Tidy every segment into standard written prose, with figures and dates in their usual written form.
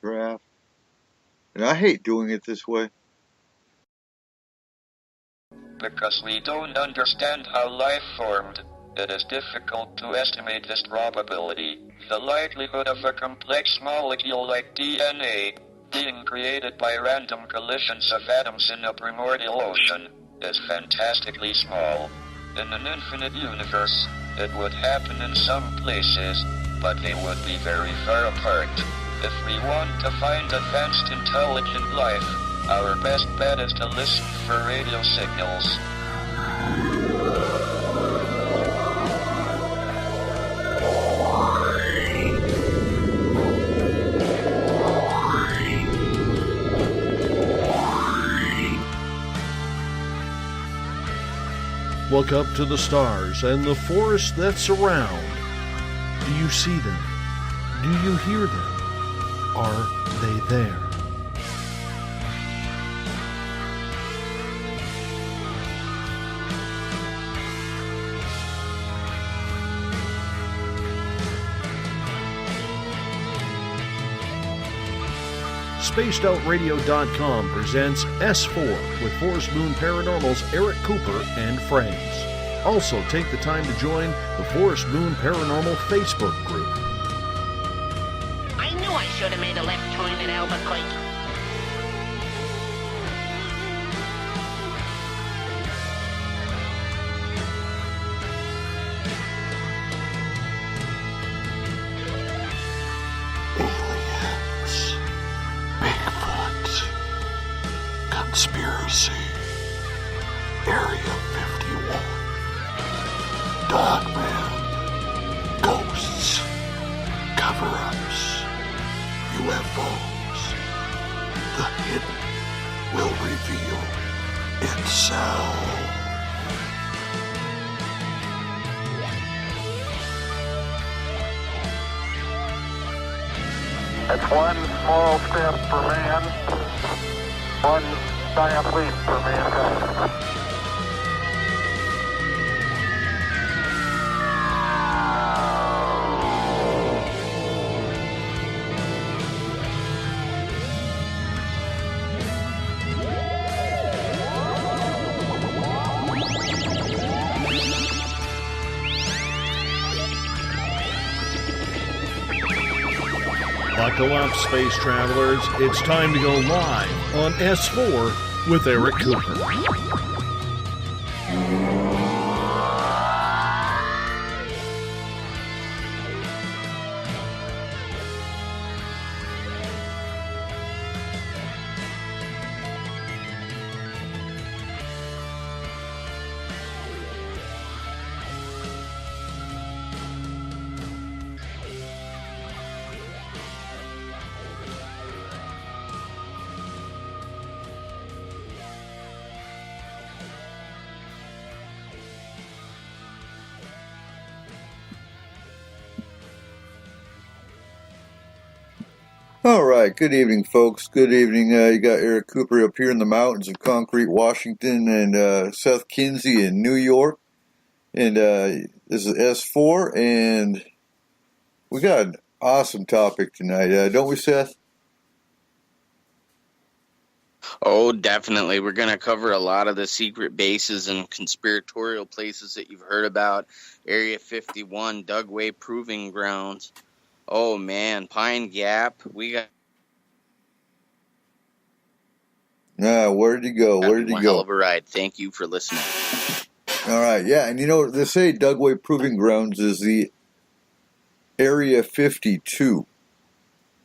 Draft. And I hate doing it this way. Because we don't understand how life formed, it is difficult to estimate this probability. The likelihood of a complex molecule like DNA being created by random collisions of atoms in a primordial ocean is fantastically small. In an infinite universe, it would happen in some places, but they would be very far apart. If we want to find advanced intelligent life, our best bet is to listen for radio signals. Look up to the stars and the forests that surround. Do you see them? Do you hear them? Are they there? SpacedOutRadio.com presents S4 with Forest Moon Paranormal's Eric Cooper and friends. Also, take the time to join the Forest Moon Paranormal Facebook group. I knew I should have made a left turn at Albuquerque. Aliens, Bigfoot, conspiracy, Area 51, Dogman, ghosts, cover-ups, UFOs. The hidden will reveal itself. It's one small step for man, one giant leap for mankind. Buckle up, space travelers. It's time to go live on S4 with Eric Cooper. All right, good evening, folks. Good evening. You got Eric Cooper up here in the mountains of Concrete, Washington, and Seth Kinsey in New York. And this is S4, and we got an awesome topic tonight, don't we, Seth? Oh, definitely. We're going to cover a lot of the secret bases and conspiratorial places that you've heard about. Area 51, Dugway Proving Grounds. Oh, man, Pine Gap. We got... Where did he go? Where did he One go? hell of a ride. Thank you for listening. All right, yeah, and you know, they say Dugway Proving Grounds is the Area 52.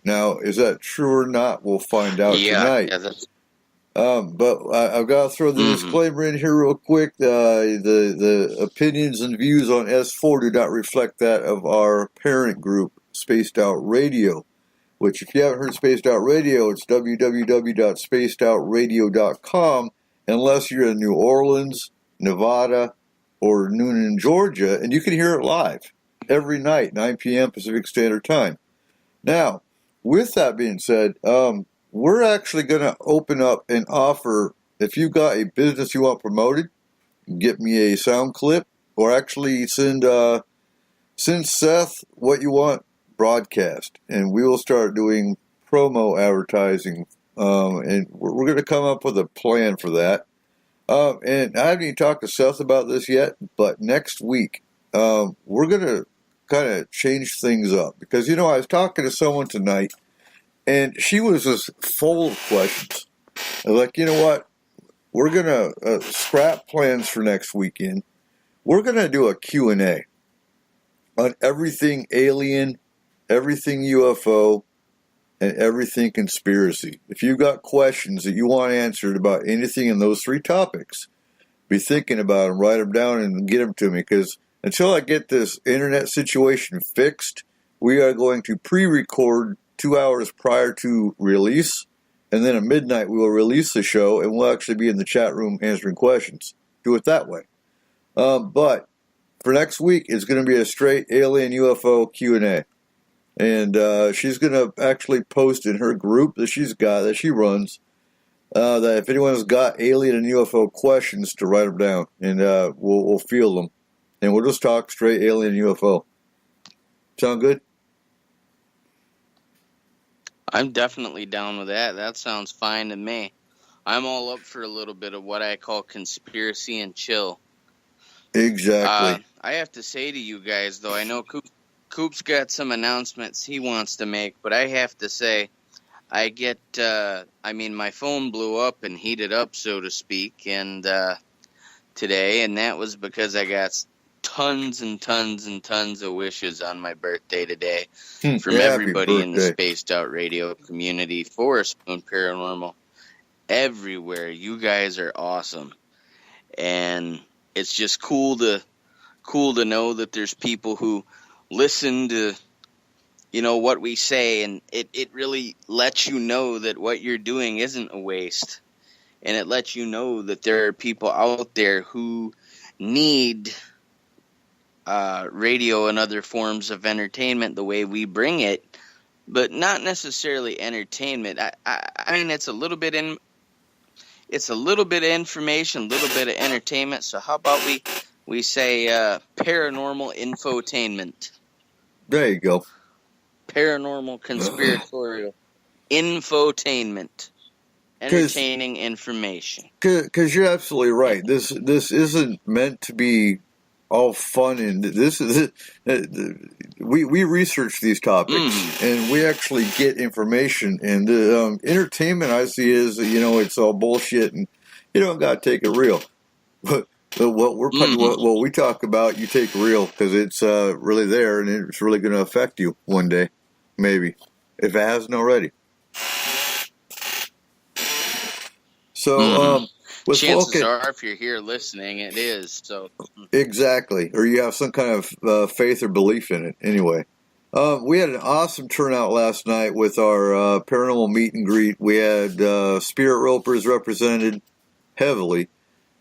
Now, is that true or not? We'll find out tonight. Yeah, that's... But I've got to throw the disclaimer in here real quick. The opinions and views on S4 do not reflect that of our parent group, Spaced Out Radio, which if you haven't heard Spaced Out Radio, it's www.spacedoutradio.com, unless you're in New Orleans, Nevada, or Noonan, Georgia, and you can hear it live every night, 9 p.m. Pacific Standard Time. Now, with that being said, we're actually going to open up and offer, if you've got a business you want promoted, get me a sound clip, or actually send Seth what you want broadcast, and we will start doing promo advertising, and we're going to come up with a plan for that. And I haven't even talked to Seth about this yet, but next week we're going to kind of change things up because, I was talking to someone tonight, and she was just full of questions. I was like, you know what? We're going to scrap plans for next weekend. We're going to do a Q&A on everything alien, everything UFO, and everything conspiracy. If you've got questions that you want answered about anything in those three topics, be thinking about them, write them down, and get them to me. Because until I get this internet situation fixed, we are going to pre-record 2 hours prior to release, and then at midnight we will release the show, and we'll actually be in the chat room answering questions. Do it that way. But for next week, it's going to be a straight alien UFO Q&A. And she's going to actually post in her group that she runs, that if anyone's got alien and UFO questions, to write them down, and we'll field them. And we'll just talk straight alien and UFO. Sound good? I'm definitely down with that. That sounds fine to me. I'm all up for a little bit of what I call conspiracy and chill. Exactly. I have to say to you guys, though, I know Coop's got some announcements he wants to make, but I have to say, my phone blew up and heated up, so to speak, and today, and that was because I got tons and tons and tons of wishes on my birthday today from everybody in the Spaced Out Radio community, Forest Moon Paranormal, everywhere. You guys are awesome, and it's just cool to know that there's people who listen to what we say, and it really lets you know that what you're doing isn't a waste, and it lets you know that there are people out there who need radio and other forms of entertainment the way we bring it, but not necessarily entertainment. I mean, it's a little bit of information, a little bit of entertainment. So how about we say paranormal infotainment? There you go. Paranormal conspiratorial infotainment. Entertaining information. Because you're absolutely right. This isn't meant to be all fun, and this is we research these topics and we actually get information, and entertainment I see is it's all bullshit and you don't got to take it real. But what we talk about, you take real because it's really there and it's really going to affect you one day, maybe if it hasn't already. So chances are, if you're here listening, it is. So exactly, or you have some kind of faith or belief in it. Anyway, we had an awesome turnout last night with our paranormal meet and greet. We had Spirit Ropers represented heavily.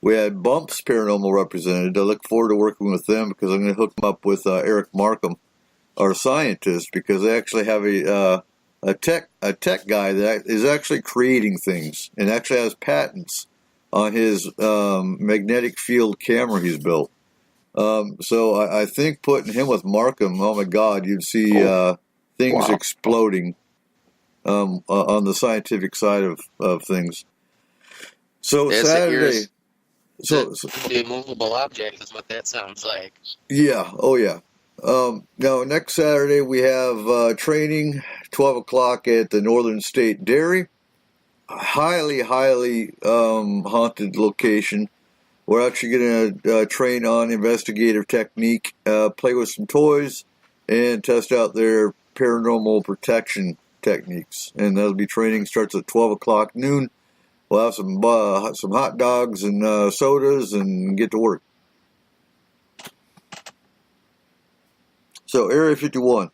We had Bumps Paranormal represented. I look forward to working with them because I'm going to hook them up with Eric Markham, our scientist, because they actually have a tech guy that is actually creating things and actually has patents on his magnetic field camera he's built. So I think putting him with Markham, oh my God, you'd see things exploding on the scientific side of things. So Saturday... the immovable object is what that sounds like. Yeah, oh yeah. Now, next Saturday we have training, 12 o'clock at the Northern State Dairy. Highly haunted location. We're actually going to train on investigative technique, play with some toys, and test out their paranormal protection techniques. And that'll be training, starts at 12 o'clock noon. We'll have some hot dogs and sodas and get to work. So, Area 51.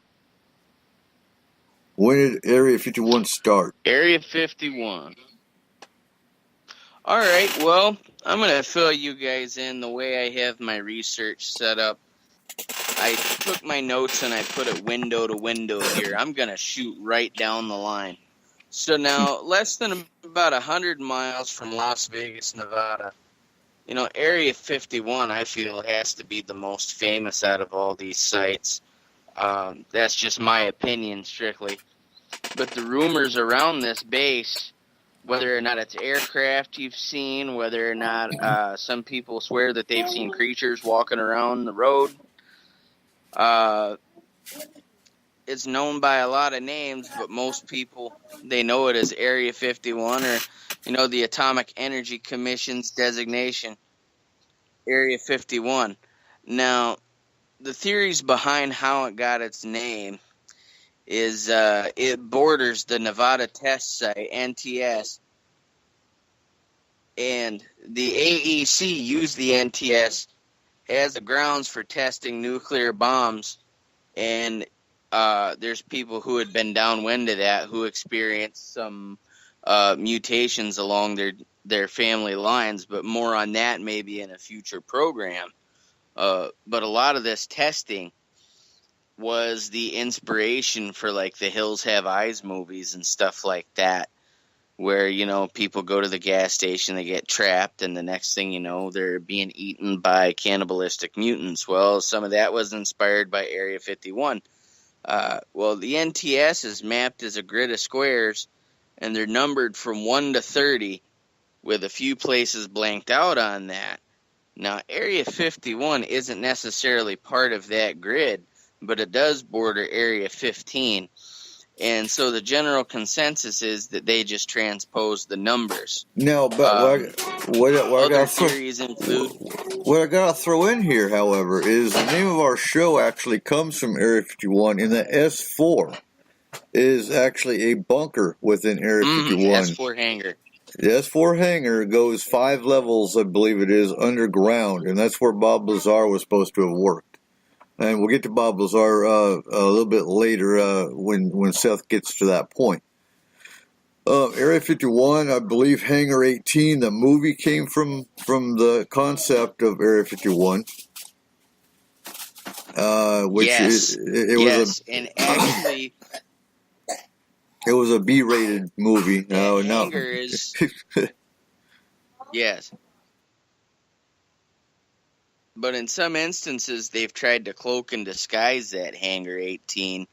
When did Area 51 start? Area 51. All right, well, I'm going to fill you guys in the way I have my research set up. I took my notes and I put it window to window here. I'm going to shoot right down the line. So now, less than about 100 miles from Las Vegas, Nevada, Area 51, I feel, has to be the most famous out of all these sites. That's just my opinion, strictly. But the rumors around this base, whether or not it's aircraft you've seen, whether or not some people swear that they've seen creatures walking around the road, it's known by a lot of names, but most people, they know it as Area 51 or, the Atomic Energy Commission's designation, Area 51. Now, the theories behind how it got its name is it borders the Nevada Test Site, NTS, and the AEC used the NTS as the grounds for testing nuclear bombs, and there's people who had been downwind of that who experienced some mutations along their family lines, but more on that maybe in a future program. But a lot of this testing was the inspiration for like the Hills Have Eyes movies and stuff like that, where, people go to the gas station, they get trapped, and the next thing you know, they're being eaten by cannibalistic mutants. Well, some of that was inspired by Area 51. Well, the NTS is mapped as a grid of squares, and they're numbered from 1 to 30, with a few places blanked out on that. Now, Area 51 isn't necessarily part of that grid, but it does border Area 15. And so the general consensus is that they just transpose the numbers. No, but other theories include... What I gotta throw in here, however, is the name of our show actually comes from Area 51, and the S4 is actually a bunker within Area 51. S4 hangar. The S4 hangar goes 5 levels, I believe it is, underground, and that's where Bob Lazar was supposed to have worked. And we'll get to Bob Lazar a little bit later when Seth gets to that point. Area 51, I believe Hangar 18, the movie came from the concept of Area 51. Which yes. Was and actually... It was a B-rated movie. Hangar is... Yes. But in some instances, they've tried to cloak and disguise that Hangar 18.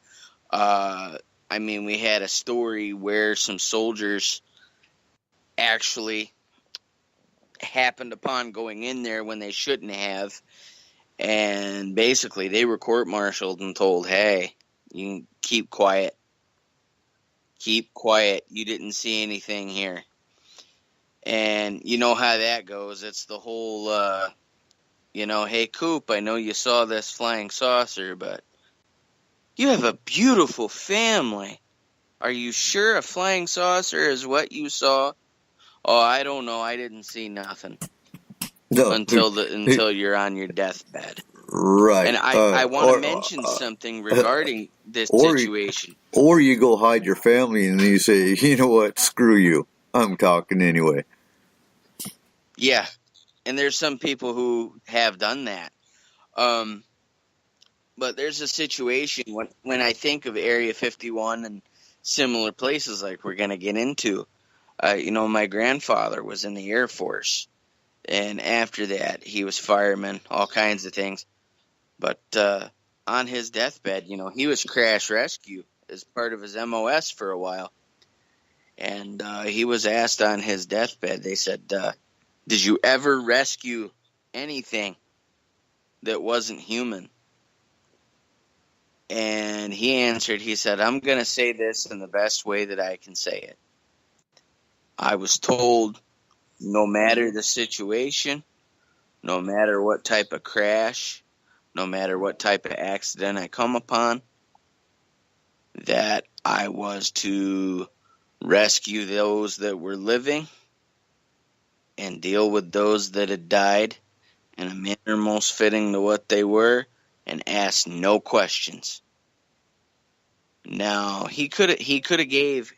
We had a story where some soldiers actually happened upon going in there when they shouldn't have. And basically, they were court-martialed and told, hey, you can keep quiet. Keep quiet. You didn't see anything here. And you know how that goes. It's the whole... hey, Coop, I know you saw this flying saucer, but you have a beautiful family. Are you sure a flying saucer is what you saw? Oh, I don't know. I didn't see nothing. No. Until you're on your deathbed. Right. And I want to mention something regarding this situation. Or you go hide your family and then you say, you know what, screw you. I'm talking anyway. Yeah. And there's some people who have done that. But there's a situation when I think of Area 51 and similar places like we're going to get into. My grandfather was in the Air Force. And after that, he was fireman, all kinds of things. But on his deathbed, he was crash rescue as part of his MOS for a while. And he was asked on his deathbed, they said, did you ever rescue anything that wasn't human? And he answered, he said, I'm going to say this in the best way that I can say it. I was told, no matter the situation, no matter what type of crash, no matter what type of accident I come upon, that I was to rescue those that were living and deal with those that had died in a manner most fitting to what they were, and ask no questions. Now, he could have gave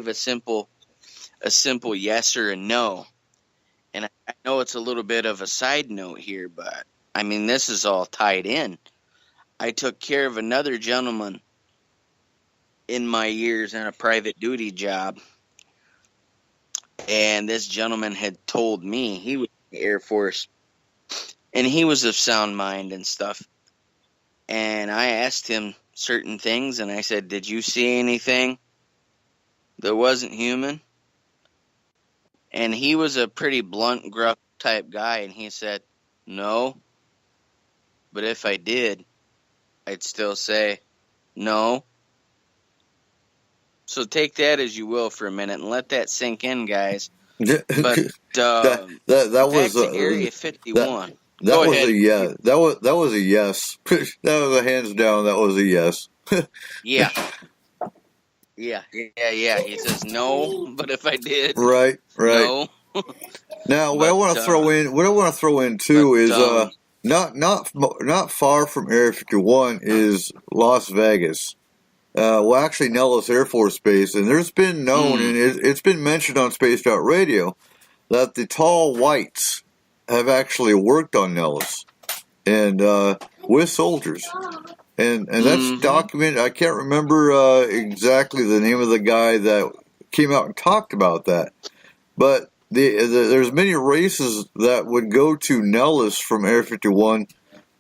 a simple yes or a no. And I know it's a little bit of a side note here, but this is all tied in. I took care of another gentleman in my years in a private duty job. And this gentleman had told me he was in the Air Force and he was of sound mind and stuff. And I asked him certain things and I said, did you see anything that wasn't human. And he was a pretty blunt, gruff type guy, and he said, no. But if I did, I'd still say no. So take that as you will for a minute and let that sink in, guys. But that was back to Area 51. That was a yes. That was a yes. That was a hands down. That was a yes. Yeah. He says no, but if I did, right. No. Now, what I want to throw in too is not far from Area 51 is Las Vegas. Well, actually, Nellis Air Force Base, and there's been known, and it's been mentioned on Spaced Out Radio, that the tall whites have actually worked on Nellis and with soldiers, and that's documented. I can't remember exactly the name of the guy that came out and talked about that, but there's many races that would go to Nellis from Area 51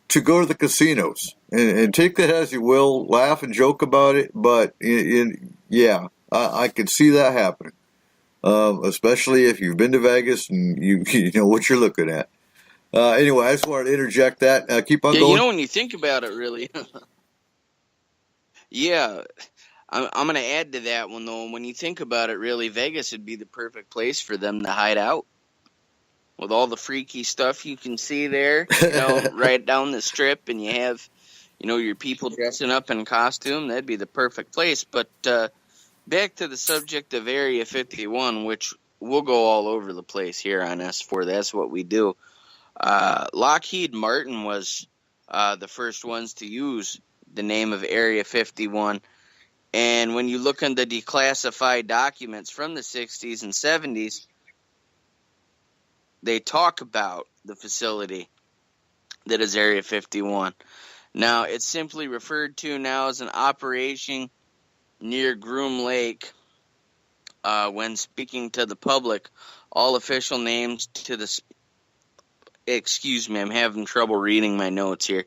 to go to the casinos. And take that as you will, laugh and joke about it, but I could see that happening. Especially if you've been to Vegas and you know what you're looking at. Anyway, I just wanted to interject that. Keep on going. You know, when you think about it, really, I'm going to add to that one, though. When you think about it, really, Vegas would be the perfect place for them to hide out. With all the freaky stuff you can see there, right down the strip, and you have, your people dressing up in costume, that'd be the perfect place. But back to the subject of Area 51, which we'll go all over the place here on S4. That's what we do. Lockheed Martin was the first ones to use the name of Area 51. And when you look in the declassified documents from the 60s and 70s, they talk about the facility that is Area 51. Now, it's simply referred to now as an operation near Groom Lake. When speaking to the public, all official names to the... Excuse me, I'm having trouble reading my notes here.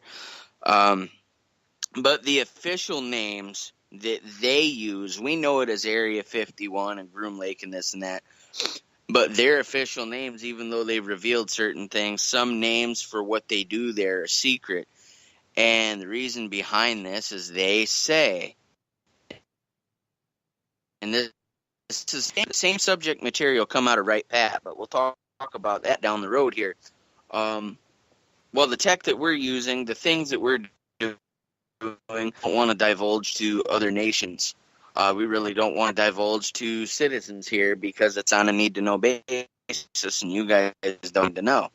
But the official names that they use, we know it as Area 51 and Groom Lake and this and that. But their official names, even though they've revealed certain things, some names for what they do there are secret. And the reason behind this is they say, and this is the same subject material come out of Wright Pat, but we'll talk about that down the road here. Well, the tech that we're using, the things that we're doing, don't want to divulge to other nations. We really don't want to divulge to citizens here because it's on a need-to-know basis, and you guys don't need to know.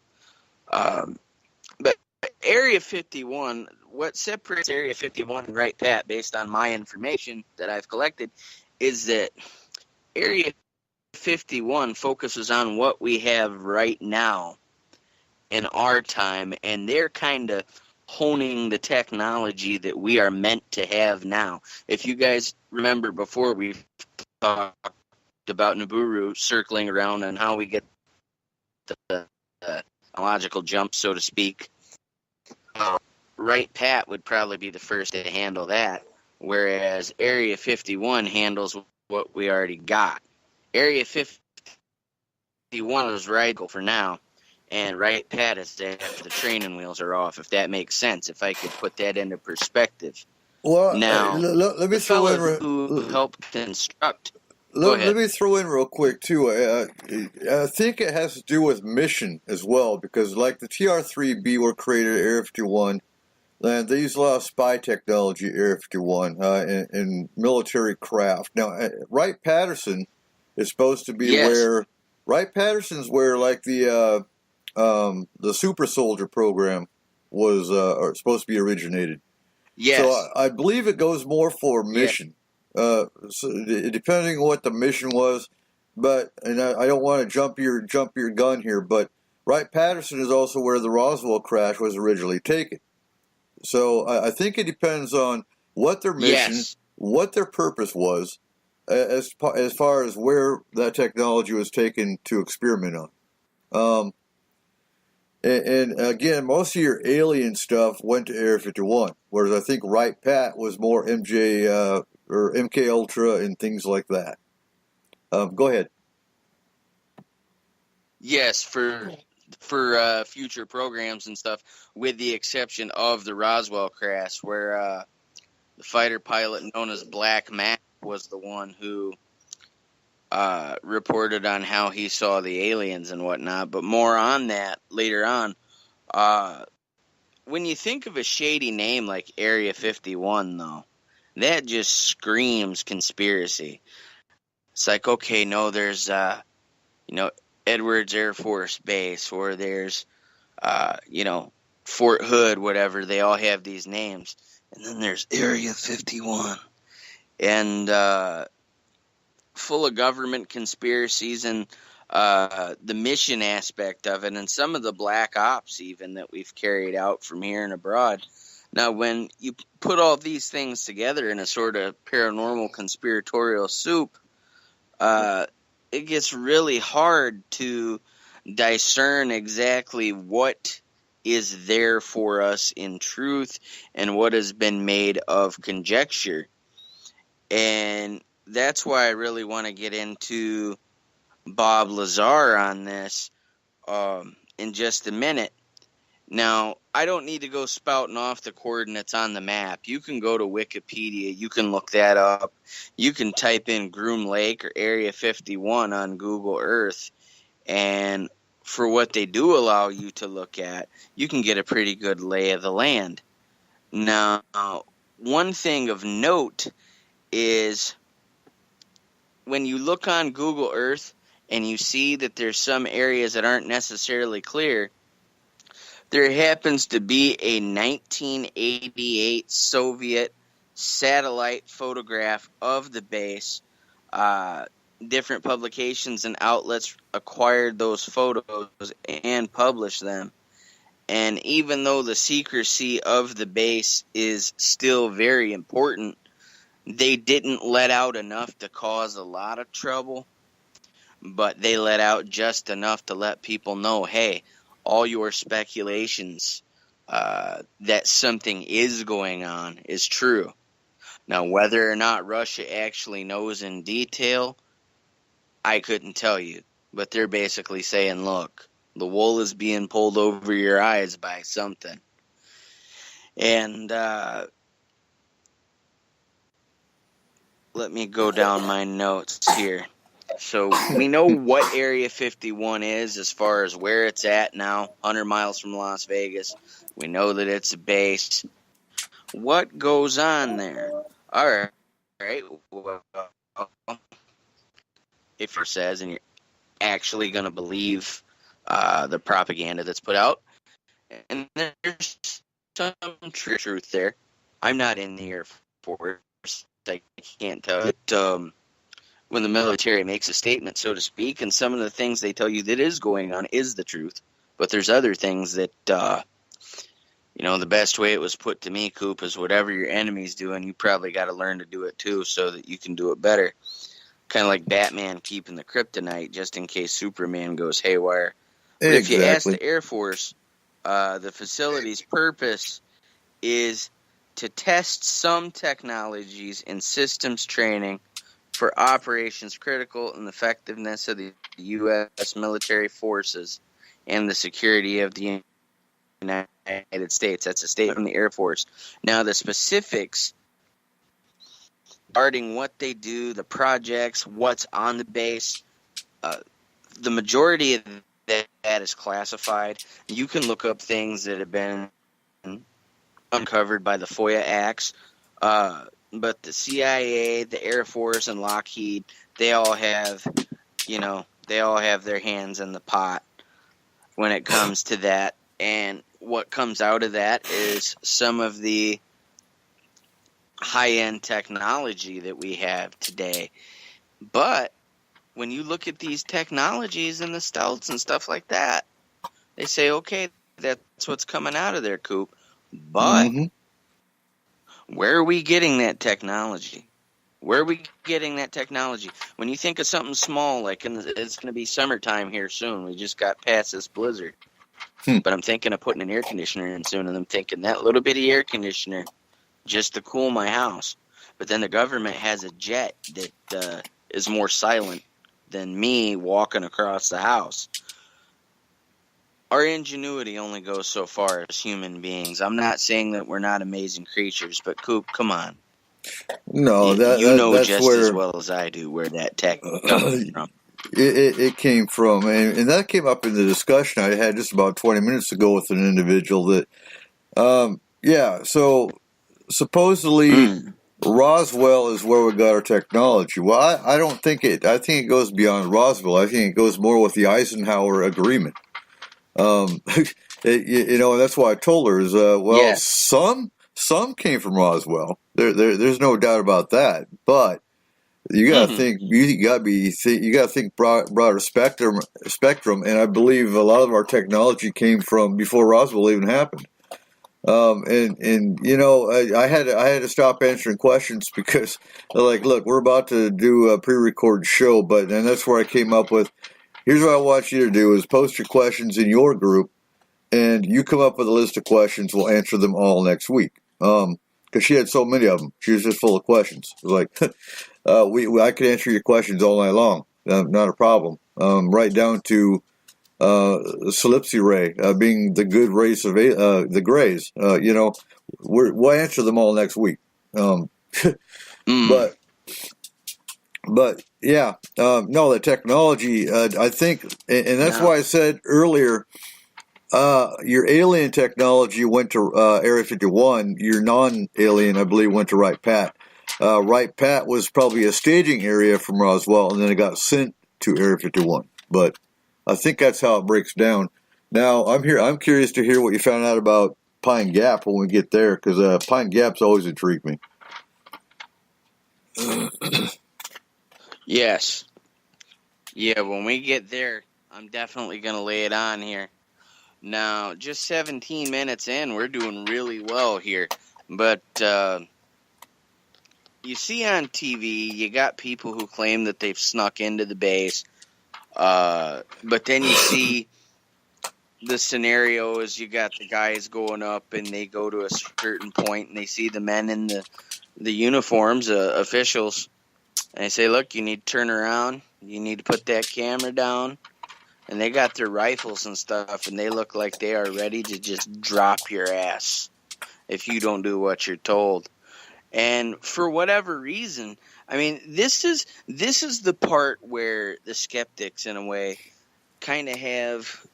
But Area 51, what separates Area 51 and Wright Pat, based on my information that I've collected, is that Area 51 focuses on what we have right now in our time, and they're kind of honing the technology that we are meant to have now. If you guys remember before, we've talked about Nibiru circling around and how we get the technological jump, so to speak. Wright Pat would probably be the first to handle that, whereas Area 51 handles what we already got. Area 51 is radical for now, and Wright Pat is after the training wheels are off, if that makes sense, if I could put that into perspective. Well, now, let me throw in who helped construct. Let me throw in real quick, too. I think it has to do with mission as well, because like the TR-3B were created at Area 51, and they use a lot of spy technology at Area 51 in military craft. Now, Wright-Patterson is supposed to be where... Wright-Patterson's where, like, the Super Soldier program was supposed to be originated. Yes. So I believe it goes more for mission. So depending on what the mission was, but I don't want to jump your gun here, but Wright-Patterson is also where the Roswell crash was originally taken. So I think it depends on what their mission, what their purpose was, as far as where that technology was taken to experiment on. And again, most of your alien stuff went to Area 51, whereas I think Wright Pat was more MK Ultra and things like that. Go ahead. Yes, for future programs and stuff, with the exception of the Roswell crash, where the fighter pilot known as Black Mac was the one who reported on how he saw the aliens and whatnot. But more on that later on. When you think of a shady name like Area 51, though, that just screams conspiracy. It's like, okay, no, there's Edwards Air Force Base, or there's Fort Hood, whatever. They all have these names. And then there's Area 51. And full of government conspiracies and the mission aspect of it, and some of the black ops even that we've carried out from here and abroad. Now, when you put all these things together in a sort of paranormal conspiratorial soup, it gets really hard to discern exactly what is there for us in truth and what has been made of conjecture. And that's why I really want to get into Bob Lazar on this in just a minute. Now, I don't need to go spouting off the coordinates on the map. You can go to Wikipedia. You can look that up. You can type in Groom Lake or Area 51 on Google Earth. And for what they do allow you to look at, you can get a pretty good lay of the land. Now, one thing of note is when you look on Google Earth and you see that there's some areas that aren't necessarily clear, there happens to be a 1988 Soviet satellite photograph of the base. Different publications and outlets acquired those photos and published them. And even though the secrecy of the base is still very important, they didn't let out enough to cause a lot of trouble, but they let out just enough to let people know, hey, all your speculations that something is going on is true. Now, whether or not Russia actually knows in detail, I couldn't tell you. But they're basically saying, look, the wool is being pulled over your eyes by something. And let me go down my notes here. So we know what Area 51 is as far as where it's at now, 100 miles from Las Vegas. We know that it's a base. What goes on there? All right. Well, if it says, and you're actually going to believe the propaganda that's put out, and there's some truth there. I'm not in the Air Force. I can't tell it. When the military makes a statement, so to speak, and some of the things they tell you that is going on is the truth. But there's other things that, the best way it was put to me, Coop, is whatever your enemy's doing, you probably got to learn to do it too so that you can do it better. Kind of like Batman keeping the kryptonite just in case Superman goes haywire. But if you ask the Air Force, the facility's purpose is to test some technologies and systems training for operations critical in the effectiveness of the U.S. military forces and the security of the United States. That's a statement from the Air Force. Now, the specifics regarding what they do, the projects, what's on the base, the majority of that is classified. You can look up things that have been uncovered by the FOIA Acts, but the CIA, the Air Force, and Lockheed, they all have their hands in the pot when it comes to that. And what comes out of that is some of the high-end technology that we have today. But when you look at these technologies and the stealths and stuff like that, they say, okay, that's what's coming out of there, Coop. But where are we getting that technology? Where are we getting that technology? When you think of something small, like it's going to be summertime here soon. We just got past this blizzard. But I'm thinking of putting an air conditioner in soon, and I'm thinking that little bitty air conditioner just to cool my house. But then the government has a jet that is more silent, than me walking across the house. Our ingenuity only goes so far as human beings. I'm not saying that we're not amazing creatures, but Coop, come on. No, You know that's just where as well as I do where that tech comes from. it came from, and that came up in the discussion I had just about 20 minutes ago with an individual that, so supposedly Roswell is where we got our technology. Well, I don't think it. I think it goes beyond Roswell. I think it goes more with the Eisenhower Agreement. And that's why I told her is Yes. some came from Roswell. There's no doubt about that. But you got to think. You got to think broader spectrum. And I believe a lot of our technology came from before Roswell even happened. I had to stop answering questions because they're like, look, we're about to do a pre-recorded show, and that's where I came up with. Here's what I want you to do is post your questions in your group, and you come up with a list of questions. We'll answer them all next week. Because she had so many of them. She was just full of questions. It was like, I could answer your questions all night long. Not a problem. Right down to Calypsy Ray being the good race of the Greys. We'll answer them all next week. But yeah, no, the technology, I think, and that's why I said earlier, your alien technology went to Area 51. Your non-alien, I believe, went to Wright Pat. Wright Pat was probably a staging area from Roswell, and then it got sent to Area 51. But I think that's how it breaks down. Now, I'm curious to hear what you found out about Pine Gap when we get there, because Pine Gap's always intrigued me. Yes. Yeah, when we get there, I'm definitely going to lay it on here. Now, just 17 minutes in, we're doing really well here. But you see on TV, you got people who claim that they've snuck into the base. But then you see the scenario is you got the guys going up and they go to a certain point and they see the men in the uniforms, officials. And they say, look, you need to turn around. You need to put that camera down. And they got their rifles and stuff, and they look like they are ready to just drop your ass if you don't do what you're told. And for whatever reason, I mean, this is the part where the skeptics, in a way, kind of have,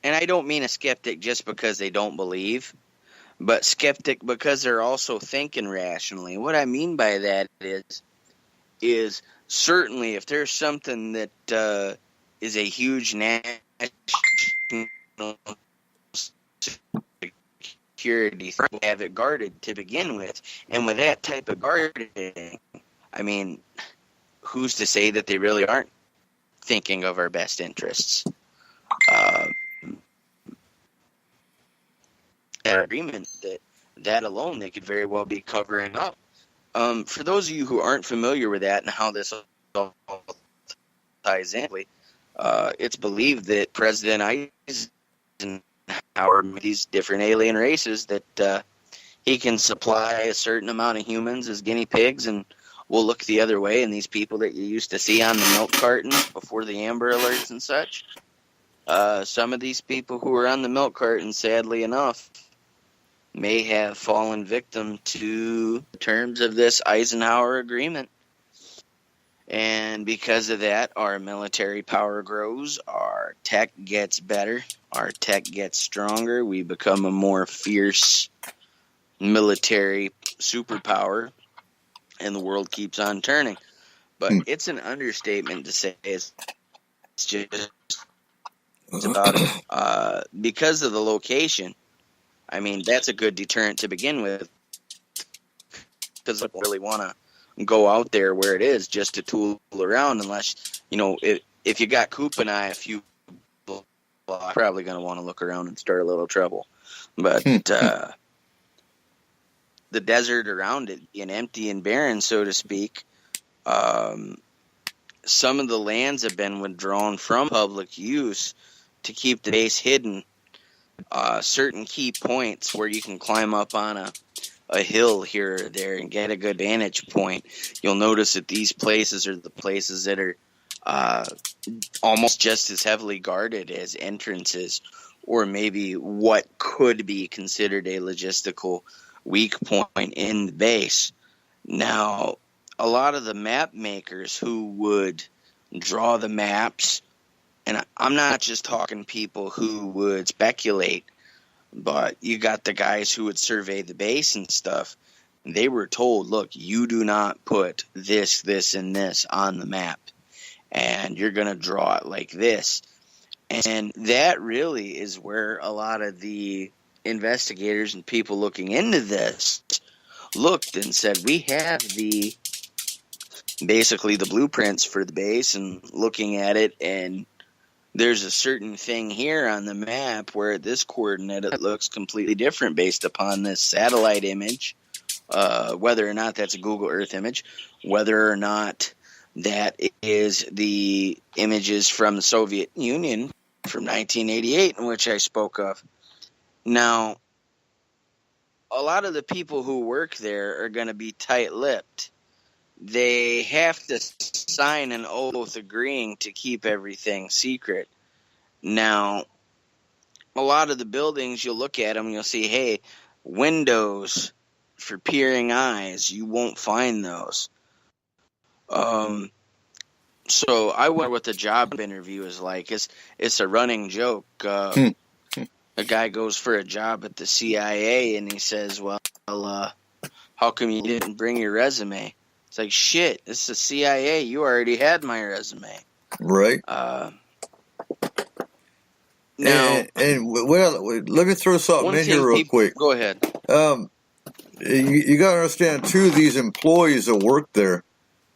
and I don't mean a skeptic just because they don't believe, but skeptic because they're also thinking rationally. What I mean by that is certainly if there's something that is a huge national security threat, have it guarded to begin with. And with that type of guarding, I mean, who's to say that they really aren't thinking of our best interests? An agreement that alone they could very well be covering up. For those of you who aren't familiar with that and how this all ties in, it's believed that President Eisenhower made these different alien races that he can supply a certain amount of humans as guinea pigs, and we'll look the other way. And these people that you used to see on the milk cartons before the Amber Alerts and such, some of these people who are on the milk cartons, sadly enough, may have fallen victim to the terms of this Eisenhower Agreement. And because of that, our military power grows, our tech gets better, our tech gets stronger, we become a more fierce military superpower, and the world keeps on turning. But it's an understatement to say it's just about because of the location. I mean, that's a good deterrent to begin with, because I don't really want to go out there where it is just to tool around, unless, if you got Coop and I a few blocks, probably going to want to look around and start a little trouble. But the desert around it being empty and barren, so to speak, some of the lands have been withdrawn from public use to keep the base hidden. Certain key points where you can climb up on a hill here or there and get a good vantage point. You'll notice that these places are the places that are almost just as heavily guarded as entrances, or maybe what could be considered a logistical weak point in the base. Now, a lot of the map makers who would draw the maps, and I'm not just talking people who would speculate, but you got the guys who would survey the base and stuff. They were told, look, you do not put this, this, and this on the map, and you're going to draw it like this. And that really is where a lot of the investigators and people looking into this looked and said, we have basically the blueprints for the base, and looking at it, and there's a certain thing here on the map where at this coordinate it looks completely different based upon this satellite image, whether or not that's a Google Earth image, whether or not that is the images from the Soviet Union from 1988, in which I spoke of. Now, a lot of the people who work there are going to be tight-lipped. They have to sign an oath agreeing to keep everything secret. Now, a lot of the buildings, you'll look at them, you'll see, hey, windows for peering eyes. You won't find those. So I wonder what the job interview is like. It's a running joke. A guy goes for a job at the CIA, and he says, well, how come you didn't bring your resume? It's like, shit, it's the CIA. You already had my resume. Right. Now, well, let me throw something in here real quick. Go ahead. You got to understand, too, these employees that work there,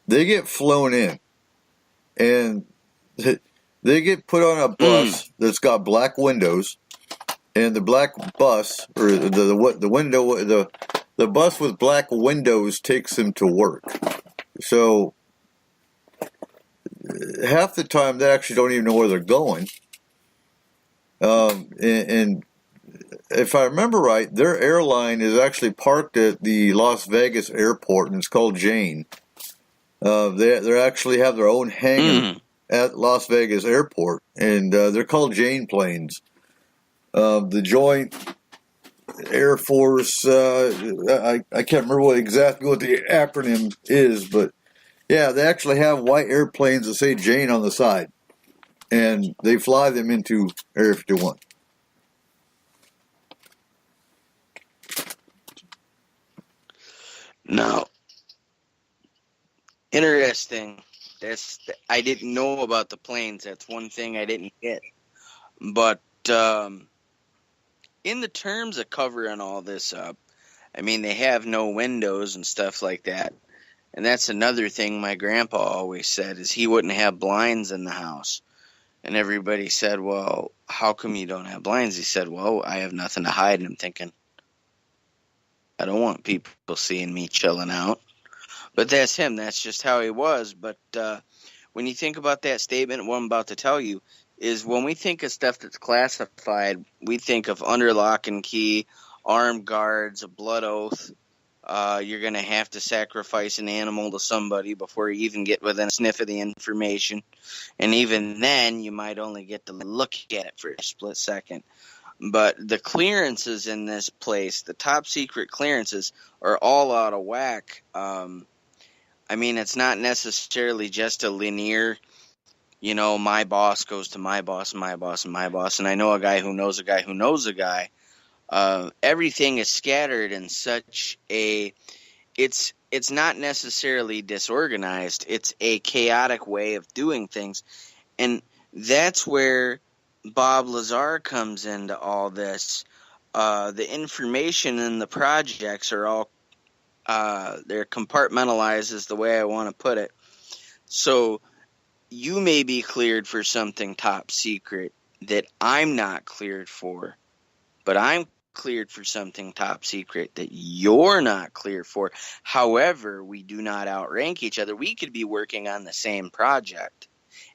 they get flown in. And they get put on a bus that's got black windows, and the black bus, or the bus with black windows takes them to work. So half the time they actually don't even know where they're going. And if I remember right, their airline is actually parked at the Las Vegas airport, and it's called Jane. They actually have their own hangar at Las Vegas airport, and they're called Jane planes. The Joint Air Force, I can't remember exactly what the acronym is, but yeah, they actually have white airplanes that say Jane on the side, and they fly them into Area 51. Now, interesting. I didn't know about the planes. That's one thing I didn't get. But in the terms of covering all this up, I mean, they have no windows and stuff like that. And that's another thing my grandpa always said, is he wouldn't have blinds in the house. And everybody said, well, how come you don't have blinds? He said, well, I have nothing to hide. And I'm thinking, I don't want people seeing me chilling out. But that's him. That's just how he was. But when you think about that statement, what I'm about to tell you is, when we think of stuff that's classified, we think of under lock and key, armed guards, a blood oath. You're going to have to sacrifice an animal to somebody before you even get within a sniff of the information. And even then, you might only get to look at it for a split second. But the clearances in this place, the top secret clearances, are all out of whack. I mean, it's not necessarily just a linear, my boss goes to my boss, my boss, and my boss. And I know a guy who knows a guy who knows a guy. Everything is scattered in such it's not necessarily disorganized. It's a chaotic way of doing things. And that's where Bob Lazar comes into all this. The information in the projects are all they're compartmentalized, is the way I want to put it. So you may be cleared for something top secret that I'm not cleared for, but I'm cleared for something top secret that you're not cleared for. However, we do not outrank each other. We could be working on the same project,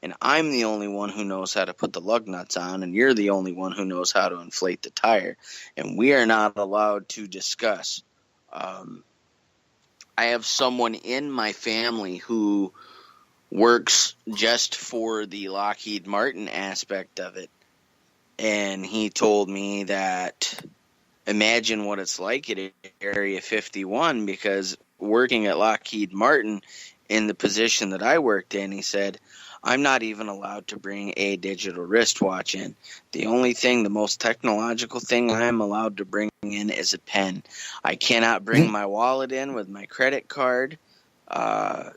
and I'm the only one who knows how to put the lug nuts on, and you're the only one who knows how to inflate the tire, and we are not allowed to discuss. I have someone in my family who works just for the Lockheed Martin aspect of it. And he told me that imagine what it's like at Area 51, because working at Lockheed Martin in the position that I worked in, he said, I'm not even allowed to bring a digital wristwatch in. The only thing, the most technological thing I'm allowed to bring in is a pen. I cannot bring my wallet in with my credit card.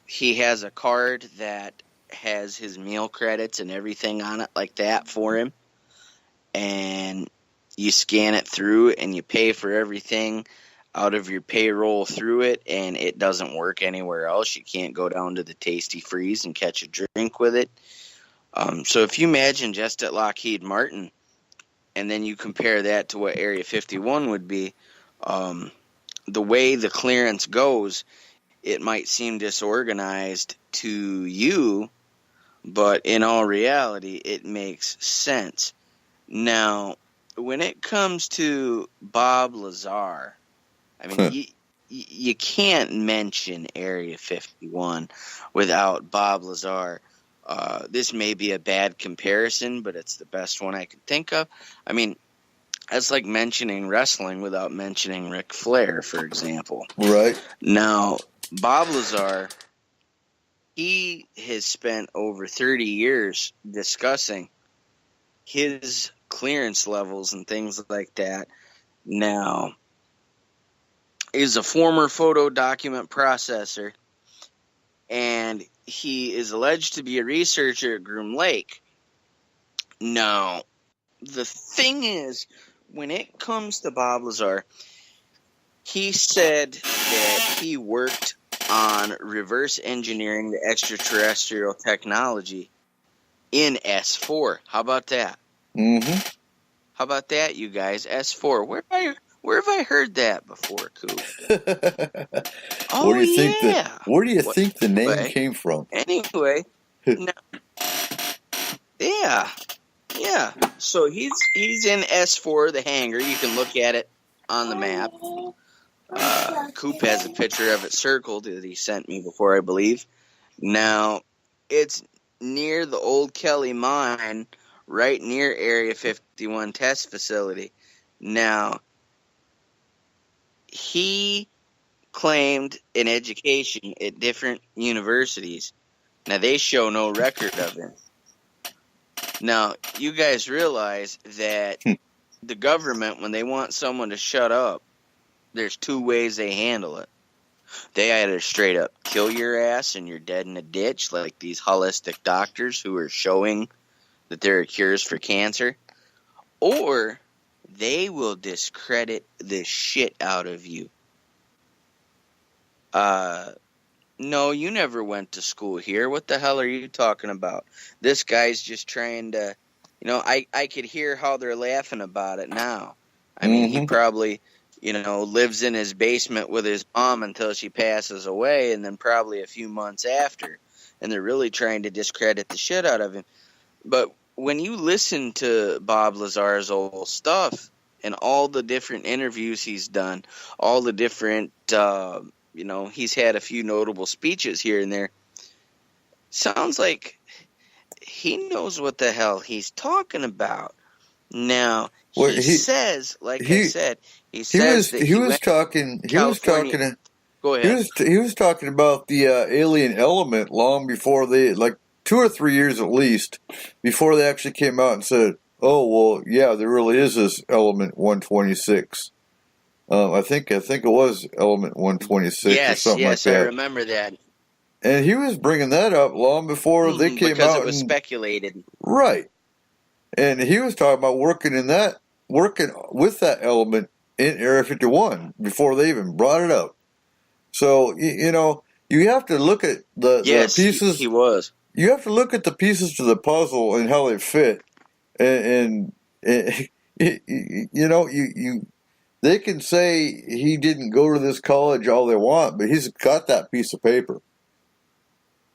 He has a card that has his meal credits and everything on it like that for him. And you scan it through and you pay for everything out of your payroll through it, and it doesn't work anywhere else. You can't go down to the Tasty Freeze and catch a drink with it. So if you imagine just at Lockheed Martin, and then you compare that to what Area 51 would be, the way the clearance goes, it might seem disorganized to you, but in all reality, it makes sense. Now, when it comes to Bob Lazar, I mean, you can't mention Area 51 without Bob Lazar. This may be a bad comparison, but it's the best one I could think of. I mean, that's like mentioning wrestling without mentioning Ric Flair, for example. Right. Now, Bob Lazar, he has spent over 30 years discussing his clearance levels and things like that. Now, is a former photo document processor, and he is alleged to be a researcher at Groom Lake. Now, the thing is, when it comes to Bob Lazar, he said that he worked on reverse engineering the extraterrestrial technology in S4. How about that? Mm-hmm. How about that, you guys? S4. Where have I heard that before, Coop? Oh, Where do you think yeah. Where do you think the name Anyway. came from? Anyway, no, yeah. So he's in S4, the hangar. You can look at it on the map. Coop has a picture of it circled that he sent me before, I believe. Now, it's near the old Kelly mine, right near Area 51 test facility. Now, he claimed an education at different universities. Now, they show no record of it. Now, you guys realize that the government, when they want someone to shut up, there's two ways they handle it. They either straight up kill your ass and you're dead in a ditch, like these holistic doctors who are showing that there are cures for cancer, or they will discredit the shit out of you. No, you never went to school here. What the hell are you talking about? This guy's just trying to, I could hear how they're laughing about it now. I mean, he probably, lives in his basement with his mom until she passes away, and then probably a few months after. And they're really trying to discredit the shit out of him. But when you listen to Bob Lazar's old stuff and all the different interviews he's done, all the different, he's had a few notable speeches here and there, sounds like he knows what the hell he's talking about. Now, he says, like I said, he says that he was talking. Go ahead. He was talking about the alien element long before they, like 2 or 3 years at least, before they actually came out and said, "Oh, well, yeah, there really is this element 126." I think it was element 126 or something like that. Yes, I remember that. And he was bringing that up long before they came out. Because it was speculated. Right. And he was talking about working with that element in Area 51 before they even brought it up. So, you have to look at the pieces. He was. You have to look at the pieces to the puzzle and how they fit. And they can say he didn't go to this college all they want, but he's got that piece of paper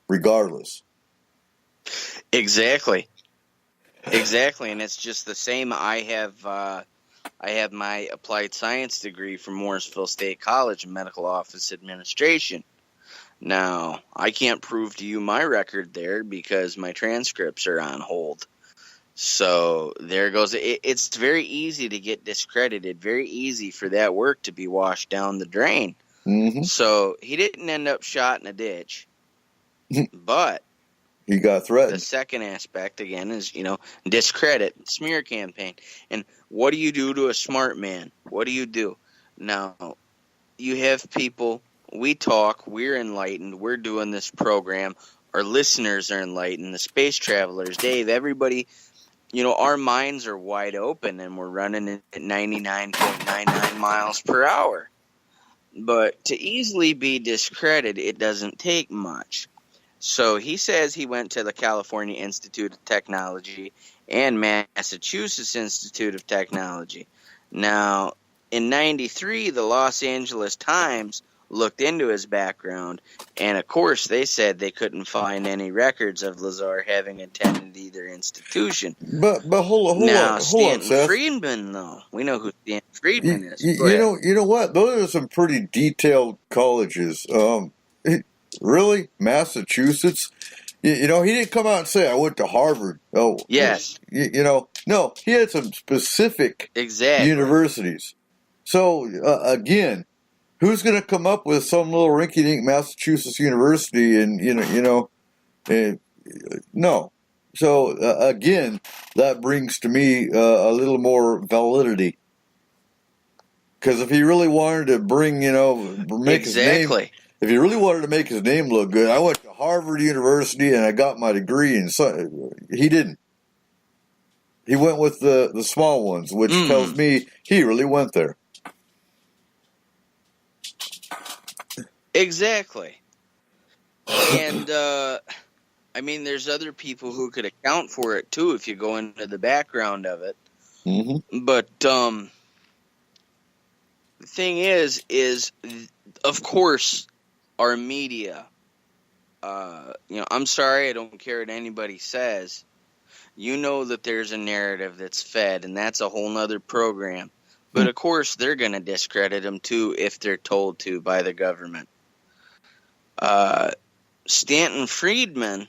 regardless. Exactly, and it's just the same. I have my applied science degree from Morrisville State College in medical office administration. Now, I can't prove to you my record there because my transcripts are on hold. So there goes. It's very easy to get discredited, very easy for that work to be washed down the drain. Mm-hmm. So he didn't end up shot in a ditch, but He got the threatened. second aspect, again, is, discredit, smear campaign. And what do you do to a smart man? What do you do? Now, you have people, we talk, we're enlightened, we're doing this program, our listeners are enlightened, the space travelers, Dave, everybody, our minds are wide open and we're running at 99.99 miles per hour. But to easily be discredited, it doesn't take much. So he says he went to the California Institute of Technology and Massachusetts Institute of Technology. Now, in 93, the Los Angeles Times looked into his background, and of course they said they couldn't find any records of Lazar having attended either institution. But hold on, Stanton Seth. Friedman, though, we know who Stanton Friedman is. You know what? Those are some pretty detailed colleges. Really, Massachusetts. He didn't come out and say I went to Harvard. Oh, Yes. No, he had some specific Exactly. universities. So again, who's going to come up with some little rinky-dink Massachusetts university? And no. So again, that brings to me a little more validity. Because if he really wanted to bring, make his name, if he really wanted to make his name look good, I went to Harvard University and I got my degree. And so he didn't. He went with the small ones, which tells me he really went there. Exactly. And, there's other people who could account for it, too, if you go into the background of it. Mm-hmm. But, the thing is, of course, our media, I'm sorry, I don't care what anybody says. You know that there's a narrative that's fed, and that's a whole nother program. But, of course, they're going to discredit them, too, if they're told to by the government. Stanton Friedman,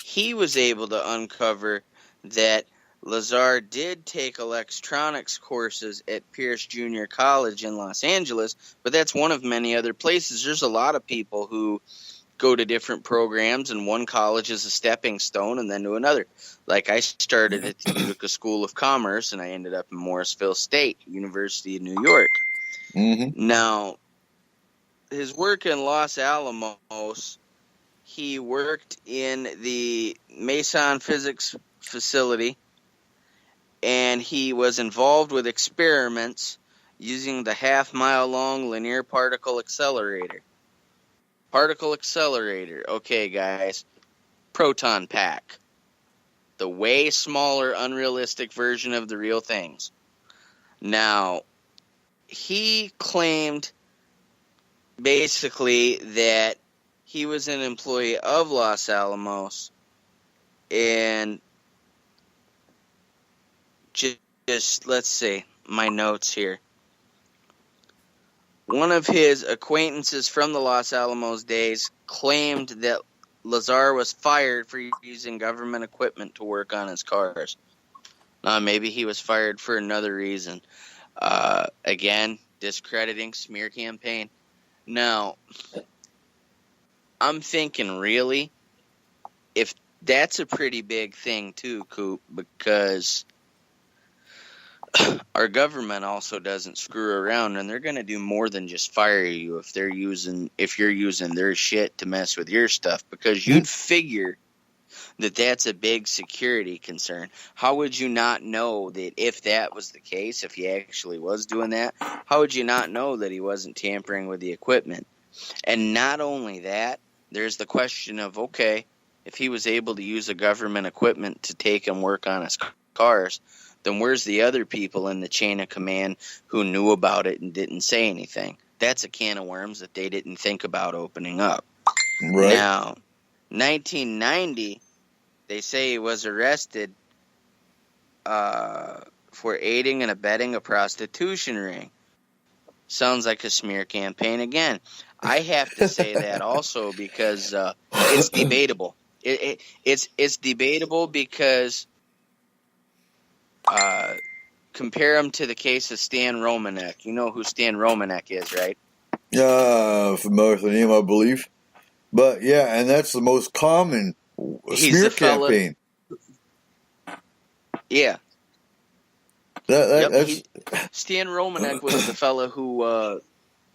he was able to uncover that Lazar did take electronics courses at Pierce Junior College in Los Angeles, but that's one of many other places. There's a lot of people who go to different programs, and one college is a stepping stone and then to another. Like I started at the Utica School of Commerce, and I ended up in Morrisville State, University of New York. Mm-hmm. Now, his work in Los Alamos, he worked in the Mason Physics Facility, and he was involved with experiments using the half-mile-long linear particle accelerator. Particle accelerator, okay, guys, proton pack. The way smaller, unrealistic version of the real things. Now, he claimed basically that he was an employee of Los Alamos, and just let's see my notes here. One of his acquaintances from the Los Alamos days claimed that Lazar was fired for using government equipment to work on his cars. Maybe he was fired for another reason. Again, discrediting, smear campaign. Now, I'm thinking, really, if that's a pretty big thing too, Coop, because our government also doesn't screw around, and they're going to do more than just fire you if you're using their shit to mess with your stuff, because you'd figure that that's a big security concern. How would you not know that if that was the case, if he actually was doing that, how would you not know that he wasn't tampering with the equipment? And not only that, there's the question of, okay, if he was able to use a government equipment to take and work on his cars, then where's the other people in the chain of command who knew about it and didn't say anything? That's a can of worms that they didn't think about opening up. Right. Now, 1990, they say he was arrested for aiding and abetting a prostitution ring. Sounds like a smear campaign again. I have to say that also because it's debatable. It's debatable because compare him to the case of Stan Romanek. You know who Stan Romanek is, right? Familiar with the name, I believe. But yeah, and that's the most common smear campaign. Yeah. That's... Stan Romanek was the fella who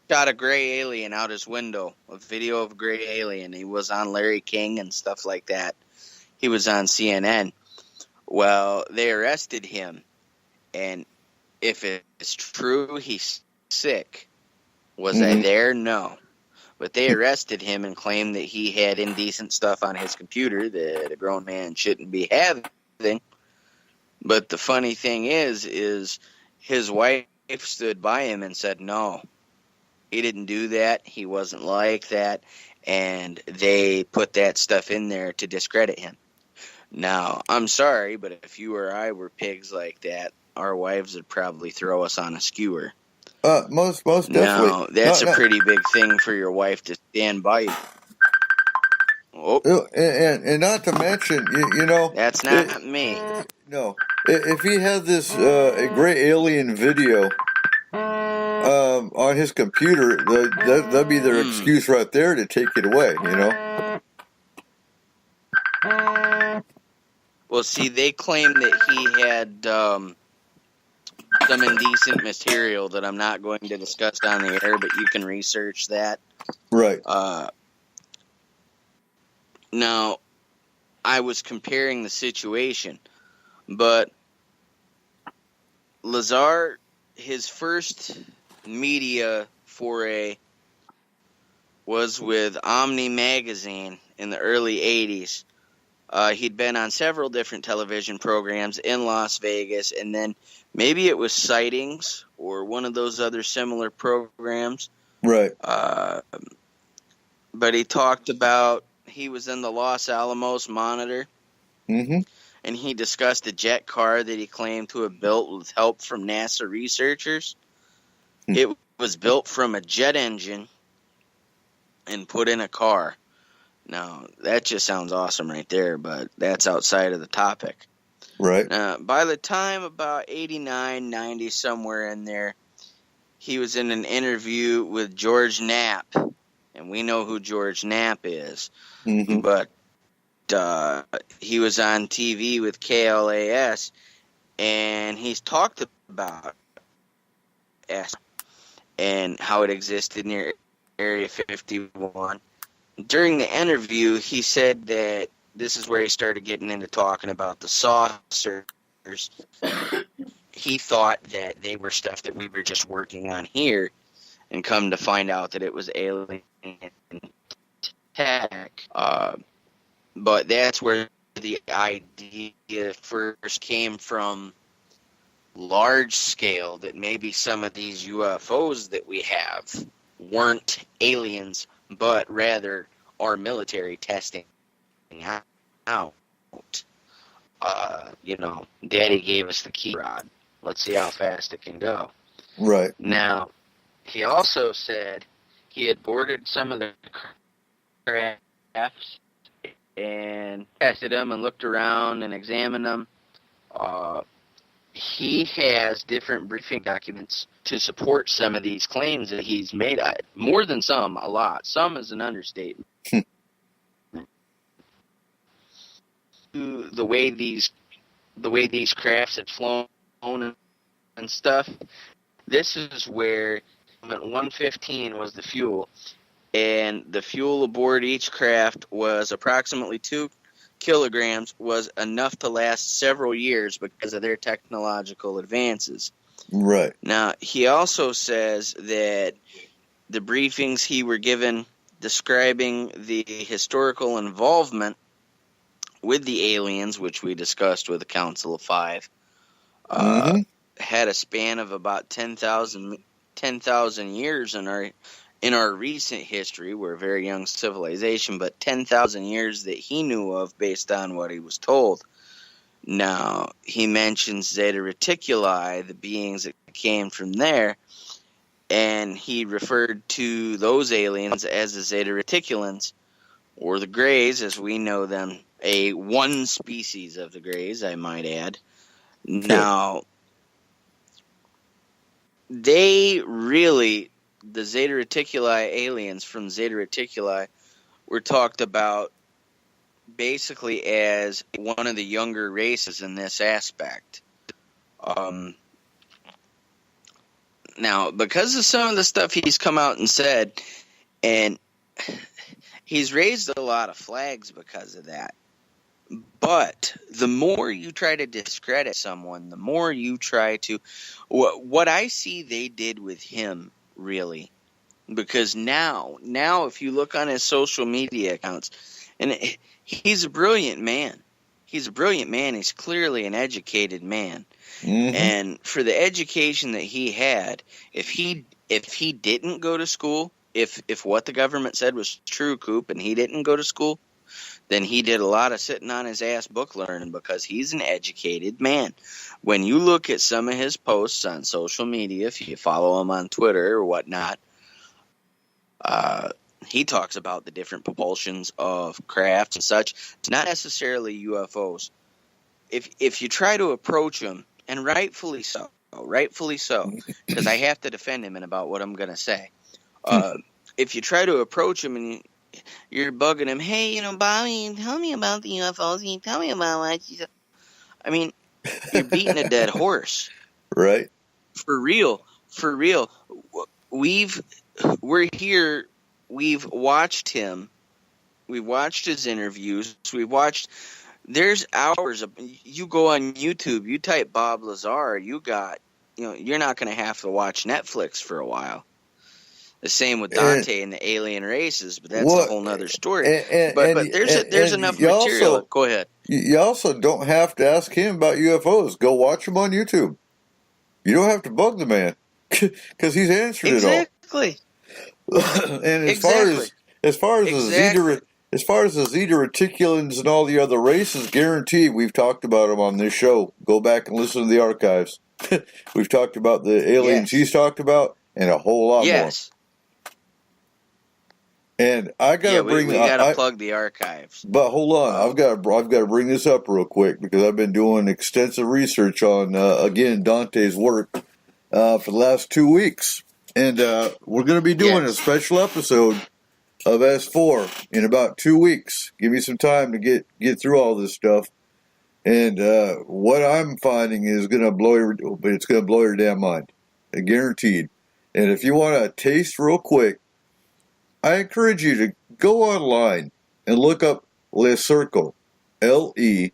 shot a gray alien out his window, a video of a gray alien. He was on Larry King and stuff like that. He was on CNN. Well, they arrested him, and if it's true, he's sick. Was I there? No. But they arrested him and claimed that he had indecent stuff on his computer that a grown man shouldn't be having. But the funny thing is his wife stood by him and said, no, he didn't do that. He wasn't like that. And they put that stuff in there to discredit him. Now, I'm sorry, but if you or I were pigs like that, our wives would probably throw us on a skewer. Most definitely. Now, that's a pretty big thing for your wife to stand by you. Oh. And not to mention, you know... That's not me. No. If he had this a gray alien video on his computer, that'd be their excuse right there to take it away, you know? Well, see, they claim that he had some indecent material that I'm not going to discuss on the air, but you can research that. Right. Now, I was comparing the situation, but Lazar, his first media foray was with Omni Magazine in the early 80s. He'd been on several different television programs in Las Vegas, and then maybe it was Sightings or one of those other similar programs. Right. But he talked about he was in the Los Alamos Monitor, and he discussed a jet car that he claimed to have built with help from NASA researchers. It was built from a jet engine and put in a car. Now, that just sounds awesome right there, but that's outside of the topic. Right. By the time about 89, 90, somewhere in there, he was in an interview with George Knapp, and we know who George Knapp is. But he was on TV with KLAS, and he's talked about S and how it existed near Area 51. During the interview, he said that this is where he started getting into talking about the saucers. He thought that they were stuff that we were just working on here, and come to find out that it was alien tech. But that's where the idea first came from, large scale, that maybe some of these UFOs that we have weren't aliens, but rather our military testing out. You know, Daddy gave us the key rod. Let's see how fast it can go. Right. Now, he also said he had boarded some of the crafts and tested them and looked around and examined them. He has different briefing documents to support some of these claims that he's made. More than some, a lot. Some is an understatement. The way these crafts had flown and stuff. This is where 115 was the fuel, and the fuel aboard each craft was approximately 2 kilograms, was enough to last several years because of their technological advances. Right. Now, he also says that the briefings he were given describing the historical involvement with the aliens, which we discussed with the Council of Five, had a span of about 10,000 years in our recent history. We're a very young civilization, but 10,000 years that he knew of based on what he was told. Now, he mentions Zeta Reticuli, the beings that came from there, and he referred to those aliens as the Zeta Reticulans, or the Greys, as we know them, one species of the Greys, I might add. Now, they really, the Zeta Reticuli aliens from Zeta Reticuli were talked about basically as one of the younger races in this aspect. Now, because of some of the stuff he's come out and said, and he's raised a lot of flags because of that. But the more you try to discredit someone, the more you try to... What I see they did with him, really, because now if you look on his social media accounts, and he's a brilliant man. He's a brilliant man. He's clearly an educated man. Mm-hmm. And for the education that he had, if he didn't go to school, if what the government said was true, Coop, and he didn't go to school, then he did a lot of sitting on his ass book learning, because he's an educated man. When you look at some of his posts on social media, if you follow him on Twitter or whatnot, he talks about the different propulsions of crafts and such. It's not necessarily UFOs. If you try to approach him, and rightfully so, because I have to defend him in about what I'm going to say. If you try to approach him and you're bugging him, hey, Bobby, tell me about the UFOs. Tell me about what you... I mean, you're beating a dead horse. Right. For real. We're here. We've watched him. We've watched his interviews. There's hours of... You go on YouTube, you type Bob Lazar, you're not going to have to watch Netflix for a while. The same with Dante and the alien races, but that's a whole nother story. But there's enough material. Also, go ahead. You also don't have to ask him about UFOs. Go watch him on YouTube. You don't have to bug the man, because he's answered it all. Exactly. And as far as the Zeta Reticulans and all the other races, guaranteed we've talked about them on this show. Go back and listen to the archives. We've talked about the aliens he's talked about, and a whole lot more. And I gotta we gotta plug the archives. But hold on, I've got to bring this up real quick, because I've been doing extensive research on again Dante's work for the last 2 weeks, and we're going to be doing a special episode of S4 in about 2 weeks. Give me some time to get through all this stuff, and what I'm finding is going to blow your damn mind, guaranteed. And if you want to taste real quick, I encourage you to go online and look up Le Cercle, LECERCLE.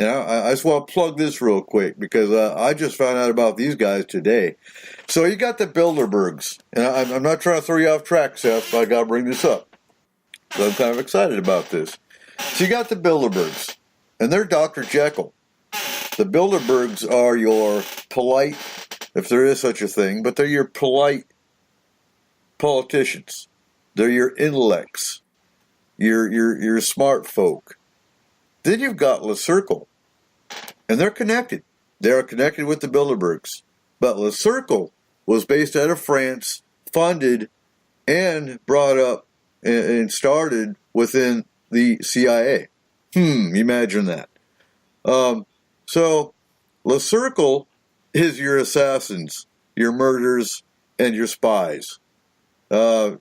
And I just want to plug this real quick, because I just found out about these guys today. So you got the Bilderbergs, and I'm not trying to throw you off track, Seth, but I got to bring this up. So I'm kind of excited about this. So you got the Bilderbergs, and they're Dr. Jekyll. The Bilderbergs are your polite, if there is such a thing, but they're your polite politicians. They're your intellects, your smart folk. Then you've got Le Cercle, and they're connected. They are connected with the Bilderbergs. But Le Cercle was based out of France, funded and brought up and started within the CIA. Imagine that. So Le Cercle is your assassins, your murderers, and your spies. MI6,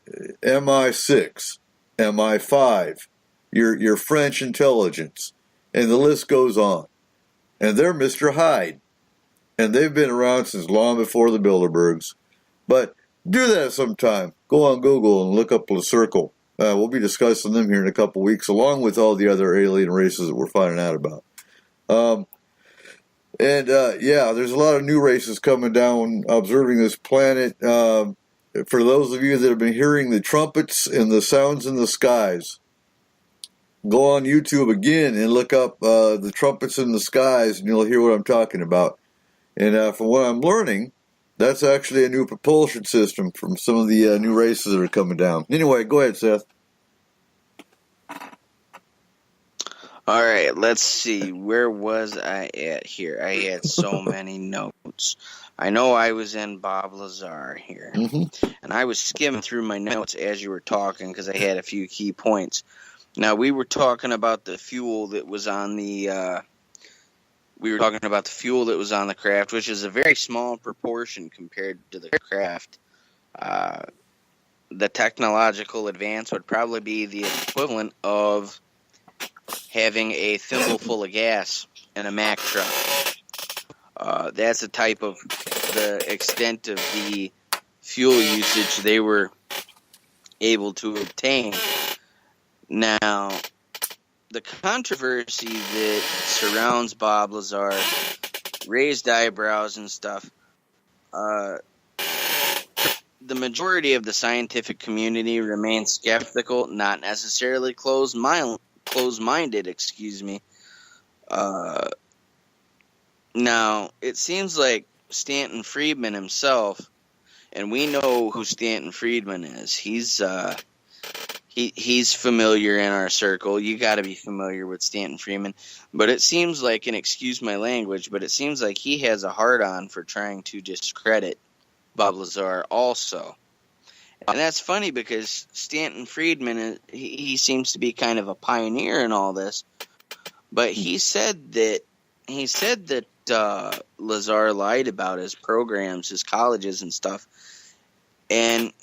MI5, your French intelligence, and the list goes on. And they're Mr. Hyde. And they've been around since long before the Bilderbergs. But do that sometime. Go on Google and look up Le Cercle. We'll be discussing them here in a couple weeks, along with all the other alien races that we're finding out about. There's a lot of new races coming down observing this planet. For those of you that have been hearing the trumpets and the sounds in the skies, go on YouTube again and look up the trumpets in the skies, and you'll hear what I'm talking about. And from what I'm learning, that's actually a new propulsion system from some of the new races that are coming down. Anyway, go ahead, Seth. All right, let's see. Where was I at here? I had so many notes. I know I was in Bob Lazar here. And I was skimming through my notes as you were talking because I had a few key points. Now, we were talking about the fuel that was on the craft, which is a very small proportion compared to the craft. The technological advance would probably be the equivalent of having a thimble full of gas in a Mack truck. That's the extent of the fuel usage they were able to obtain. Now, the controversy that surrounds Bob Lazar, raised eyebrows and stuff, the majority of the scientific community remains skeptical, not necessarily close-minded, Now, it seems like Stanton Friedman himself, and we know who Stanton Friedman is. He's familiar in our circle. You got to be familiar with Stanton Friedman. But it seems like, and excuse my language, but it seems like he has a hard-on for trying to discredit Bob Lazar also. And that's funny because Stanton Friedman, he seems to be kind of a pioneer in all this. But he said that Lazar lied about his programs, his colleges and stuff. And,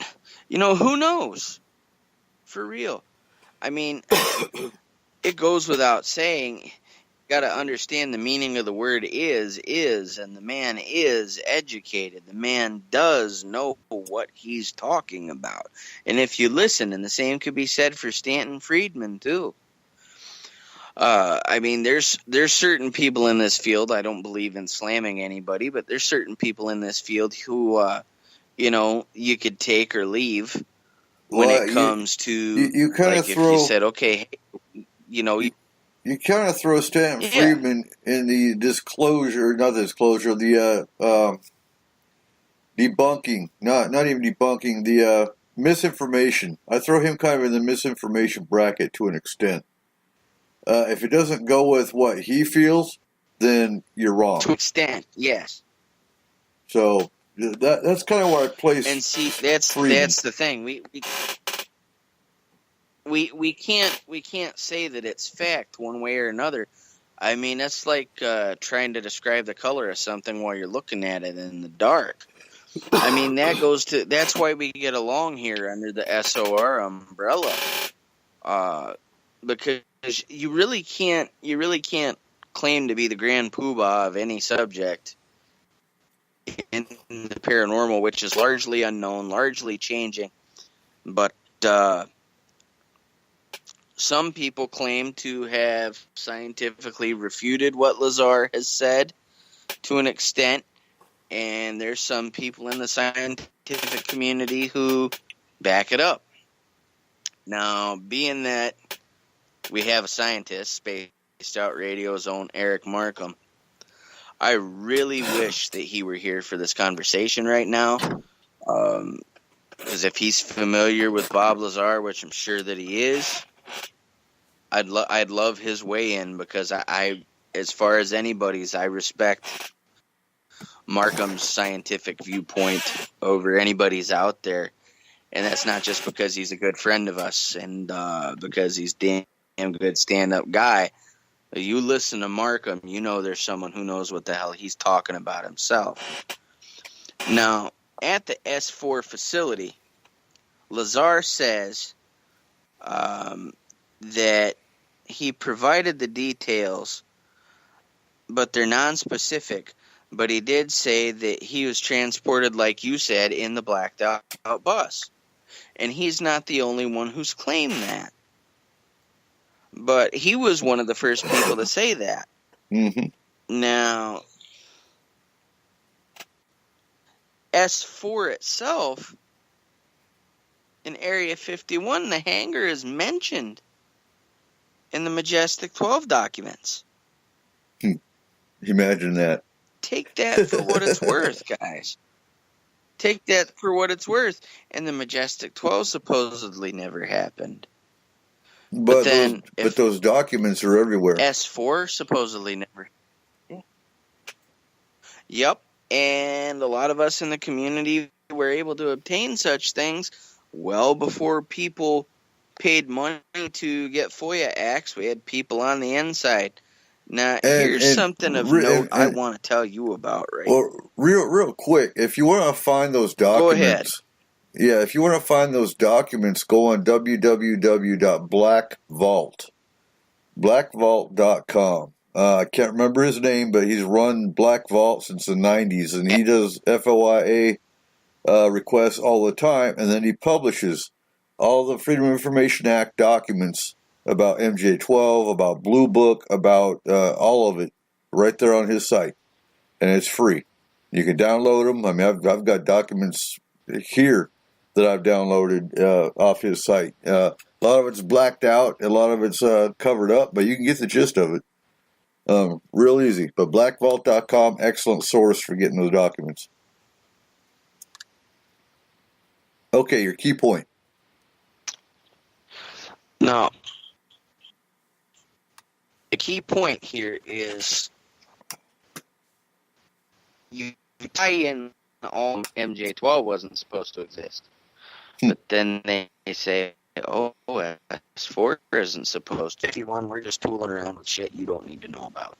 who knows? For real. I mean, it goes without saying, you got to understand the meaning of the word is, and the man is educated. The man does know what he's talking about. And if you listen, and the same could be said for Stanton Friedman, too. I mean, there's certain people in this field, I don't believe in slamming anybody, but there's certain people in this field who, you could take or leave when it comes to, you kind of throw, if you said, okay, you kind of throw Stanton Friedman in the debunking, not even debunking, the misinformation. I throw him kind of in the misinformation bracket to an extent. If it doesn't go with what he feels, then you're wrong. To an extent, yes. So that's kind of where I place. And see, that's the thing. We can't say that it's fact one way or another. I mean, that's like trying to describe the color of something while you're looking at it in the dark. I mean, that's why we get along here under the SOR umbrella. Because you really can't claim to be the grand poobah of any subject in the paranormal, which is largely unknown, largely changing. But some people claim to have scientifically refuted what Lazar has said to an extent, and there's some people in the scientific community who back it up. Now, being that we have a scientist, Spaced Out Radio's own Eric Markham, I really wish that he were here for this conversation right now. Because if he's familiar with Bob Lazar, which I'm sure that he is, I'd love his weigh in, because I as far as anybody's, I respect Markham's scientific viewpoint over anybody's out there. And that's not just because he's a good friend of us and because he's damn good stand-up guy. You listen to Markham, you know there's someone who knows what the hell he's talking about himself. Now, at the S4 facility, Lazar says that he provided the details, but they're non-specific. But he did say that he was transported, like you said, in the blacked out bus. And he's not the only one who's claimed that. But he was one of the first people to say that. Mm-hmm. Now, S4 itself, in Area 51, the hangar is mentioned in the Majestic 12 documents. Imagine that. Take that for what it's worth, guys. Take that for what it's worth. And the Majestic 12 supposedly never happened. But then those documents are everywhere. S4 supposedly never. Yep, and a lot of us in the community were able to obtain such things well before people paid money to get FOIA acts. We had people on the inside. Now, here's something of note I want to tell you about, right? Well, real quick, if you want to find those documents, go ahead. Yeah, if you want to find those documents, go on www.blackvault, blackvault.com. I can't remember his name, but he's run Black Vault since the 90s, and he does FOIA requests all the time, and then he publishes all the Freedom of Information Act documents about MJ-12, about Blue Book, about all of it right there on his site, and it's free. You can download them. I mean, I've got documents here that I've downloaded off his site. A lot of it's blacked out, a lot of it's covered up, but you can get the gist of it. Real easy. But blackvault.com, excellent source for getting those documents. Okay, your key point. Now, the key point here is you tie in all MJ-12 wasn't supposed to exist. But then they say, oh, S4 isn't supposed to. 51, we're just tooling around with shit you don't need to know about.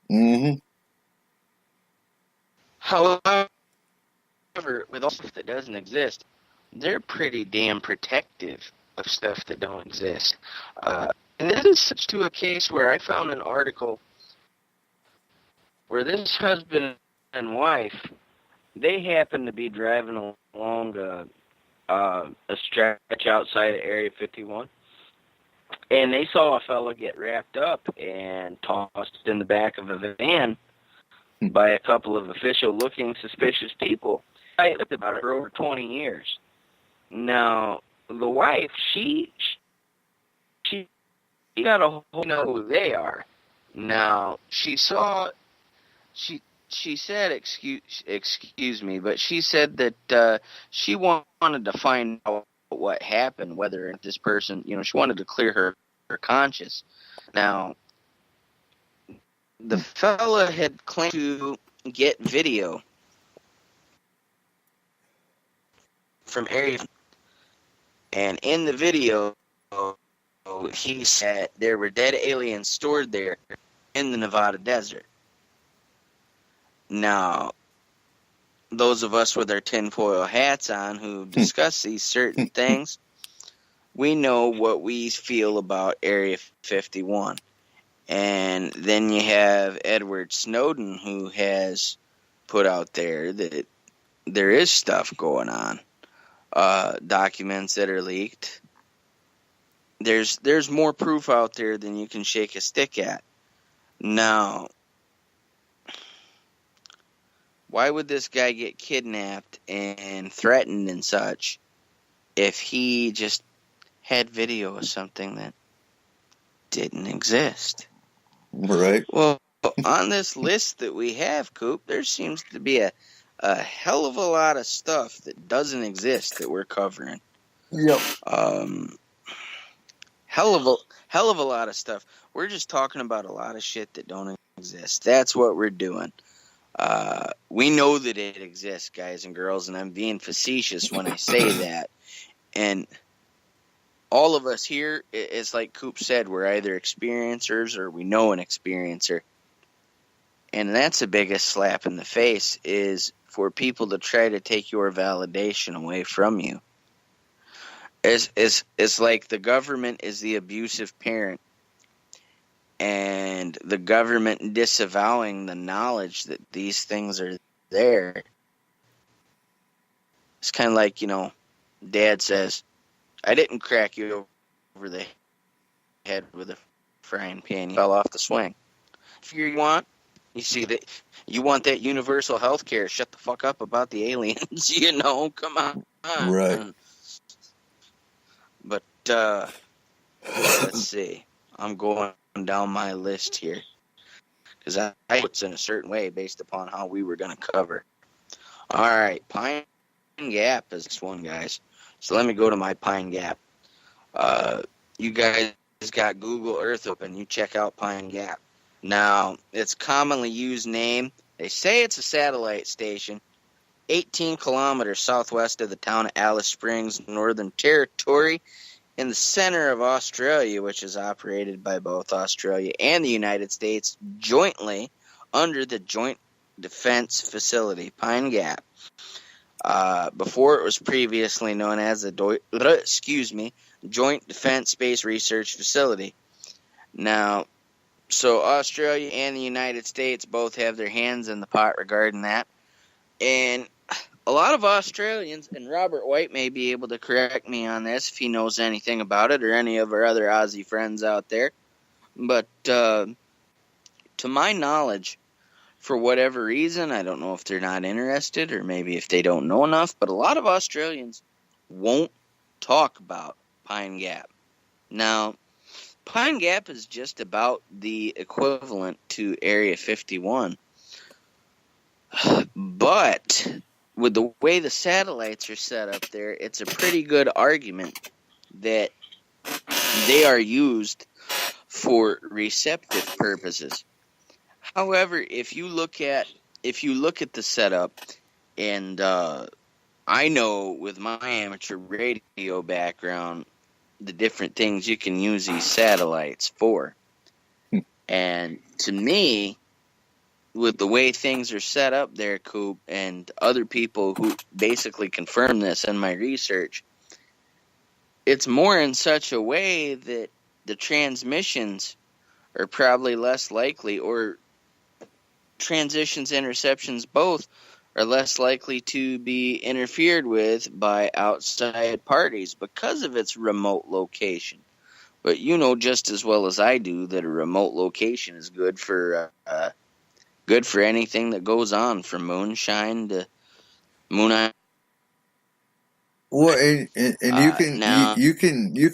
Mm-hmm. However, with all stuff that doesn't exist, they're pretty damn protective of stuff that don't exist. And this is such to a case where I found an article where this husband and wife, they happen to be driving along a stretch outside of Area 51, and they saw a fellow get wrapped up and tossed in the back of a van by a couple of official-looking suspicious people. I looked about it for over 20 years. Now, the wife, she got a whole know who they are. Now, she said, excuse me, but she said that she wanted to find out what happened, whether this person, she wanted to clear her conscience. Now, the fella had claimed to get video from Area, and in the video, he said there were dead aliens stored there in the Nevada desert. Now, those of us with our tinfoil hats on who discuss these certain things, we know what we feel about Area 51. And then you have Edward Snowden, who has put out there that there is stuff going on, documents that are leaked. There's more proof out there than you can shake a stick at. Now, why would this guy get kidnapped and threatened and such if he just had video of something that didn't exist? Right. Well, on this list that we have, Coop, there seems to be a hell of a lot of stuff that doesn't exist that we're covering. Yep. Hell of a lot of stuff. We're just talking about a lot of shit that don't exist. That's what we're doing. We know that it exists, guys and girls, and I'm being facetious when I say that. And all of us here, it's like Coop said, we're either experiencers or we know an experiencer. And that's the biggest slap in the face, is for people to try to take your validation away from you. It's like the government is the abusive parent, and the government disavowing the knowledge that these things are there. It's kind of like, Dad says, I didn't crack you over the head with a frying pan. You fell off the swing. If you want that universal health care, shut the fuck up about the aliens, come on. Right. But, let's see. I'm going down my list here, because I put it in a certain way based upon how we were going to cover. All right, Pine Gap is this one, guys. So let me go to my Pine Gap. you guys got Google Earth open, you check out Pine Gap. Now, its commonly used name, they say it's a satellite station, 18 kilometers southwest of the town of Alice Springs, Northern Territory, in the center of Australia, which is operated by both Australia and the United States jointly under the Joint Defense Facility, Pine Gap. Before it was previously known as the Joint Defense Space Research Facility. Now, so Australia and the United States both have their hands in the pot regarding that. And a lot of Australians, and Robert White may be able to correct me on this if he knows anything about it, or any of our other Aussie friends out there, but to my knowledge, for whatever reason, I don't know if they're not interested or maybe if they don't know enough, but a lot of Australians won't talk about Pine Gap. Now, Pine Gap is just about the equivalent to Area 51. But with the way the satellites are set up there, it's a pretty good argument that they are used for receptive purposes. However, if you look at the setup, and I know with my amateur radio background, the different things you can use these satellites for. And to me, with the way things are set up there, Coop, and other people who basically confirm this in my research, it's more in such a way that the transmissions are probably less likely, or transitions, interceptions, both are less likely to be interfered with by outside parties because of its remote location. But you know just as well as I do that a remote location is good for anything that goes on, from moonshine to moon. Well, and you can now, you can hear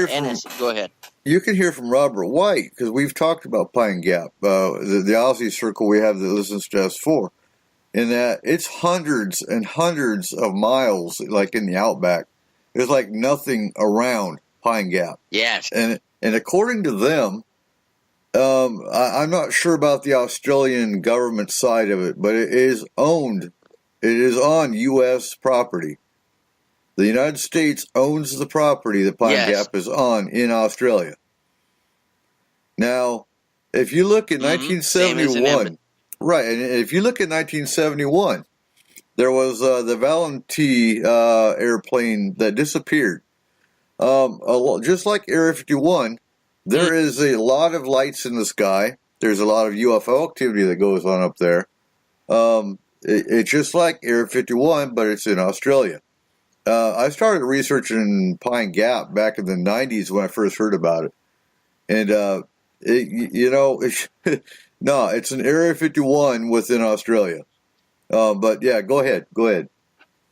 from Go ahead. You can hear from Robert White, because we've talked about Pine Gap, the Aussie circle we have that listens to S4, in that it's hundreds and hundreds of miles, like in the outback. There's like nothing around Pine Gap. Yes. And according to them, I'm not sure about the Australian government side of it, but it is owned. It is on U.S. property. The United States owns the property that Pine Gap is on in Australia. Now, if you look at 1971, right, and if you look at 1971, there was the Valenti airplane that disappeared. Just like Area 51, there is a lot of lights in the sky. There's a lot of UFO activity that goes on up there. It's just like Area 51, but it's in Australia. I started researching Pine Gap back in the 90s when I first heard about it. And, it's an Area 51 within Australia. But, yeah, go ahead.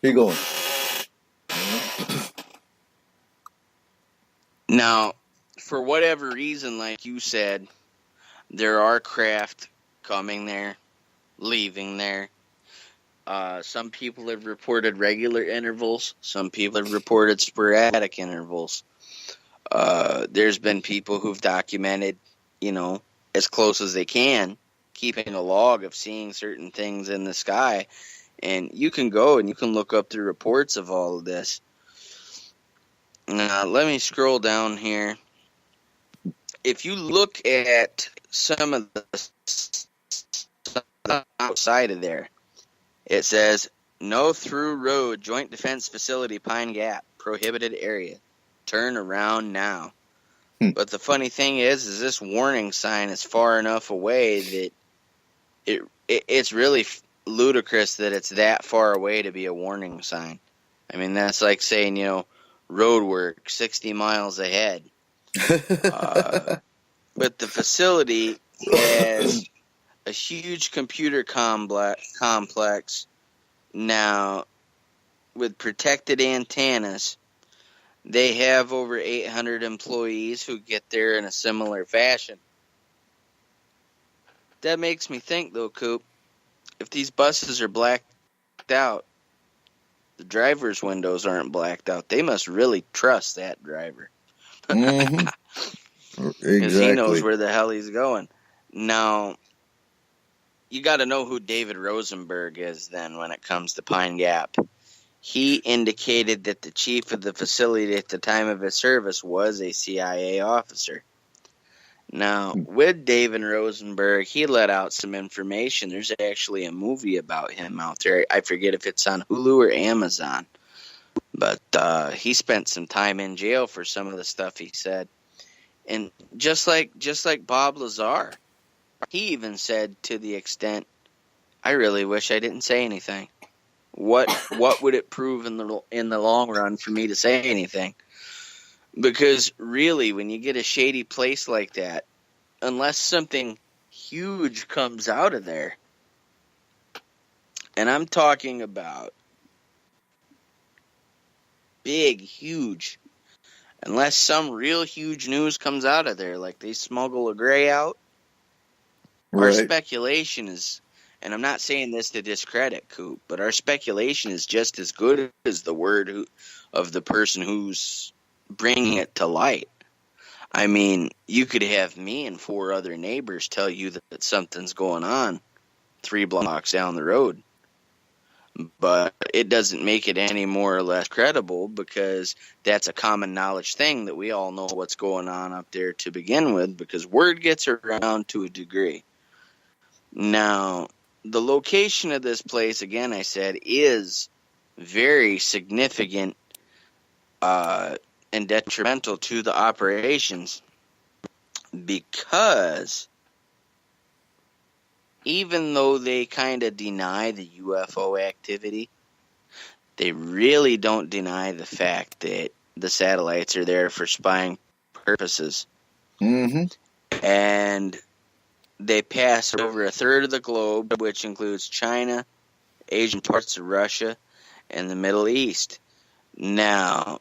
Keep going. Now, for whatever reason, like you said, there are craft coming there, leaving there. Some people have reported regular intervals. Some people have reported sporadic intervals. There's been people who've documented, as close as they can, keeping a log of seeing certain things in the sky. And you can go and you can look up the reports of all of this. Now, let me scroll down here. If you look at some of the stuff outside of there, it says, no through road, Joint Defense Facility, Pine Gap, prohibited area. Turn around now. But the funny thing is this warning sign is far enough away that it's really ludicrous that it's that far away to be a warning sign. I mean, that's like saying, road work 60 miles ahead. But the facility has a huge computer complex now with protected antennas. They have over 800 employees who get there in a similar fashion. That makes me think, though, Coop, if these buses are blacked out, the driver's windows aren't blacked out. They must really trust that driver. Mm-hmm. Because he knows Exactly. where the hell he's going. Now, you got to know who David Rosenberg is then when it comes to Pine Gap. He indicated that the chief of the facility at the time of his service was a CIA officer. Now, with David Rosenberg, he let out some information. There's actually a movie about him out there. I forget if it's on Hulu or Amazon. But he spent some time in jail for some of the stuff he said. And just like Bob Lazar, he even said to the extent, I really wish I didn't say anything. What would it prove in the long run for me to say anything? Because really, when you get a shady place like that, unless something huge comes out of there, and I'm talking about big, huge, unless some real huge news comes out of there, like they smuggle a gray out, our Right. speculation is, and I'm not saying this to discredit Coop, but our speculation is just as good as the word of the person who's bringing it to light. I mean, you could have me and 4 other neighbors tell you that something's going on 3 blocks down the road. But it doesn't make it any more or less credible, because that's a common knowledge thing that we all know what's going on up there to begin with, because word gets around to a degree. Now, the location of this place, again, I said, is very significant and detrimental to the operations, because even though they kind of deny the UFO activity, they really don't deny the fact that the satellites are there for spying purposes. Mm-hmm. And they pass over a third of the globe, which includes China, Asian parts of Russia, and the Middle East. Now,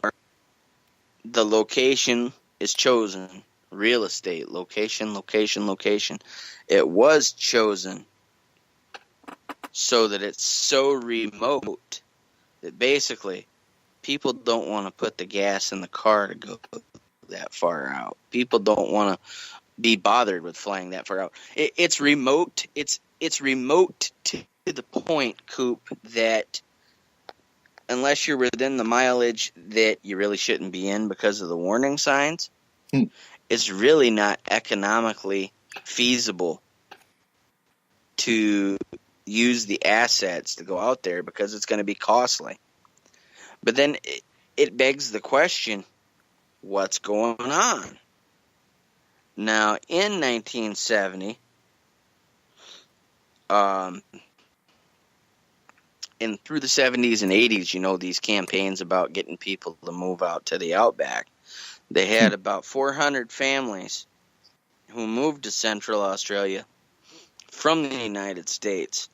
the location is chosen. Real estate, location. It was chosen so that it's so remote that basically people don't want to put the gas in the car to go that far out. People don't want to be bothered with flying that far out. It's remote. It's remote to the point, Coop, that unless you're within the mileage that you really shouldn't be in because of the warning signs, it's really not economically feasible to use the assets to go out there, because it's going to be costly. But then it begs the question, what's going on? Now, in 1970, and through the 70s and 80s, you know, these campaigns about getting people to move out to the outback. They had about 400 families who moved to Central Australia from the United States.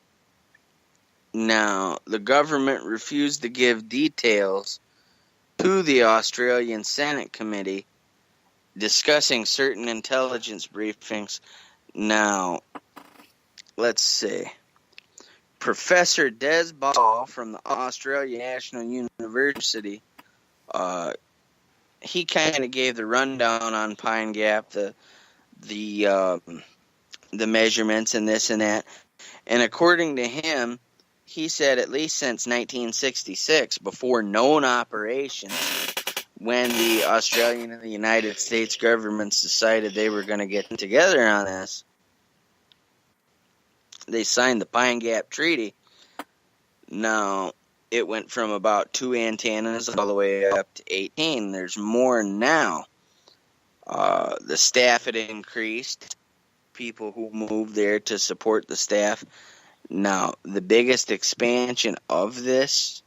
Now, the government refused to give details to the Australian Senate Committee discussing certain intelligence briefings. Now, let's see. Professor Des Ball from the Australian National University, he kind of gave the rundown on Pine Gap, the measurements and this and that. And according to him, he said at least since 1966, before known operations, when the Australian and the United States governments decided they were going to get together on this, they signed the Pine Gap Treaty. Now, it went from about 2 antennas all the way up to 18. There's more now. The staff had increased. People who moved there to support the staff. Now, the biggest expansion of this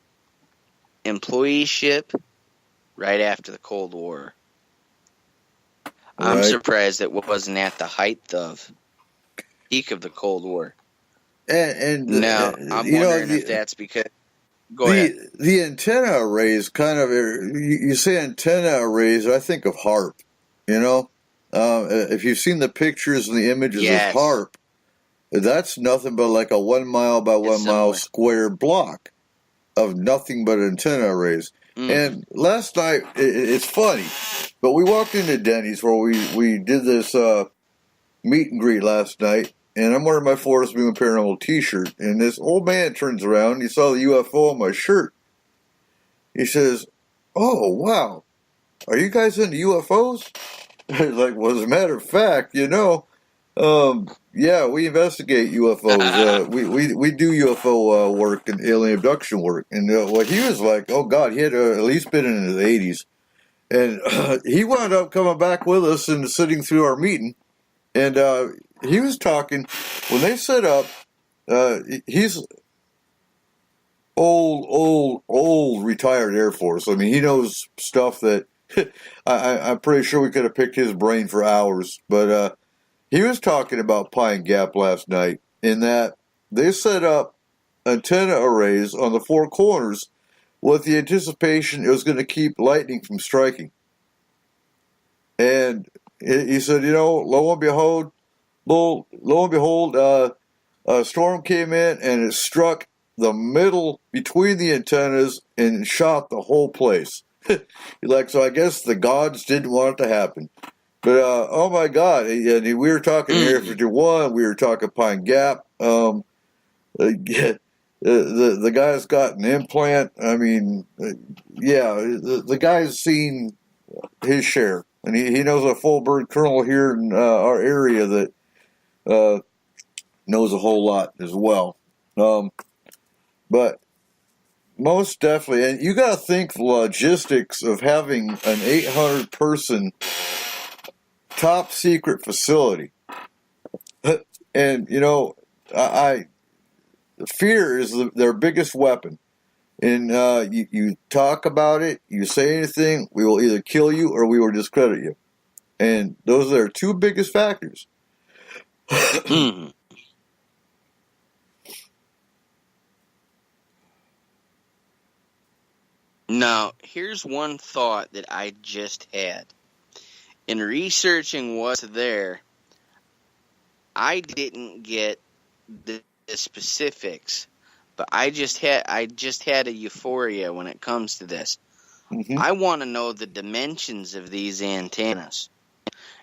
employeeship right after the Cold War. I'm Right. surprised it wasn't at the height of peak of the Cold War. And Now, I'm you know, wondering if that's because... Go ahead. The antenna arrays kind of, you say antenna arrays, I think of HARP, you know? If you've seen the pictures and the images Yes. of HARP, that's nothing but like a 1 mile by 1 mile similar. square block of nothing but antenna arrays. And last night, it's funny, but we walked into Denny's where we did this meet and greet last night, and I'm wearing my Forest Moon Paranormal t-shirt, and this old man turns around, and he saw the UFO on my shirt. He says, "Oh, wow, are you guys into UFOs?" I was like, well, as a matter of fact, yeah, we investigate UFOs. We do UFO work and alien abduction work. And what he was like, oh, God, he had at least been in his 80s. And he wound up coming back with us and sitting through our meeting. And he was talking, when they set up, he's old retired Air Force. I mean, he knows stuff that I'm pretty sure we could have picked his brain for hours. But he was talking about Pine Gap last night in that they set up antenna arrays on the four corners with the anticipation it was going to keep lightning from striking. And he said, lo and behold, a storm came in and it struck the middle between the antennas and shot the whole place. So I guess the gods didn't want it to happen. But, oh my God, we were talking Area 51, we were talking Pine Gap. The guy's got an implant. I mean, the guy's seen his share. And he knows a full bird colonel here in our area that knows a whole lot as well. But most definitely, and you got to think the logistics of having an 800-person top secret facility. And, fear is their biggest weapon. And you talk about it, you say anything, we will either kill you or we will discredit you. And those are their two biggest factors. Now, here's one thought that I just had. In researching what's there, I didn't get the specifics, but I just had a euphoria when it comes to this. Mm-hmm. I want to know the dimensions of these antennas.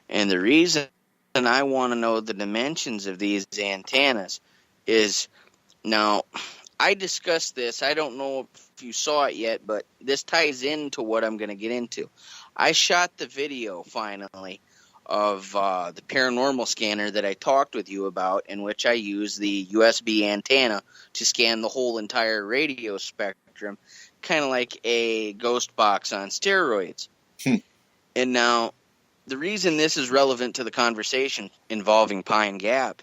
And the reason I want to know the dimensions of these antennas is, now, I discussed this. I don't know if you saw it yet, but this ties into what I'm going to get into. I shot the video, finally, of the paranormal scanner that I talked with you about, in which I use the USB antenna to scan the whole entire radio spectrum, kind of like a ghost box on steroids. And now, the reason this is relevant to the conversation involving Pine Gap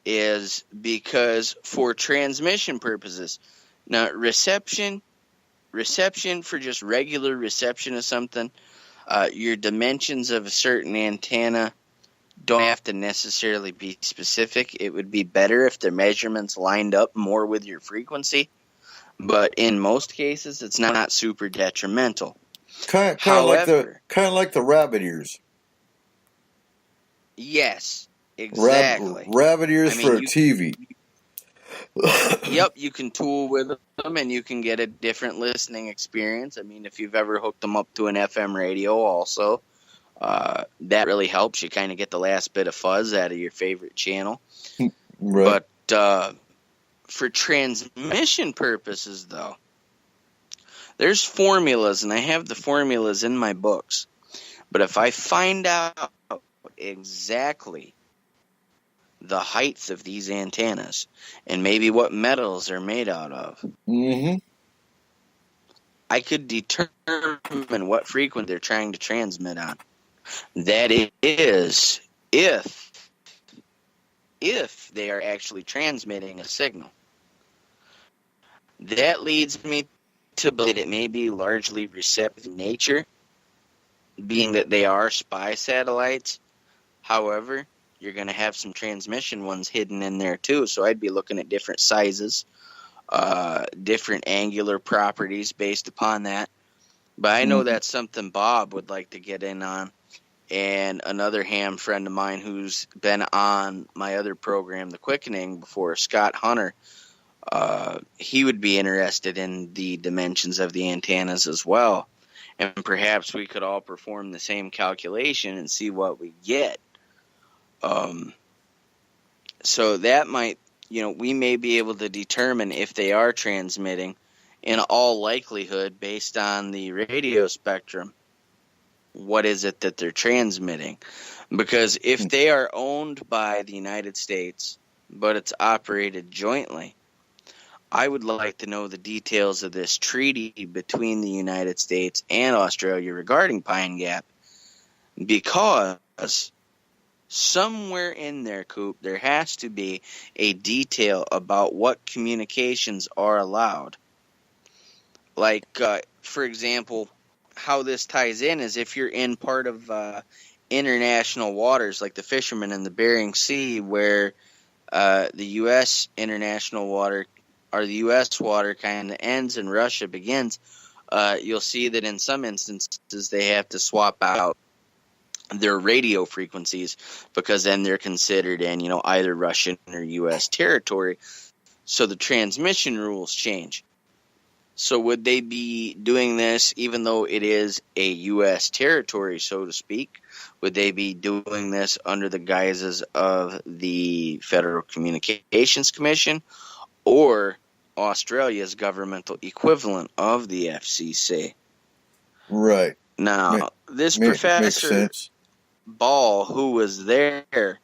is because for transmission purposes, now reception for just regular reception of something, your dimensions of a certain antenna don't have to necessarily be specific. It would be better if the measurements lined up more with your frequency, but in most cases, it's not super detrimental. Kind of like the rabbit ears. Yes, exactly. Rabbit ears for a TV. Yep, you can tool with them and you can get a different listening experience. I mean, if you've ever hooked them up to an FM radio also, that really helps. You kind of get the last bit of fuzz out of your favorite channel. Right. But for transmission purposes, though, there's formulas, and I have the formulas in my books. But if I find out exactly the heights of these antennas and maybe what metals are made out of, I could determine what frequency they're trying to transmit on. That is, if they are actually transmitting a signal. That leads me to believe it may be largely receptive in nature, being that they are spy satellites. However, you're going to have some transmission ones hidden in there too, so I'd be looking at different sizes, different angular properties based upon that. But I know that's something Bob would like to get in on, and another ham friend of mine who's been on my other program, The Quickening, before, Scott Hunter. he would be interested in the dimensions of the antennas as well. And perhaps we could all perform the same calculation and see what we get. So that might, we may be able to determine if they are transmitting, in all likelihood, based on the radio spectrum, what is it that they're transmitting. Because if they are owned by the United States, but it's operated jointly, I would like to know the details of this treaty between the United States and Australia regarding Pine Gap, because somewhere in there, Coop, there has to be a detail about what communications are allowed. Like, for example, how this ties in is if you're in part of international waters, like the fishermen in the Bering Sea, where the U.S. international water, or the U.S. water kind of ends and Russia begins, you'll see that in some instances they have to swap out their radio frequencies, because then they're considered in, either Russian or U.S. territory. So the transmission rules change. So would they be doing this even though it is a U.S. territory, so to speak? Would they be doing this under the guises of the Federal Communications Commission or Australia's governmental equivalent of the FCC? Right. Now, this Professor Ball, who was there,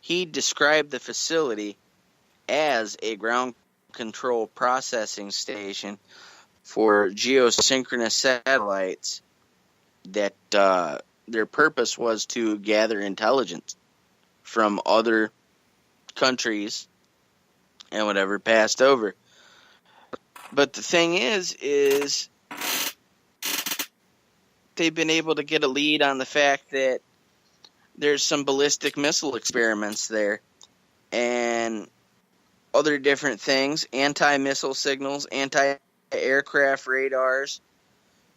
he described the facility as a ground control processing station for geosynchronous satellites that their purpose was to gather intelligence from other countries and whatever passed over. But the thing is they've been able to get a lead on the fact that there's some ballistic missile experiments there and other different things, anti-missile signals, anti-aircraft radars,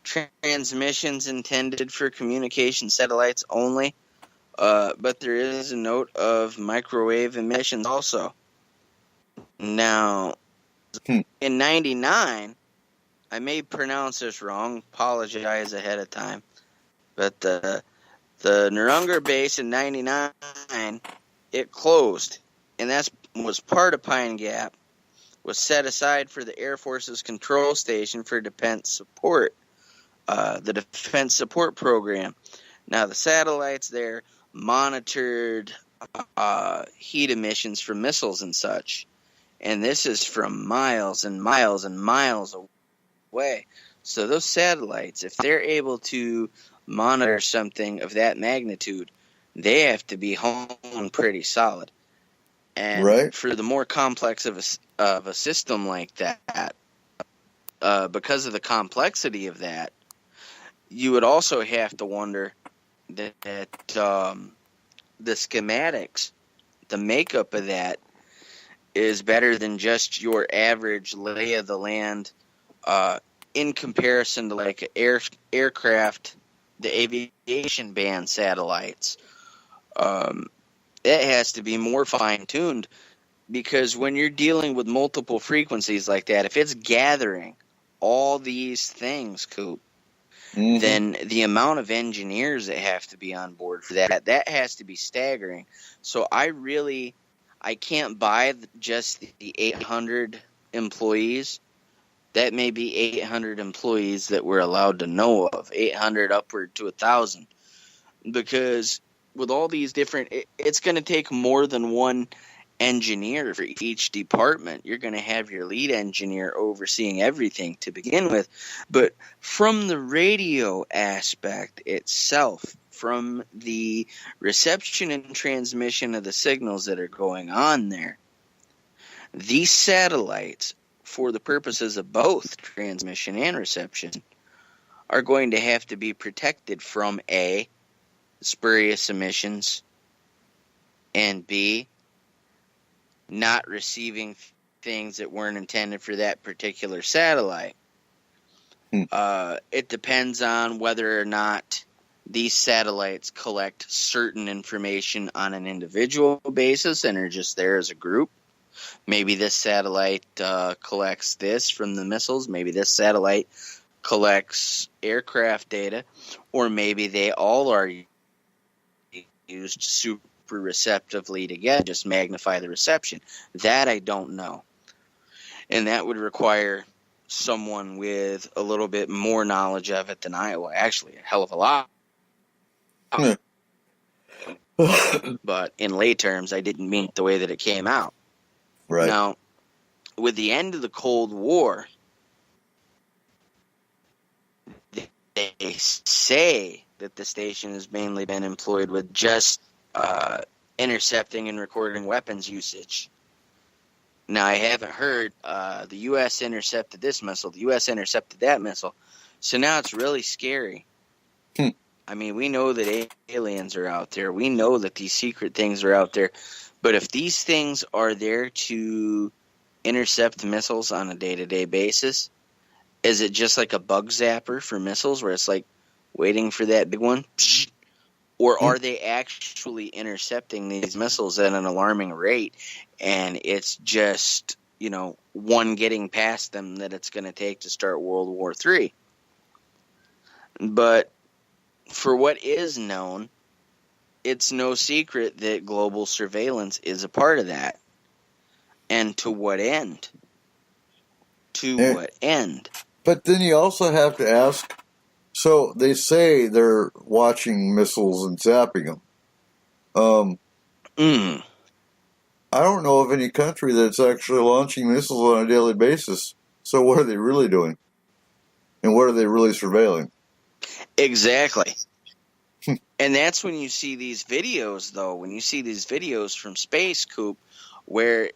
transmissions intended for communication satellites only. But there is a note of microwave emissions also. Now, in 99, I may pronounce this wrong, apologize ahead of time, but the Nurungar base in 99, it closed, and that was part of Pine Gap, was set aside for the Air Force's control station for defense support, the Defense Support Program. Now, the satellites there monitored heat emissions from missiles and such, and this is from miles and miles and miles away. So those satellites, if they're able to monitor something of that magnitude, they have to be honed pretty solid. And for the more complex of a system like that, because of the complexity of that, you would also have to wonder that the schematics, the makeup of that, is better than just your average lay of the land in comparison to like aircraft, the aviation band satellites. It has to be more fine-tuned, because when you're dealing with multiple frequencies like that, if it's gathering all these things, Coop, then the amount of engineers that have to be on board for that has to be staggering. So I can't buy just the 800 employees. That may be 800 employees that we're allowed to know of, 800 upward to 1,000, because with all these different, it's going to take more than one engineer for each department. You're going to have your lead engineer overseeing everything to begin with. But from the radio aspect itself, from the reception and transmission of the signals that are going on there, these satellites, for the purposes of both transmission and reception, are going to have to be protected from A, spurious emissions, and B, not receiving things that weren't intended for that particular satellite. It depends on whether or not these satellites collect certain information on an individual basis and are just there as a group, Maybe this satellite collects this from the missiles. Maybe this satellite collects aircraft data. Or maybe they all are used super receptively together, just magnify the reception. That I don't know. And that would require someone with a little bit more knowledge of it than I. Well, actually, a hell of a lot. But in lay terms, I didn't mean it the way that it came out. Right. Now, with the end of the Cold War, they say that the station has mainly been employed with just intercepting and recording weapons usage. Now, I haven't heard the U.S. intercepted this missile, the U.S. intercepted that missile, so now it's really scary. I mean, we know that aliens are out there. We know that these secret things are out there. But if these things are there to intercept missiles on a day-to-day basis, is it just like a bug zapper for missiles where it's like waiting for that big one? Or are they actually intercepting these missiles at an alarming rate, and it's just, one getting past them that it's going to take to start World War III? But for what is known, it's no secret that global surveillance is a part of that. And to what end? What end? But then you also have to ask, so they say they're watching missiles and zapping them. I don't know of any country that's actually launching missiles on a daily basis. So what are they really doing? And what are they really surveilling? Exactly. And that's when you see these videos, though. When you see these videos from space, Coop, where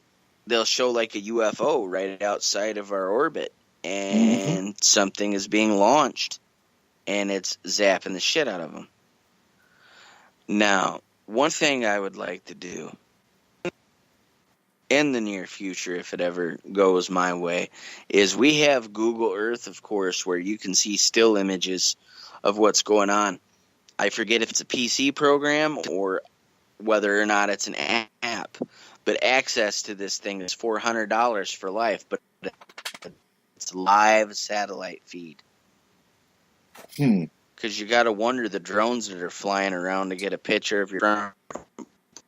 they'll show like a UFO right outside of our orbit, and something is being launched, and it's zapping the shit out of them. Now, one thing I would like to do in the near future, if it ever goes my way, is we have Google Earth, of course, where you can see still images of what's going on. I forget if it's a PC program or whether or not it's an app, but access to this thing is $400 for life, but it's live satellite feed. Because you got to wonder the drones that are flying around to get a picture of your front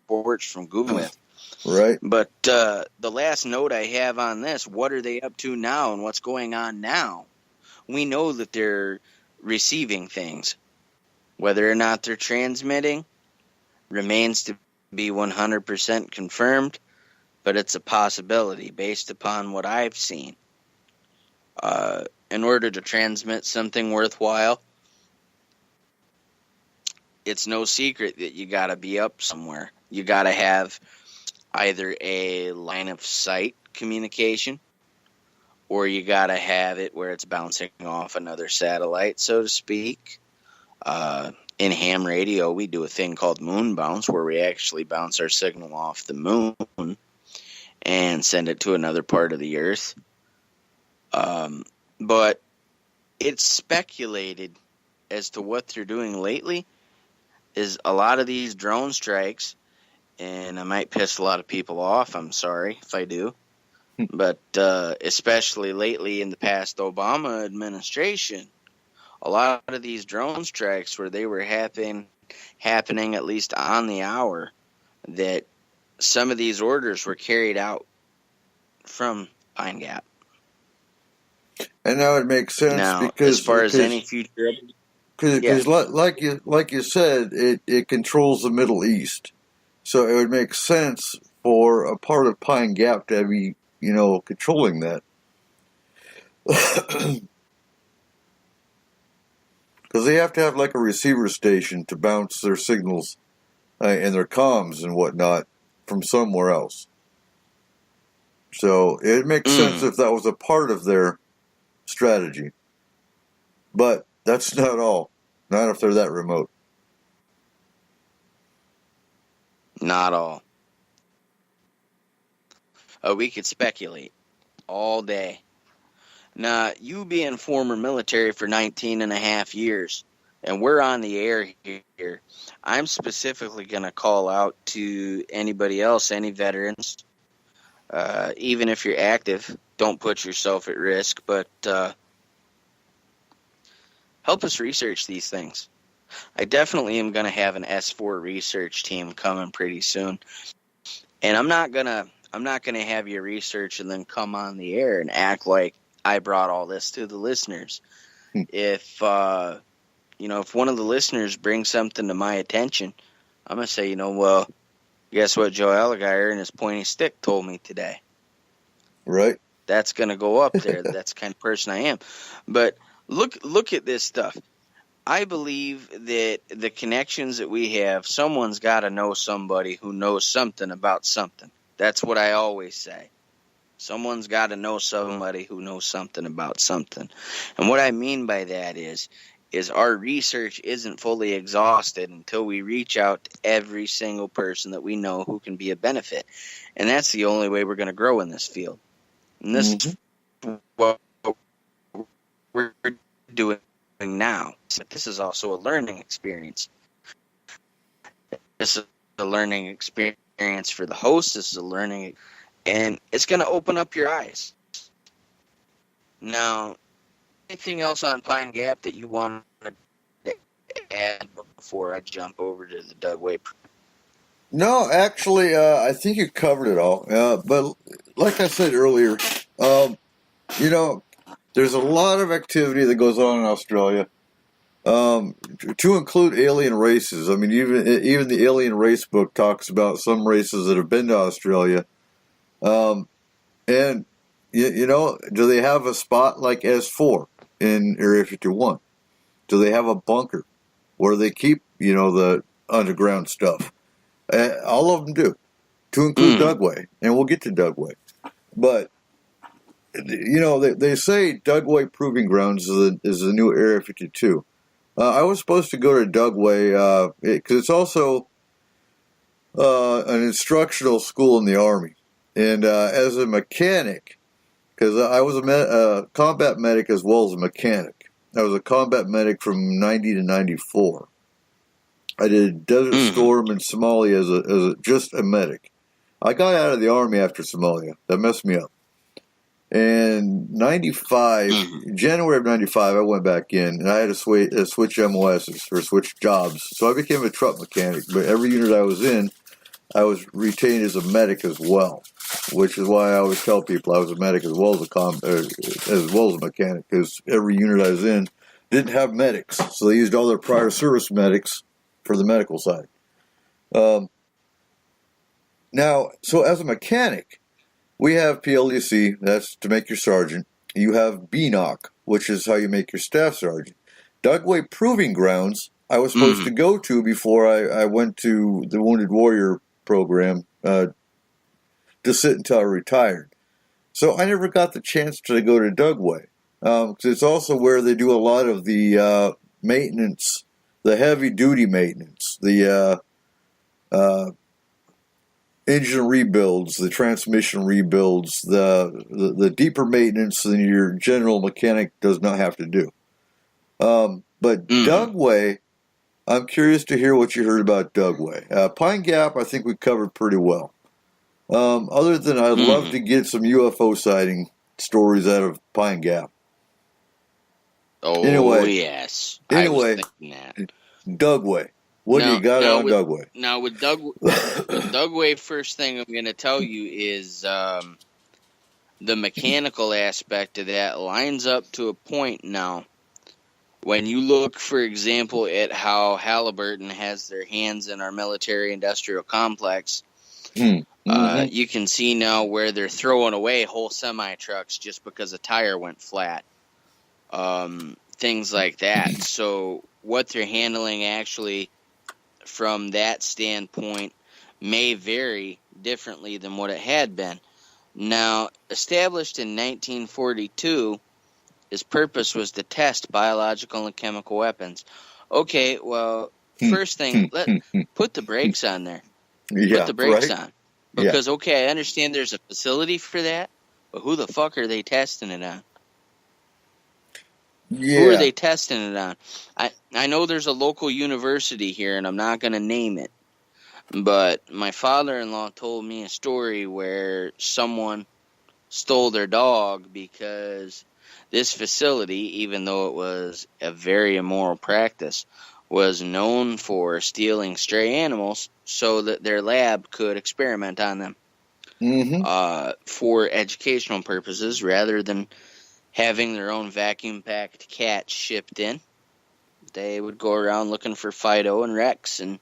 porch from Google. Right. But the last note I have on this, what are they up to now and what's going on now? We know that they're receiving things. Whether or not they're transmitting remains to be 100% confirmed, but it's a possibility based upon what I've seen. In order to transmit something worthwhile, it's no secret that you got to be up somewhere. You got to have either a line of sight communication, or you got to have it where it's bouncing off another satellite, so to speak. In ham radio, we do a thing called moon bounce, where we actually bounce our signal off the moon and send it to another part of the earth. But it's speculated as to what they're doing lately is a lot of these drone strikes, and I might piss a lot of people off, I'm sorry if I do, but especially lately in the past Obama administration, a lot of these drone strikes where they were happening at least on the hour, that some of these orders were carried out from Pine Gap. And that would make sense now, because as far as any future, because like you said, it controls the Middle East, so it would make sense for a part of Pine Gap to be controlling that. Because they have to have like a receiver station to bounce their signals and their comms and whatnot from somewhere else. So it makes sense if that was a part of their strategy. But that's not all. Not if they're that remote. Not all. We could speculate all day. Now, you being former military for 19 and a half years, and we're on the air here, I'm specifically going to call out to anybody else, any veterans, Even if you're active, don't put yourself at risk, but help us research these things. I definitely am going to have an S4 research team coming pretty soon. And I'm not going to have you research and then come on the air and act like I brought all this to the listeners. If if one of the listeners brings something to my attention, I'm going to say, well, guess what Joe Allgaier and his pointy stick told me today. Right. That's going to go up there. That's the kind of person I am. But look at this stuff. I believe that the connections that we have, someone's got to know somebody who knows something about something. That's what I always say. Someone's got to know somebody who knows something about something. And what I mean by that is our research isn't fully exhausted until we reach out to every single person that we know who can be a benefit. And that's the only way we're going to grow in this field. And this is what we're doing now. This is also a learning experience. This is a learning experience for the host. This is a learning, and it's going to open up your eyes. Now, anything else on Pine Gap that you want to add before I jump over to the Dugway? No, actually, I think you covered it all. But like I said earlier, there's a lot of activity that goes on in Australia, to include alien races. I mean, even the Alien Race book talks about some races that have been to Australia. And, do they have a spot like S4 in Area 51? Do they have a bunker where they keep, the underground stuff? All of them do, to include Dugway. And we'll get to Dugway. But they say Dugway Proving Grounds is the new Area 52. I was supposed to go to Dugway because it's also an instructional school in the Army. And as a mechanic, because I was a combat medic as well as a mechanic. I was a combat medic from 90 to 94. I did Desert Storm in Somalia as just a medic. I got out of the Army after Somalia. That messed me up. And January of 95, I went back in, and I had to switch MOSs, or switch jobs. So I became a truck mechanic, but every unit I was in, I was retained as a medic as well, which is why I always tell people I was a medic as well as a mechanic, because every unit I was in didn't have medics, so they used all their prior service medics for the medical side. Now, so as a mechanic, we have PLDC, that's to make your sergeant. You have BNOC, which is how you make your staff sergeant. Dugway Proving Grounds, I was supposed to go to before I went to the Wounded Warrior program to sit until I retired. So I never got the chance to go to Dugway. Because it's also where they do a lot of the maintenance, the heavy-duty maintenance, the engine rebuilds, the transmission rebuilds, the deeper maintenance than your general mechanic does not have to do. But Dugway, I'm curious to hear what you heard about Dugway. Pine Gap, I think we covered pretty well. Other than I'd love to get some UFO sighting stories out of Pine Gap. Oh, anyway, yes. Anyway, Dugway. What do you got on Dugway? Now, with Dugway, first thing I'm going to tell you is the mechanical aspect of that lines up to a point now. When you look, for example, at how Halliburton has their hands in our military-industrial complex, you can see now where they're throwing away whole semi-trucks just because a tire went flat. Things like that. So what they're handling actually from that standpoint may vary differently than what it had been. Now, established in 1942, its purpose was to test biological and chemical weapons. Okay, well, first thing, put the brakes on there. Yeah, put the brakes on. Because, okay, I understand there's a facility for that, but who the fuck are they testing it on? Yeah. Who are they testing it on? I know there's a local university here, and I'm not going to name it. But my father-in-law told me a story where someone stole their dog because this facility, even though it was a very immoral practice, was known for stealing stray animals so that their lab could experiment on them for educational purposes rather than having their own vacuum-packed cats shipped in. They would go around looking for Fido and Rex, and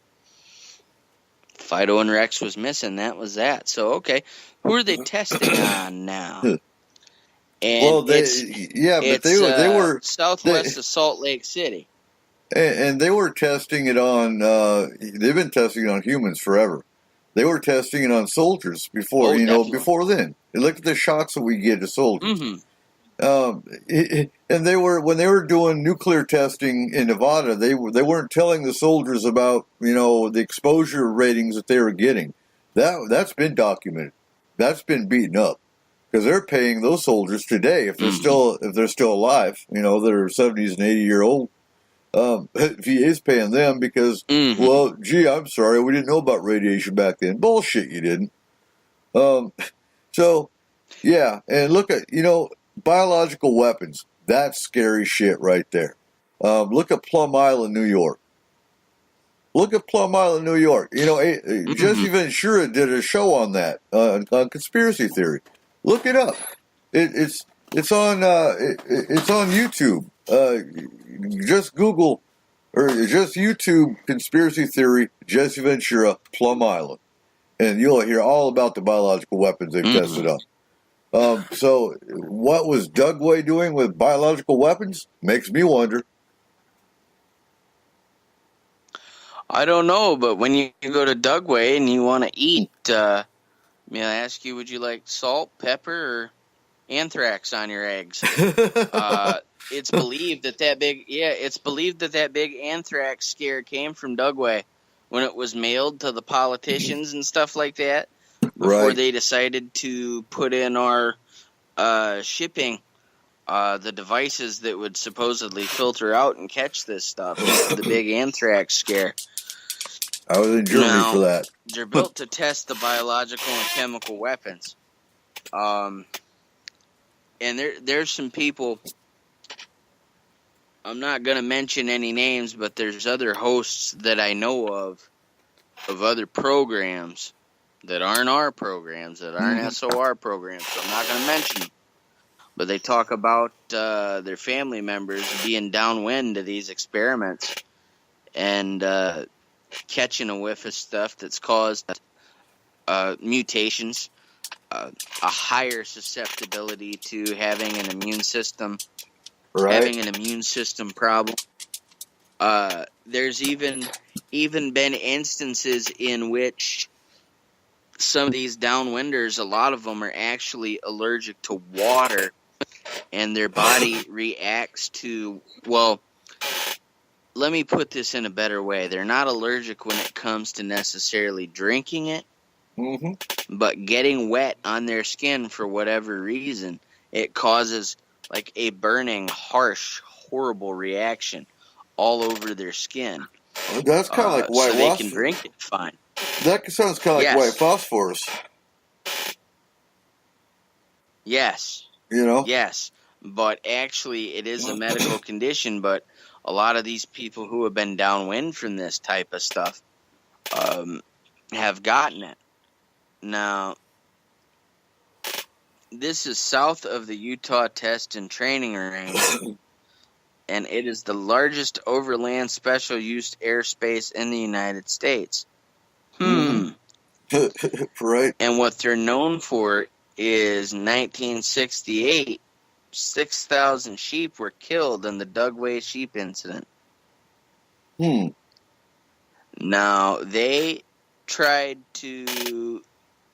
Fido and Rex was missing. That was that. So, okay, who are they testing on now? And Well, they were southwest of Salt Lake City. And they were testing it on. They've been testing it on humans forever. They were testing it on soldiers before. Definitely. Before then. And look at the shots that we get to soldiers. Mm-hmm. And when they were doing nuclear testing in Nevada, they weren't telling the soldiers about the exposure ratings that they were getting. That's been documented. That's been beaten up because they're paying those soldiers today if they're still alive. That are 70s and 80-year-old. VA is paying them because, well, gee, I'm sorry, we didn't know about radiation back then. Bullshit, you didn't. So, yeah, and look at, biological weapons. That's scary shit right there. Look at Plum Island, New York. Jesse Ventura did a show on that, on conspiracy theory. Look it up. It's on YouTube. Just Google or just YouTube conspiracy theory Jesse Ventura Plum Island, and you'll hear all about the biological weapons they've tested on. So what was Dugway doing with biological weapons? Makes me wonder. I don't know, but when you go to Dugway and you want to eat, may I ask you, would you like salt, pepper, or anthrax on your eggs? It's believed that big anthrax scare came from Dugway when it was mailed to the politicians and stuff like that before they decided to put in our shipping the devices that would supposedly filter out and catch this stuff. The big anthrax scare. I was in Germany for that. They're built to test the biological and chemical weapons. And there's some people, I'm not going to mention any names, but there's other hosts that I know of other programs that aren't our programs, that aren't SOR programs, so I'm not going to mention them. But they talk about their family members being downwind to these experiments and catching a whiff of stuff that's caused mutations, a higher susceptibility to having an immune system, having an immune system problem. There's even been instances in which some of these downwinders, a lot of them are actually allergic to water, and their body reacts to, well, let me put this in a better way. They're not allergic when it comes to necessarily drinking it, but getting wet on their skin for whatever reason, it causes like a burning, harsh, horrible reaction all over their skin. That's kind of like white so they can drink it fine. That sounds kind of like white phosphorus. Yes. Yes. But actually, it is a medical condition, but a lot of these people who have been downwind from this type of stuff have gotten it. Now, this is south of the Utah Test and Training Range, and it is the largest overland special use airspace in the United States. Right. And what they're known for is 1968, 6,000 sheep were killed in the Dugway sheep incident. Now, they tried to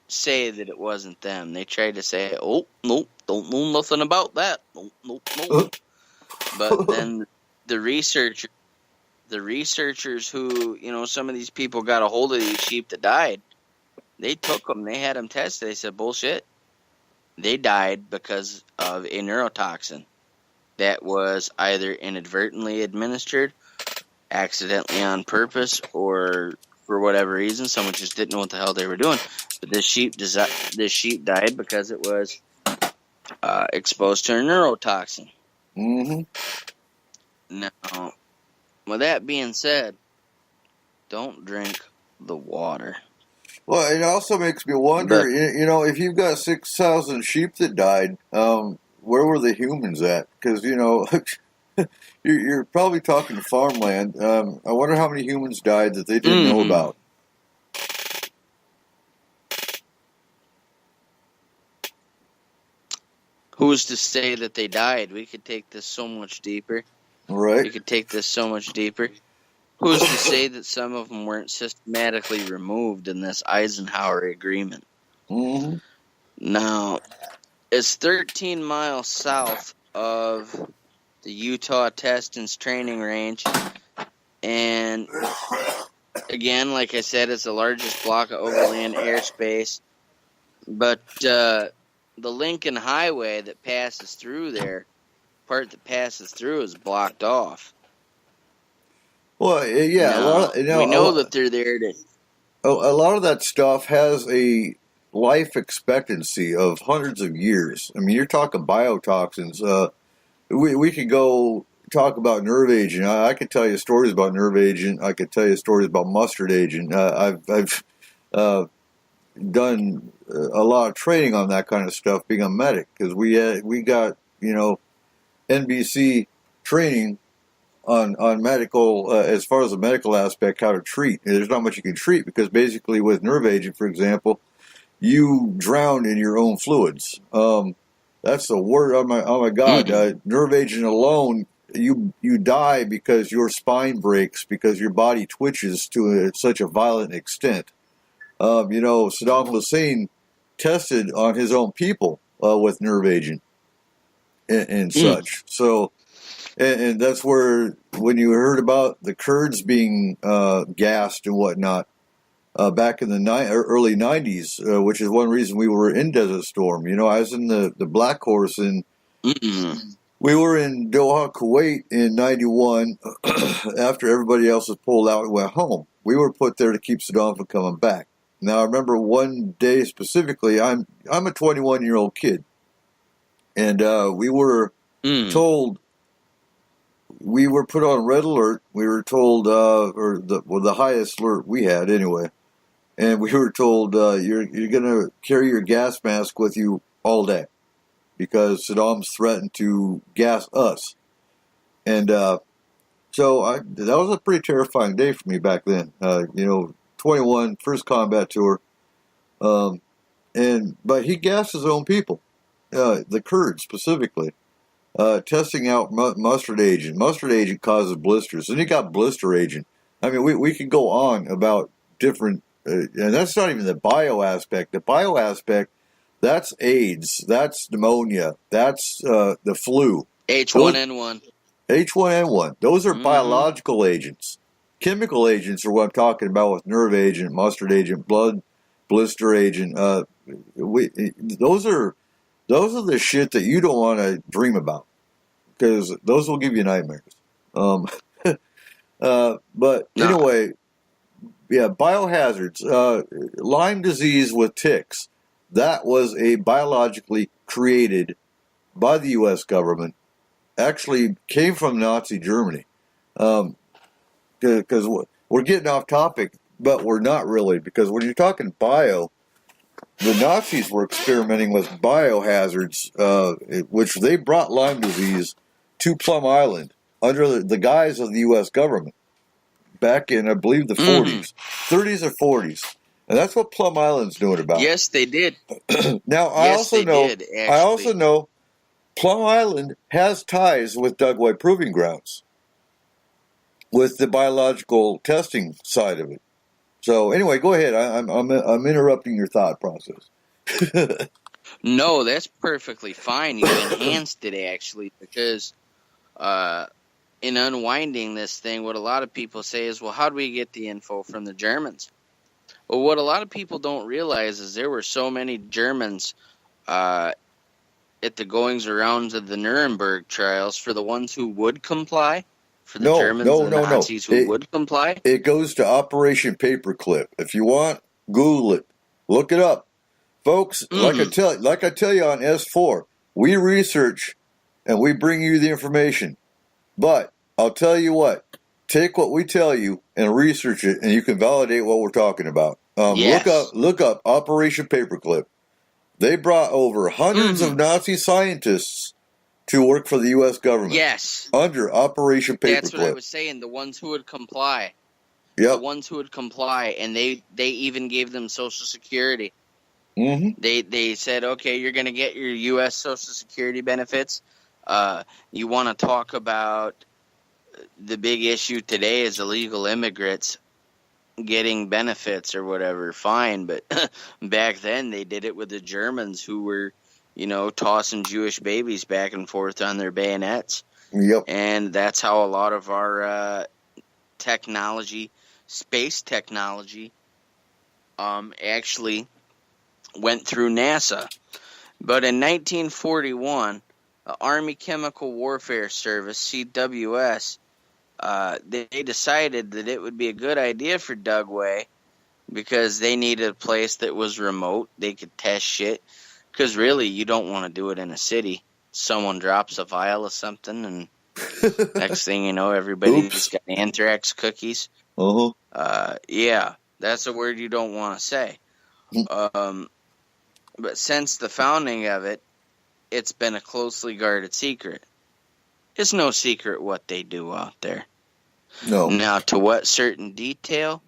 say that it wasn't them. They tried to say, oh, nope, don't know nothing about that. Nope. But then the researchers who, some of these people got a hold of these sheep that died, they took them, they had them tested. They said, bullshit. They died because of a neurotoxin that was either inadvertently administered, accidentally on purpose, or for whatever reason. Someone just didn't know what the hell they were doing. But this sheep died because it was exposed to a neurotoxin. Mm-hmm. Now, with that being said, don't drink the water. Well, it also makes me wonder, if you've got 6,000 sheep that died, where were the humans at? Because, you're probably talking farmland. I wonder how many humans died that they didn't know about. Who's to say that they died? We could take this so much deeper. Right. We could take this so much deeper. Who's to say that some of them weren't systematically removed in this Eisenhower agreement? Mm-hmm. Now, it's 13 miles south of the Utah Testance Training Range. And, again, like I said, it's the largest block of overland airspace. But the Lincoln Highway that passes through there, part that passes through, is blocked off. Well, yeah, we know that they're there to. A lot of that stuff has a life expectancy of hundreds of years. I mean, you're talking biotoxins. We could go talk about nerve agent. I could tell you stories about nerve agent. I could tell you stories about mustard agent. I've done a lot of training on that kind of stuff, being a medic, because we got NBC training on medical, as far as the medical aspect, how to treat. There's not much you can treat because basically with nerve agent, for example, you drown in your own fluids. That's the word. Oh my God! Nerve agent alone, you die because your spine breaks because your body twitches to such a violent extent. Saddam Hussein tested on his own people with nerve agent and such. So. And that's where, when you heard about the Kurds being gassed and whatnot back in the early 90s, which is one reason we were in Desert Storm. I was in the Black Horse, and we were in Doha, Kuwait in 91 after everybody else was pulled out and went home. We were put there to keep Saddam from coming back. Now, I remember one day specifically, I'm a 21-year-old kid, and we were told... We were put on red alert. We were told, the highest alert we had anyway, and we were told you're going to carry your gas mask with you all day because Saddam's threatened to gas us. And so that was a pretty terrifying day for me back then. 21, first combat tour, but he gassed his own people, the Kurds specifically. Testing out mustard agent. Mustard agent causes blisters. Then you got blister agent. I mean, we could go on about different, and that's not even the bio aspect. The bio aspect, that's AIDS, that's pneumonia, that's the flu. H1N1. H1N1. Those are biological agents. Chemical agents are what I'm talking about with nerve agent, mustard agent, blood blister agent. Those are the shit that you don't want to dream about because those will give you nightmares. But anyway, yeah, biohazards. Lyme disease with ticks. That was a biologically created by the U.S. government. Actually came from Nazi Germany. Because we're getting off topic, but we're not really. Because when you're talking bio, the Nazis were experimenting with biohazards, which they brought Lyme disease to Plum Island under the guise of the U.S. government back in, I believe, the 40s, 30s or 40s. And that's what Plum Island's doing about. Yes, they did. Now, I also know Plum Island has ties with Dugway Proving Grounds with the biological testing side of it. So anyway, go ahead. I'm interrupting your thought process. No, that's perfectly fine. You enhanced it actually because in unwinding this thing, what a lot of people say is, well, how do we get the info from the Germans? Well, what a lot of people don't realize is there were so many Germans at the goings around of the Nuremberg trials for the ones who would comply. for the Germans and the no. Nazis who would comply? It goes to Operation Paperclip. If you want, Google it. Look it up. Folks, like I tell you on S4, we research and we bring you the information. But I'll tell you what, take what we tell you and research it, and you can validate what we're talking about. Yes. Look up Operation Paperclip. They brought over hundreds of Nazi scientists to work for the U.S. government. Yes. Under Operation Paperclip. That's what I was saying. The ones who would comply. Yep. The ones who would comply, and they even gave them Social Security. Mm-hmm. They said, okay, you're going to get your U.S. Social Security benefits. You want to talk about the big issue today is illegal immigrants getting benefits or whatever, fine. But back then they did it with the Germans who were, tossing Jewish babies back and forth on their bayonets. Yep. And that's how a lot of our technology, space technology, actually went through NASA. But in 1941, the Army Chemical Warfare Service, CWS, they decided that it would be a good idea for Dugway because they needed a place that was remote. They could test shit. Because really, you don't want to do it in a city. Someone drops a vial of something, and next thing you know, everybody's got anthrax cookies. Uh-huh. Yeah, that's a word you don't want to say. But since the founding of it, it's been a closely guarded secret. It's no secret what they do out there. No. Now, to what certain detail,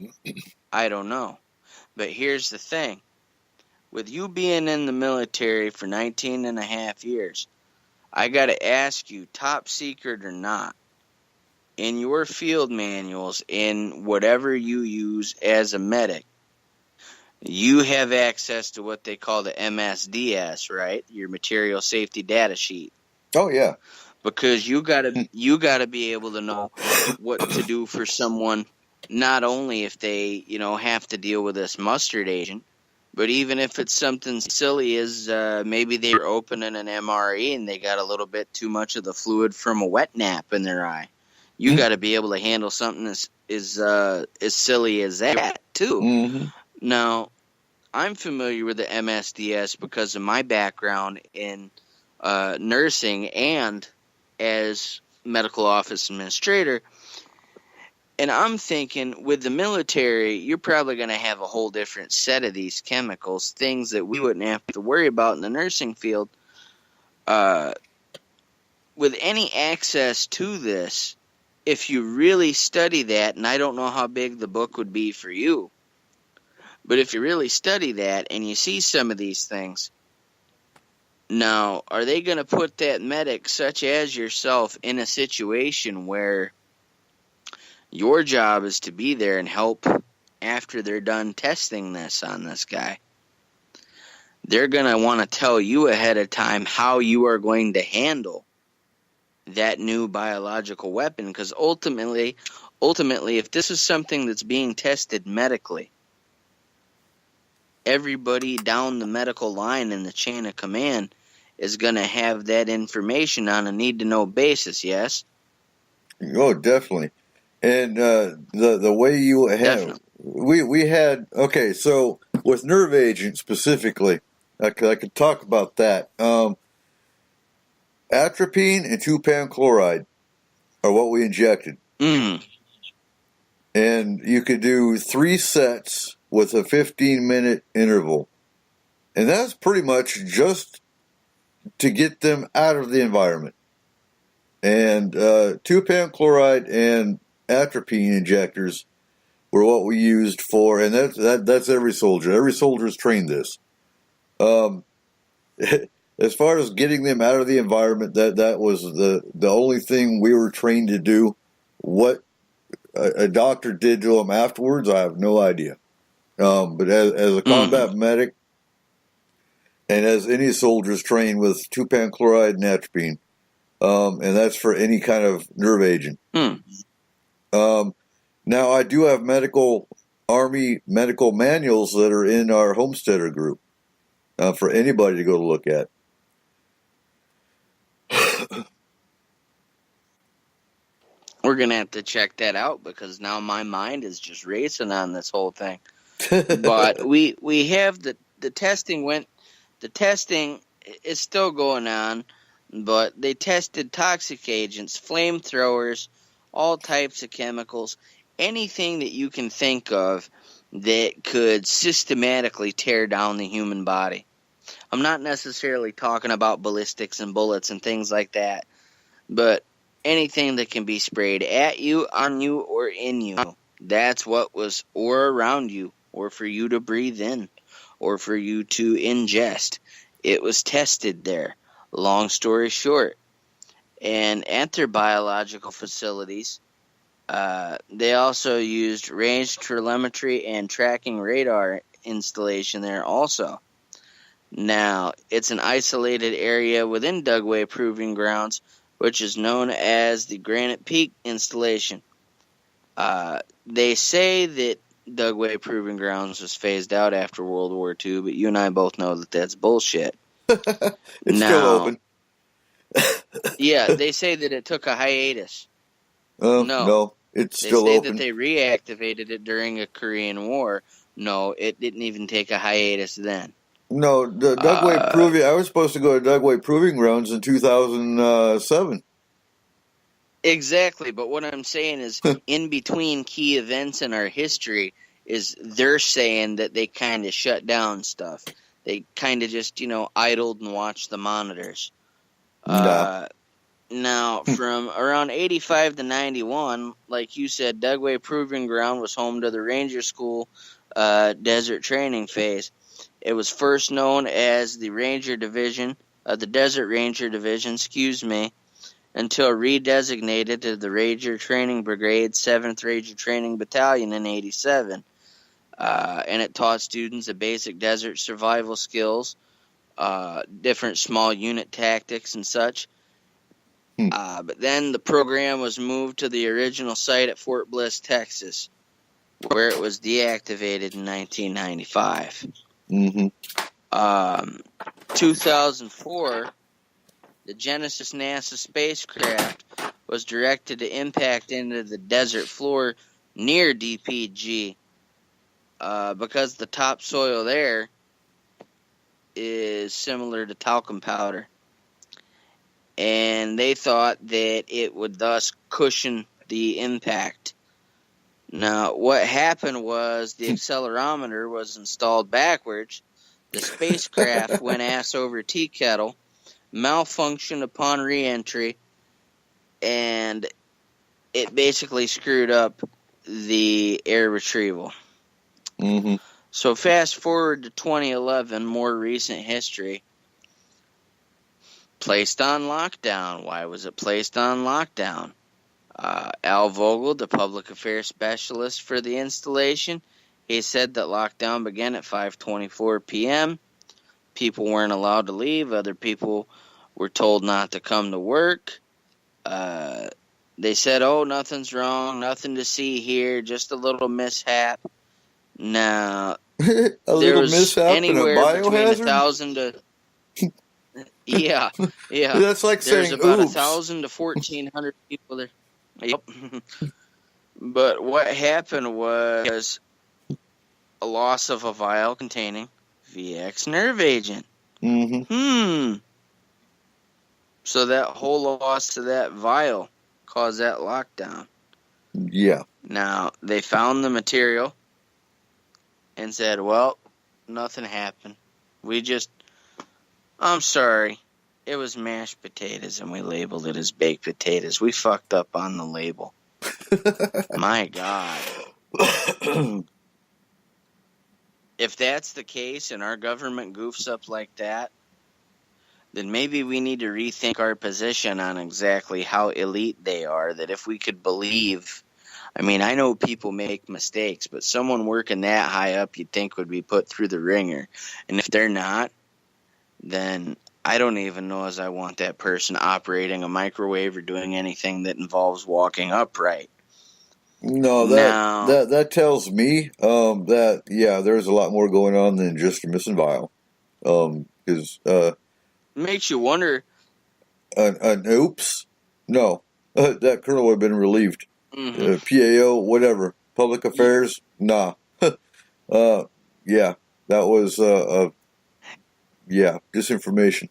I don't know. But here's the thing. With you being in the military for 19 and a half years, I got to ask you, top secret or not, in your field manuals, in whatever you use as a medic, you have access to what they call the MSDS, right? Your Material Safety Data Sheet. Oh, yeah. Because you gotta be able to know what to do for someone, not only if they, have to deal with this mustard agent, but even if it's something silly as maybe they're opening an MRE and they got a little bit too much of the fluid from a wet nap in their eye. You got to be able to handle something as silly as that, too. Mm-hmm. Now, I'm familiar with the MSDS because of my background in nursing and as medical office administrator. And I'm thinking, with the military, you're probably going to have a whole different set of these chemicals, things that we wouldn't have to worry about in the nursing field. With any access to this, if you really study that, and I don't know how big the book would be for you, but if you really study that and you see some of these things, now, are they going to put that medic, such as yourself, in a situation where your job is to be there and help after they're done testing this on this guy? They're going to want to tell you ahead of time how you are going to handle that new biological weapon, because ultimately, if this is something that's being tested medically, everybody down the medical line in the chain of command is going to have that information on a need-to-know basis, yes? Oh, definitely. And the way you had, we had, okay, so with nerve agent specifically, I could talk about that. Atropine and 2-pan-chloride are what we injected. Mm. And you could do 3 sets with a 15-minute interval. And that's pretty much just to get them out of the environment. And 2-pan-chloride and atropine injectors were what we used for, and that's every soldier. Every soldier's trained this. As far as getting them out of the environment, that was the only thing we were trained to do. What a doctor did to them afterwards, I have no idea. But as a combat medic, and as any soldier's trained with 2-pan-chloride and atropine, and that's for any kind of nerve agent. Now, I do have Army medical manuals that are in our Homesteader group for anybody to go to look at. We're going to have to check that out because now my mind is just racing on this whole thing. But we have the testing is still going on, but they tested toxic agents, flamethrowers, all types of chemicals, anything that you can think of that could systematically tear down the human body. I'm not necessarily talking about ballistics and bullets and things like that, but anything that can be sprayed at you, on you, or in you. That's what was, or around you, or for you to breathe in, or for you to ingest. It was tested there. Long story short. And at their biological facilities, they also used range telemetry and tracking radar installation there also. Now, it's an isolated area within Dugway Proving Grounds, which is known as the Granite Peak installation. They say that Dugway Proving Grounds was phased out after World War II, but you and I both know that that's bullshit. It's still open. Yeah, they say that it took a hiatus. No, it's still open. They say open. that they reactivated it during a Korean War. No, it didn't even take a hiatus then. No, the Dugway Proving. I was supposed to go to Dugway Proving Grounds in 2007. Exactly, but what I'm saying is, in between key events in our history, is they're saying that they kind of shut down stuff. They kind of just, idled and watched the monitors. Now, from around 85 to 91, like you said, Dugway Proving Ground was home to the Ranger School Desert Training Phase. It was first known as the Ranger Division, the Desert Ranger Division, until redesignated to the Ranger Training Brigade, 7th Ranger Training Battalion in 87. And it taught students the basic desert survival skills, different small unit tactics and such. But then the program was moved to the original site at Fort Bliss, Texas, where it was deactivated in 1995. 2004, the Genesis NASA spacecraft was directed to impact into the desert floor near DPG because the topsoil there is similar to talcum powder. And they thought that it would thus cushion the impact. Now, what happened was the accelerometer was installed backwards. The spacecraft went ass over tea kettle, malfunctioned upon re-entry, and it basically screwed up the air retrieval. So fast forward to 2011, more recent history. Placed on lockdown. Why was it placed on lockdown? Al Vogel, the public affairs specialist for the installation, he said that lockdown began at 5:24 p.m. People weren't allowed to leave. Other people were told not to come to work. They said, oh, nothing's wrong, nothing to see here, just a little mishap. Now, a little mishap anywhere and a between biohazard? 1,000 to... Yeah. That's like There's saying, about oops. 1,000 to 1,400 people there. Yep. But what happened was a loss of a vial containing VX nerve agent. So that whole loss of that vial caused that lockdown. Yeah. Now, they found the material and said, well, nothing happened. I'm sorry. It was mashed potatoes, and we labeled it as baked potatoes. We fucked up on the label. My God. If that's the case and our government goofs up like that, then maybe we need to rethink our position on exactly how elite they are, that if we could believe... I mean, I know people make mistakes, but someone working that high up you'd think would be put through the ringer. And if they're not, then I don't even know as I want that person operating a microwave or doing anything that involves walking upright. No, that tells me that, yeah, there's a lot more going on than just a missing vial. Because makes you wonder. An oops? No. that colonel would have been relieved. PAO, whatever. Public affairs, nah. Yeah, that was disinformation.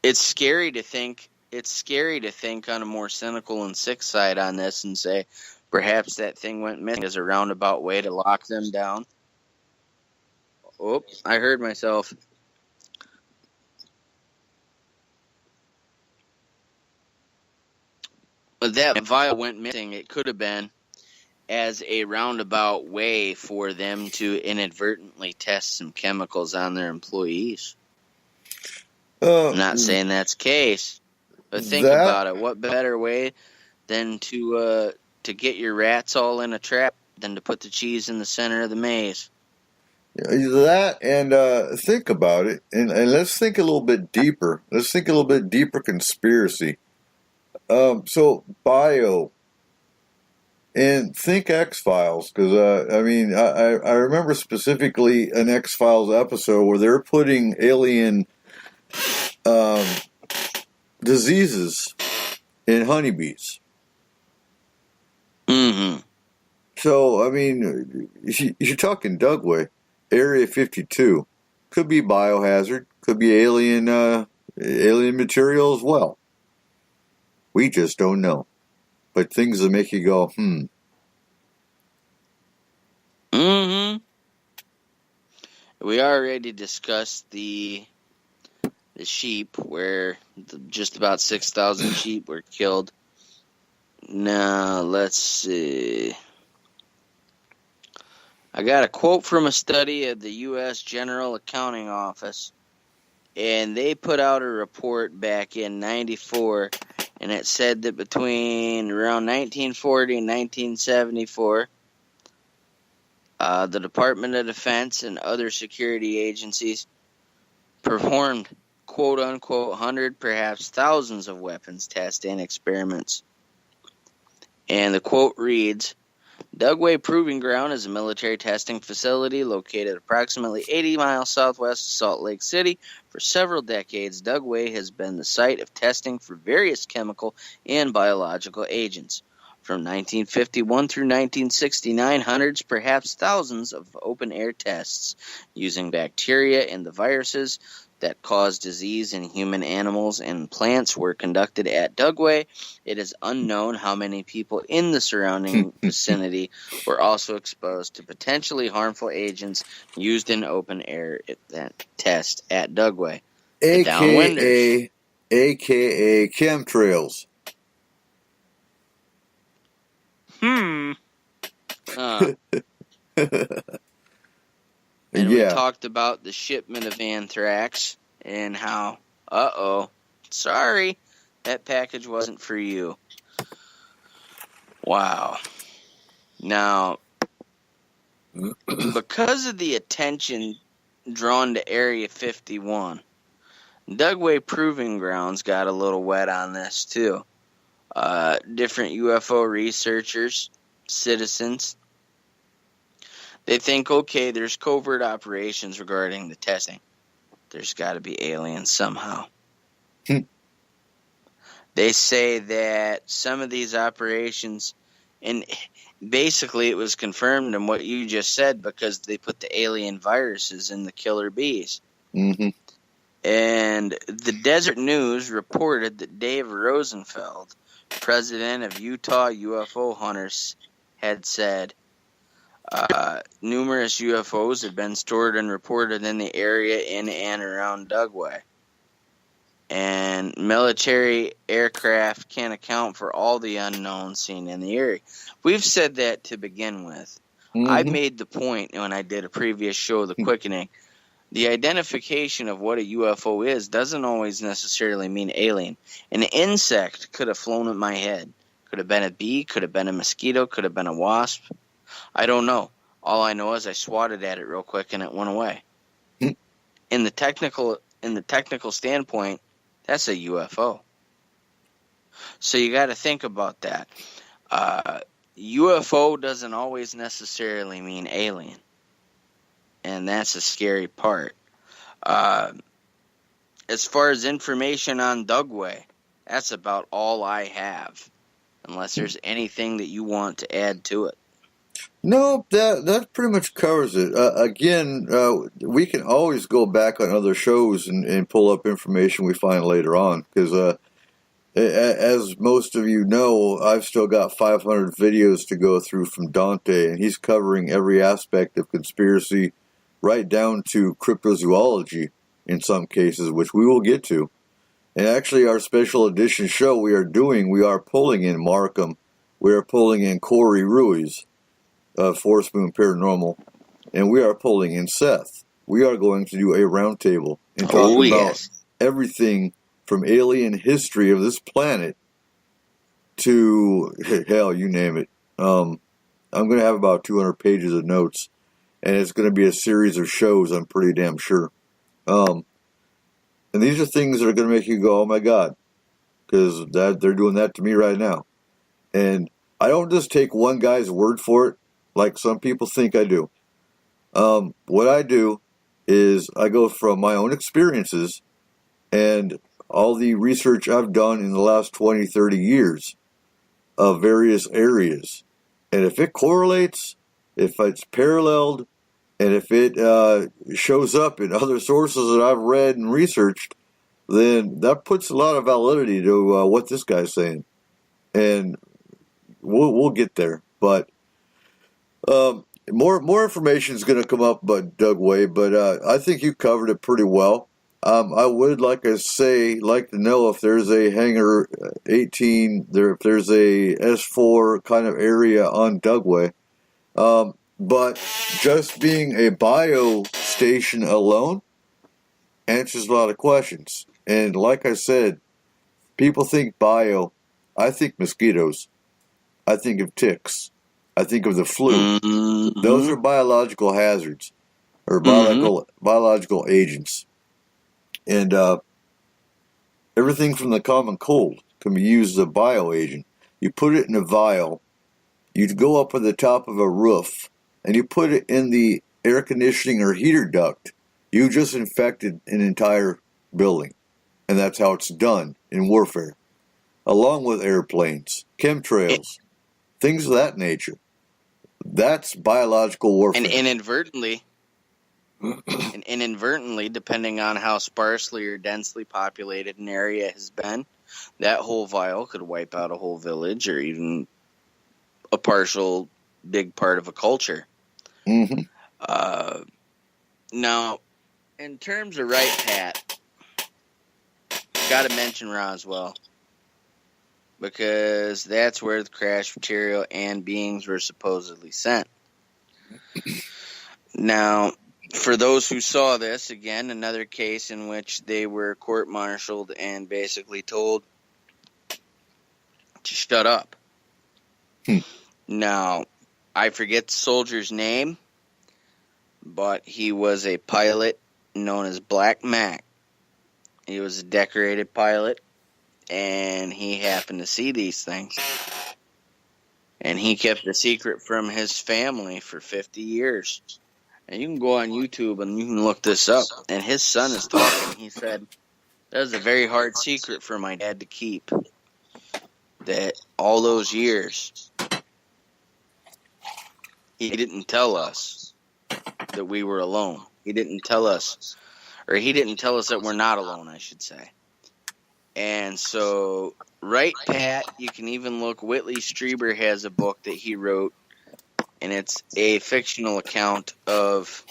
It's scary to think. It's scary to think on a more cynical and sick side on this and say perhaps that thing went missing as a roundabout way to lock them down. Oh, I heard myself. But that vial went missing. It could have been as a roundabout way for them to inadvertently test some chemicals on their employees. I'm not saying that's the case, but think about it. What better way than to get your rats all in a trap than to put the cheese in the center of the maze? That, and think about it, and let's think a little bit deeper. Let's think a little bit deeper conspiracy. So bio, and think X-Files, because I remember specifically an X-Files episode where they're putting alien diseases in honeybees. Mm-hmm. So, I mean, you're talking Dugway, Area 52. Could be biohazard, could be alien material as well. We just don't know. But things that make you go, Mm-hmm. We already discussed the sheep, where just about 6,000 sheep were killed. Now, let's see. I got a quote from a study of the U.S. General Accounting Office, and they put out a report back in 94, and it said that between around 1940 and 1974, the Department of Defense and other security agencies performed quote-unquote 100, perhaps thousands of weapons tests and experiments. And the quote reads, Dugway Proving Ground is a military testing facility located approximately 80 miles southwest of Salt Lake City. For several decades, Dugway has been the site of testing for various chemical and biological agents. From 1951 through 1969, hundreds, perhaps thousands of open-air tests using bacteria and the viruses that cause disease in human animals and plants were conducted at Dugway. It is unknown how many people in the surrounding vicinity were also exposed to potentially harmful agents used in open-air test at Dugway. AKA chemtrails. And we talked about the shipment of anthrax and how, sorry, that package wasn't for you. Wow. Now, because of the attention drawn to Area 51, Dugway Proving Grounds got a little wet on this too. Different UFO researchers, citizens, they think, okay, there's covert operations regarding the testing. There's got to be aliens somehow. They say that some of these operations, and basically it was confirmed in what you just said because they put the alien viruses in the killer bees. Mm-hmm. And the Desert News reported that Dave Rosenfeld, president of Utah UFO Hunters, had said, numerous UFOs have been stored and reported in the area in and around Dugway. And military aircraft can't account for all the unknowns seen in the area. We've said that to begin with. Mm-hmm. I made the point when I did a previous show, The Quickening. The identification of what a UFO is doesn't always necessarily mean alien. An insect could have flown at my head. Could have been a bee, could have been a mosquito, could have been a wasp. I don't know. All I know is I swatted at it real quick and it went away. In the technical standpoint, that's a UFO. So you got to think about that. UFO doesn't always necessarily mean alien. And that's a scary part. As far as information on Dugway, That's about all I have, unless there's anything that you want to add to it. No, that pretty much covers it. Again, we can always go back on other shows and pull up information we find later on, because as most of you know, I've still got 500 videos to go through from Dante, and he's covering every aspect of conspiracy, right down to cryptozoology in some cases, which we will get to. And actually, our special edition show we are pulling in Markham, we are pulling in Corey Ruiz of Forest Moon Paranormal, and we are pulling in Seth. We are going to do a roundtable and talk about everything from alien history of this planet to, hell, you name it. I'm going to have about 200 pages of notes, and it's going to be a series of shows, I'm pretty damn sure. And these are things that are going to make you go, oh my God, because they're doing that to me right now. And I don't just take one guy's word for it, like some people think I do. What I do is I go from my own experiences and all the research I've done in the last 20, 30 years of various areas. And if it correlates, if it's paralleled, and if it shows up in other sources that I've read and researched, then that puts a lot of validity to what this guy's saying. And we'll get there. But more information is going to come up by Doug Way, but I think you covered it pretty well. I would like to know if there's a Hangar 18, if there's a S4 kind of area on Dugway. But just being a bio station alone answers a lot of questions. And like I said, people think bio. I think mosquitoes. I think of ticks. I think of the flu. Mm-hmm. Those are biological hazards or biological agents. And everything from the common cold can be used as a bioagent. You put it in a vial, you go up on the top of a roof, and you put it in the air conditioning or heater duct. You just infected an entire building. And that's how it's done in warfare. Along with airplanes, chemtrails, things of that nature. That's biological warfare. And inadvertently, depending on how sparsely or densely populated an area has been, that whole vial could wipe out a whole village or even a partial big part of a culture. Mm-hmm. Now, in terms of Right Pat, got to mention Roswell, because that's where the crash material and beings were supposedly sent. Now, for those who saw this, again, another case in which they were court-martialed and basically told to shut up. Now, I forget the soldier's name, but he was a pilot known as Black Mac. He was a decorated pilot, and he happened to see these things. And he kept the secret from his family for 50 years. And you can go on YouTube and you can look this up. And his son is talking. He said, that was a very hard secret for my dad to keep. That all those years, he didn't tell us that we were alone. He didn't tell us that we're not alone, I should say. And so, Right Pat, you can even look, Whitley Strieber has a book that he wrote, and it's a fictional account of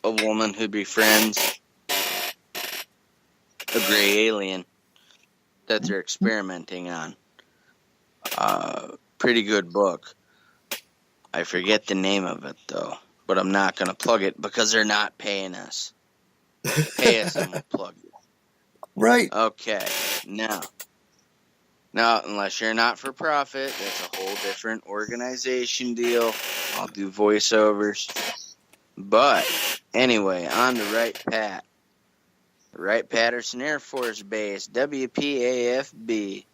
a woman who befriends a gray alien that they're experimenting on. Pretty good book. I forget the name of it, though, but I'm not going to plug it because they're not paying us. Pay us and we'll plug it. Right. Okay. Now, unless you're not for profit, that's a whole different organization deal. I'll do voiceovers. But anyway, on to Wright Pat. Wright-Patterson Air Force Base, WPAFB,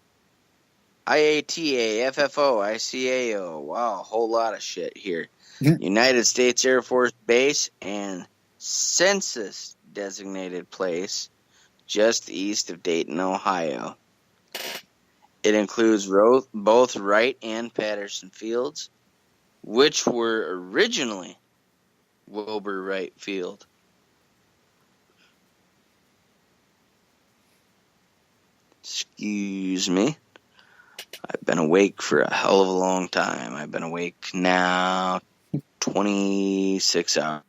IATA, FFO, ICAO. Wow, a whole lot of shit here. United States Air Force Base and census designated place just east of Dayton, Ohio. It includes both Wright and Patterson Fields, which were originally Wilbur Wright Field. Excuse me. I've been awake for a hell of a long time. I've been awake now 26 hours.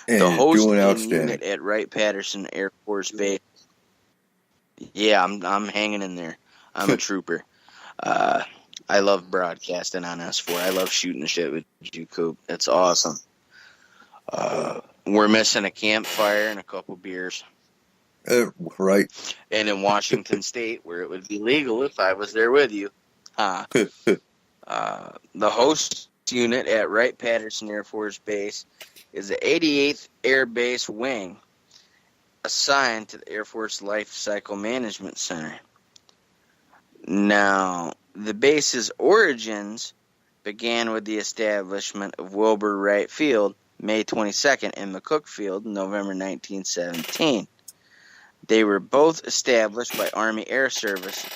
And The host doing outstanding. unit at Wright-Patterson Air Force Base. Yeah, I'm hanging in there. I'm a trooper. I love broadcasting on S4. I love shooting the shit with you, Coop. It's awesome. We're missing a campfire and a couple beers. Right. And in Washington State, where it would be legal if I was there with you. The host unit at Wright-Patterson Air Force Base is the 88th Air Base Wing, assigned to the Air Force Life Cycle Management Center. Now, the base's origins began with the establishment of Wilbur Wright Field, May 22nd, and McCook Field, November 1917. They were both established by Army Air Service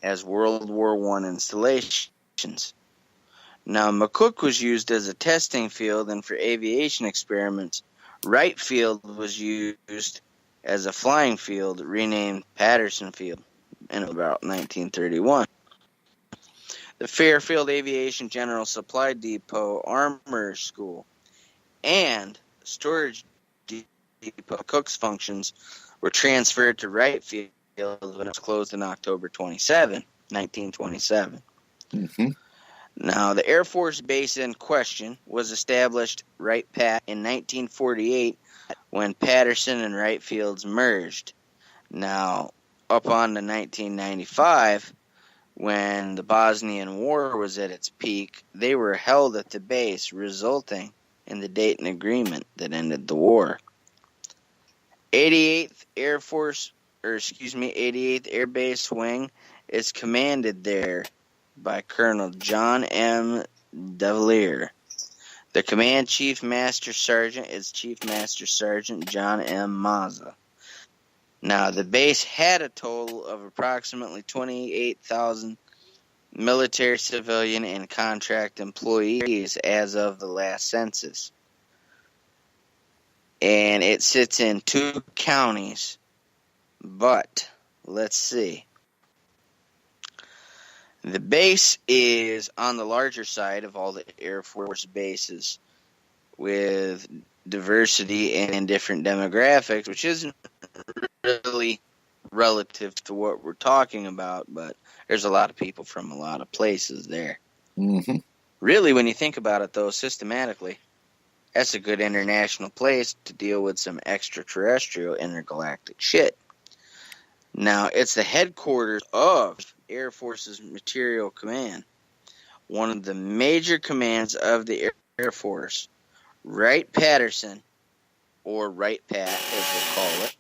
as World War I installations. Now, McCook was used as a testing field and for aviation experiments. Wright Field was used as a flying field, renamed Patterson Field in about 1931. The Fairfield Aviation General Supply Depot, Armor School, and Storage Depot, Cook's functions were transferred to Wright Field when it was closed on October 27, 1927. Mm-hmm. Now, the Air Force Base in question was established Wright-Pat in 1948 when Patterson and Wright Fields merged. Now, up on to 1995, when the Bosnian War was at its peak, they were held at the base, resulting in the Dayton Agreement that ended the war. 88th Air Base Wing is commanded there by Colonel John M. DeValier. The Command Chief Master Sergeant is Chief Master Sergeant John M. Mazza. Now, the base had a total of approximately 28,000 military, civilian, and contract employees as of the last census. And it sits in 2 counties. But, let's see. The base is on the larger side of all the Air Force bases with diversity and different demographics, which isn't really relative to what we're talking about, but there's a lot of people from a lot of places there. Mm-hmm. Really, when you think about it, though, systematically, that's a good international place to deal with some extraterrestrial intergalactic shit. Now, it's the headquarters of Air Force's Material Command, one of the major commands of the Air Force. Wright-Patterson, or Wright-Pat as we'll call it,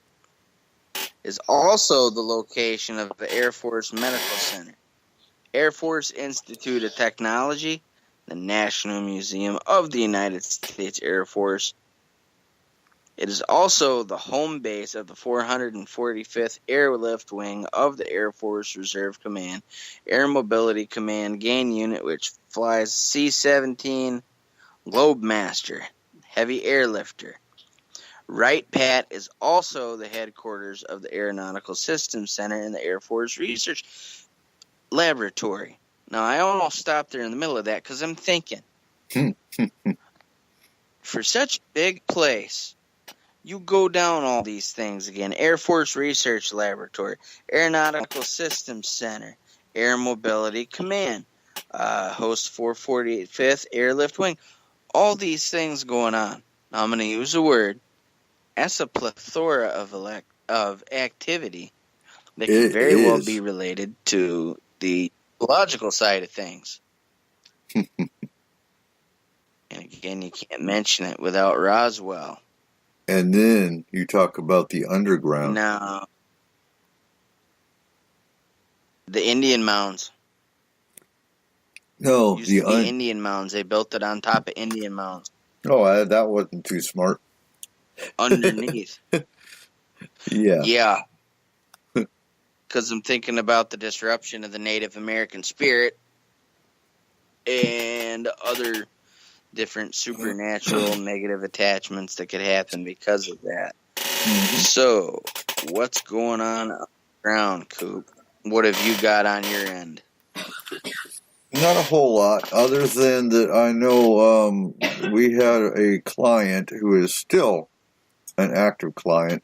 is also the location of the Air Force Medical Center, Air Force Institute of Technology, the National Museum of the United States Air Force. It is also the home base of the 445th Airlift Wing of the Air Force Reserve Command, Air Mobility Command Gain Unit, which flies C-17 Globemaster, heavy airlifter. Wright-Pat is also the headquarters of the Aeronautical Systems Center and the Air Force Research Laboratory. Now, I almost stopped there in the middle of that because I'm thinking, for such a big place, you go down all these things again. Air Force Research Laboratory, Aeronautical Systems Center, Air Mobility Command, host 445th Airlift Wing. All these things going on. Now, I'm going to use a word. That's a plethora of activity that can very well be related to the logical side of things. And again, you can't mention it without Roswell. And then you talk about the underground. Now, the Indian Mounds. No, the Indian Mounds. They built it on top of Indian Mounds. Oh, that wasn't too smart. Underneath. Yeah. Yeah. because I'm thinking about the disruption of the Native American spirit and other different supernatural negative attachments that could happen because of that. So, what's going on around, Coop? What have you got on your end? Not a whole lot, other than that I know we had a client who is still an active client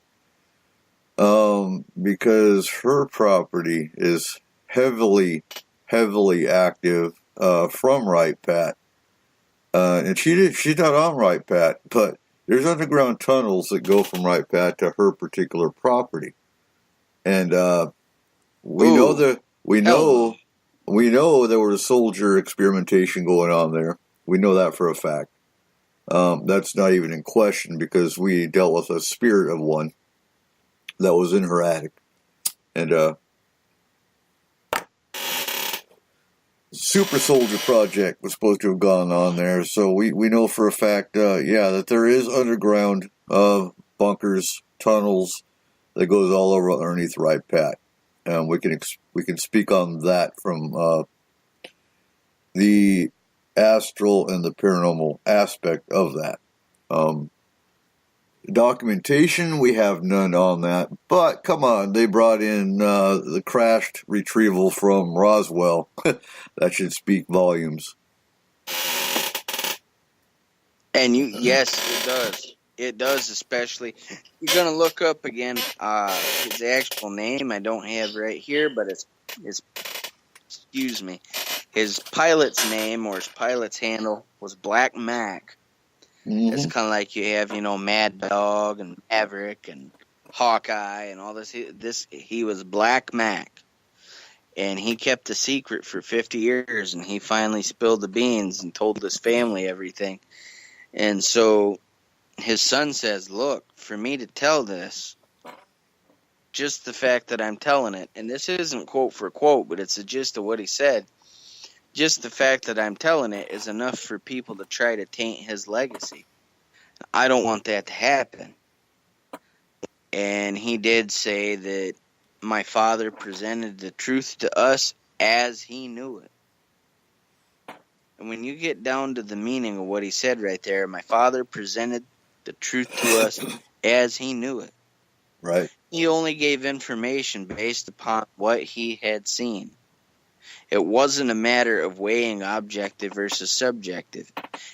because her property is heavily active from Right Pat. And she's not on Right Pat, but there's underground tunnels that go from Right Pat to her particular property. And we know there was soldier experimentation going on there. We know that for a fact. That's not even in question because we dealt with a spirit of one that was in her attic. And Super Soldier Project was supposed to have gone on there. So we know for a fact, that there is underground bunkers, tunnels that goes all over underneath Right Pat. We can speak on that from the astral and the paranormal aspect of that. Documentation, we have none on that. But come on, they brought in the crashed retrieval from Roswell. That should speak volumes. And yes, it does. It does, especially. You're gonna look up again his actual name. I don't have right here, but his pilot's name or his pilot's handle was Black Mac. Mm-hmm. It's kind of like you have, Mad Dog and Maverick and Hawkeye and all this. He was Black Mac, and he kept the secret for 50 years, and he finally spilled the beans and told his family everything. And so his son says, look, for me to tell this, just the fact that I'm telling it, and this isn't quote for quote, but it's a gist of what he said, just the fact that I'm telling it is enough for people to try to taint his legacy. I don't want that to happen. And he did say that my father presented the truth to us as he knew it. And when you get down to the meaning of what he said right there, my father presented the truth to us as he knew it. Right. He only gave information based upon what he had seen. It wasn't a matter of weighing objective versus subjective.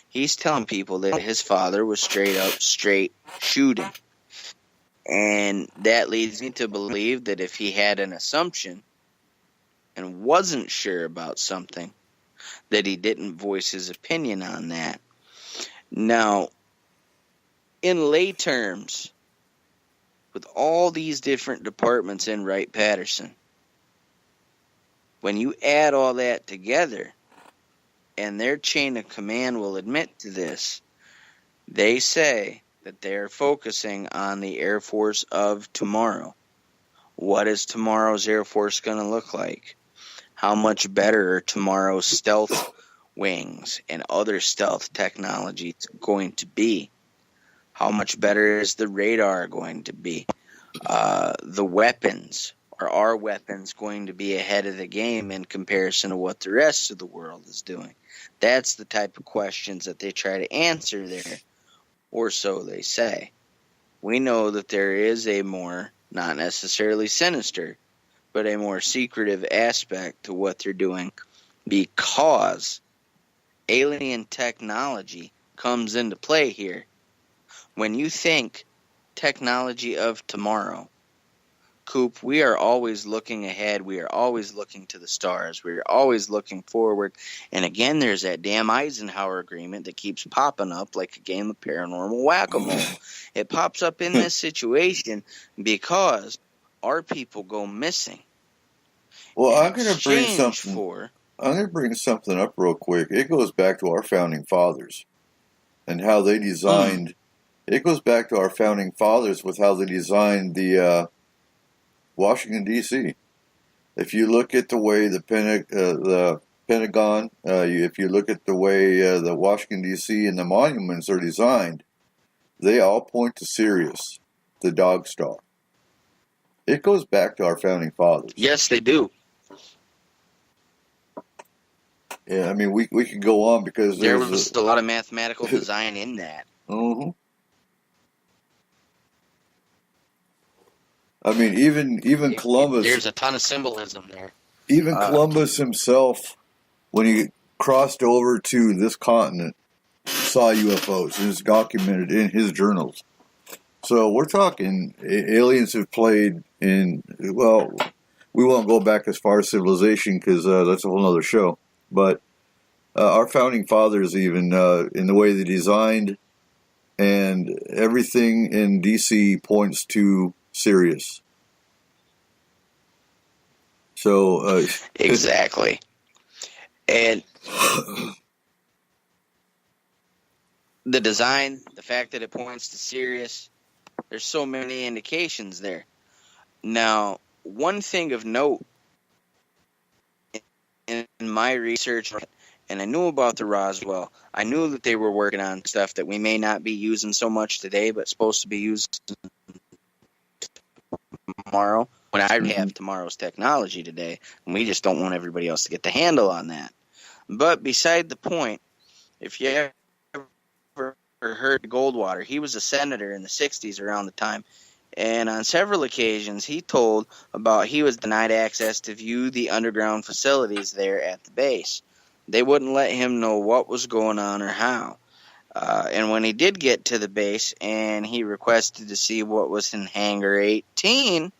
He's telling people that his father was straight shooting. And that leads me to believe that if he had an assumption and wasn't sure about something, that he didn't voice his opinion on that. Now, in lay terms, with all these different departments in Wright-Patterson, when you add all that together, and their chain of command will admit to this, they say that they're focusing on the Air Force of tomorrow. What is tomorrow's Air Force going to look like? How much better are tomorrow's stealth wings and other stealth technology going to be? How much better is the radar going to be? The weapons. Are our weapons going to be ahead of the game in comparison to what the rest of the world is doing? That's the type of questions that they try to answer there, or so they say. We know that there is a more, not necessarily sinister, but a more secretive aspect to what they're doing because alien technology comes into play here. When you think technology of tomorrow, Coop, we are always looking ahead. We are always looking to the stars. We are always looking forward. And again, there's that damn Eisenhower Agreement that keeps popping up like a game of paranormal whack-a-mole. It pops up in this situation because our people go missing. Well, I'm going to bring something up real quick. It goes back to our founding fathers and how they designed. It goes back to our founding fathers with how they designed the Washington, D.C. If you look at the way the Pentagon, if you look at the way the Washington, D.C. and the monuments are designed, they all point to Sirius, the Dog Star. It goes back to our founding fathers. Yes, they do. Yeah, I mean, we could go on because There there's was a lot of mathematical design in that. Mhm. I mean, even Columbus. There's a ton of symbolism there. Even Columbus himself, when he crossed over to this continent, saw UFOs. It's documented in his journals. So we're talking aliens have played in, well, we won't go back as far as civilization because that's a whole other show. But our founding fathers, even in the way they designed, and everything in DC points to Sirius. So Exactly. And the design, the fact that it points to Sirius, there's so many indications there. Now, one thing of note in my research, and I knew about the Roswell, I knew that they were working on stuff that we may not be using so much today, but supposed to be used tomorrow, when I have tomorrow's technology today, and we just don't want everybody else to get the handle on that. But beside the point, if you ever heard Goldwater, he was a senator in the 60s around the time, and on several occasions he told about he was denied access to view the underground facilities there at the base. They wouldn't let him know what was going on or how. And when he did get to the base and he requested to see what was in Hangar 18,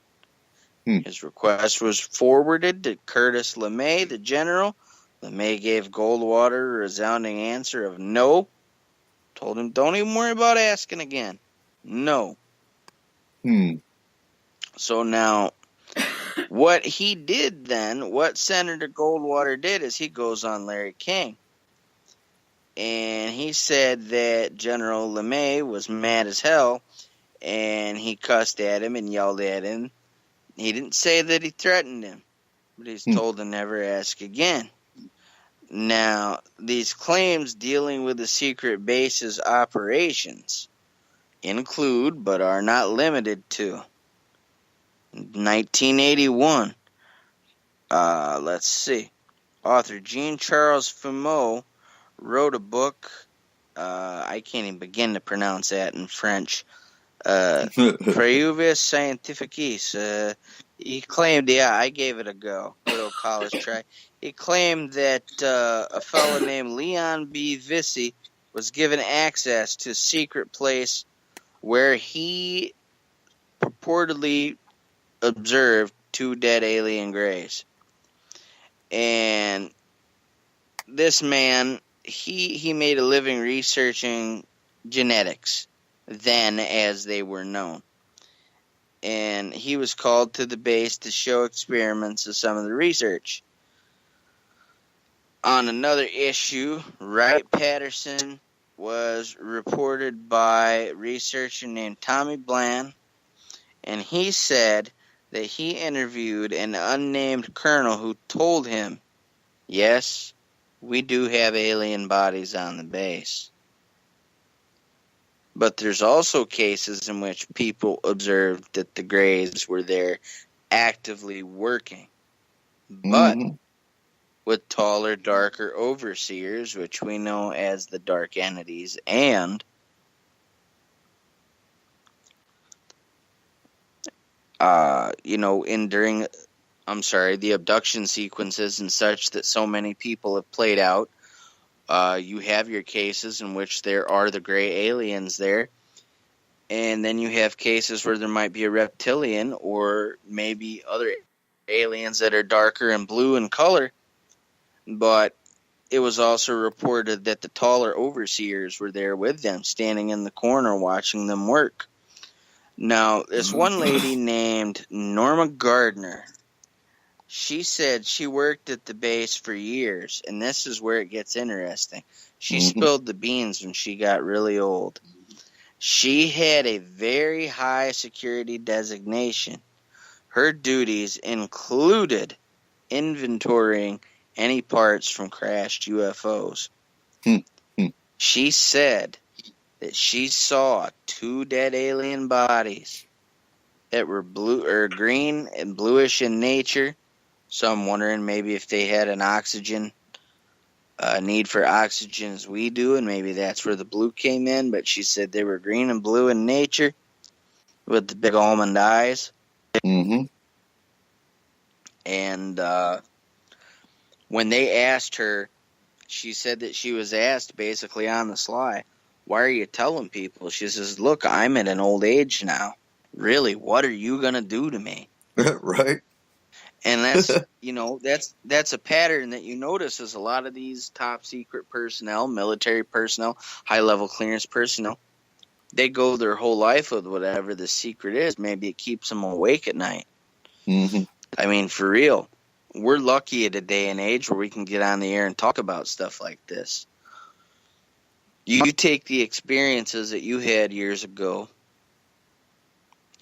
his request was forwarded to Curtis LeMay, the general. LeMay gave Goldwater a resounding answer of no. Told him, don't even worry about asking again. No. So now, what he did then, what Senator Goldwater did, is he goes on Larry King. And he said that General LeMay was mad as hell, and he cussed at him and yelled at him. He didn't say that he threatened him, but he's told to never ask again. Now, these claims dealing with the secret base's operations include, but are not limited to, 1981. Let's see. Author Jean-Charles Fumeau wrote a book. I can't even begin to pronounce that in French. Preuves Scientifiques. He claimed, I gave it a go. Good old college try. He claimed that a fellow named Leon B. Vissy was given access to a secret place where he purportedly observed 2 dead alien grays. And this man, he made a living researching genetics then as they were known. And he was called to the base to show experiments of some of the research. On another issue, Wright-Patterson was reported by a researcher named Tommy Bland, and he said that he interviewed an unnamed colonel who told him, yes, we do have alien bodies on the base. But there's also cases in which people observed that the Greys were there actively working. But with taller, darker overseers, which we know as the Dark Entities, and the abduction sequences and such that so many people have played out, you have your cases in which there are the gray aliens there, and then you have cases where there might be a reptilian or maybe other aliens that are darker and blue in color. But it was also reported that the taller overseers were there with them, standing in the corner watching them work. Now, this one lady named Norma Gardner, she said she worked at the base for years, and this is where it gets interesting. She spilled the beans when she got really old. She had a very high security designation. Her duties included inventorying any parts from crashed UFOs. She said that she saw 2 dead alien bodies that were blue or green and bluish in nature. So I'm wondering maybe if they had an oxygen need for oxygen as we do, and maybe that's where the blue came in. But she said they were green and blue in nature with the big almond eyes. Mm-hmm. And when they asked her, she said that she was asked basically on the sly, why are you telling people? She says, look, I'm at an old age now. Really, what are you going to do to me? Right. And that's, that's a pattern that you notice is a lot of these top secret personnel, military personnel, high-level clearance personnel, they go their whole life with whatever the secret is. Maybe it keeps them awake at night. Mm-hmm. I mean, for real, we're lucky at a day and age where we can get on the air and talk about stuff like this. You take the experiences that you had years ago,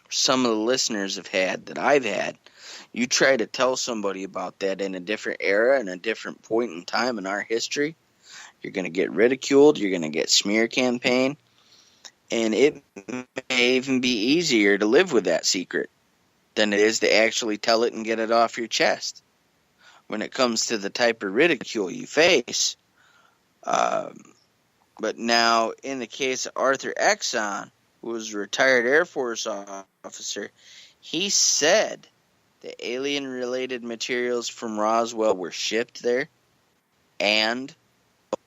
some of the listeners have had, that I've had. You try to tell somebody about that in a different era and a different point in time in our history, you're going to get ridiculed, you're going to get smear campaign, and it may even be easier to live with that secret than it is to actually tell it and get it off your chest. When it comes to the type of ridicule you face. But now, in the case of Arthur Exxon, who was a retired Air Force officer, he said the alien-related materials from Roswell were shipped there, and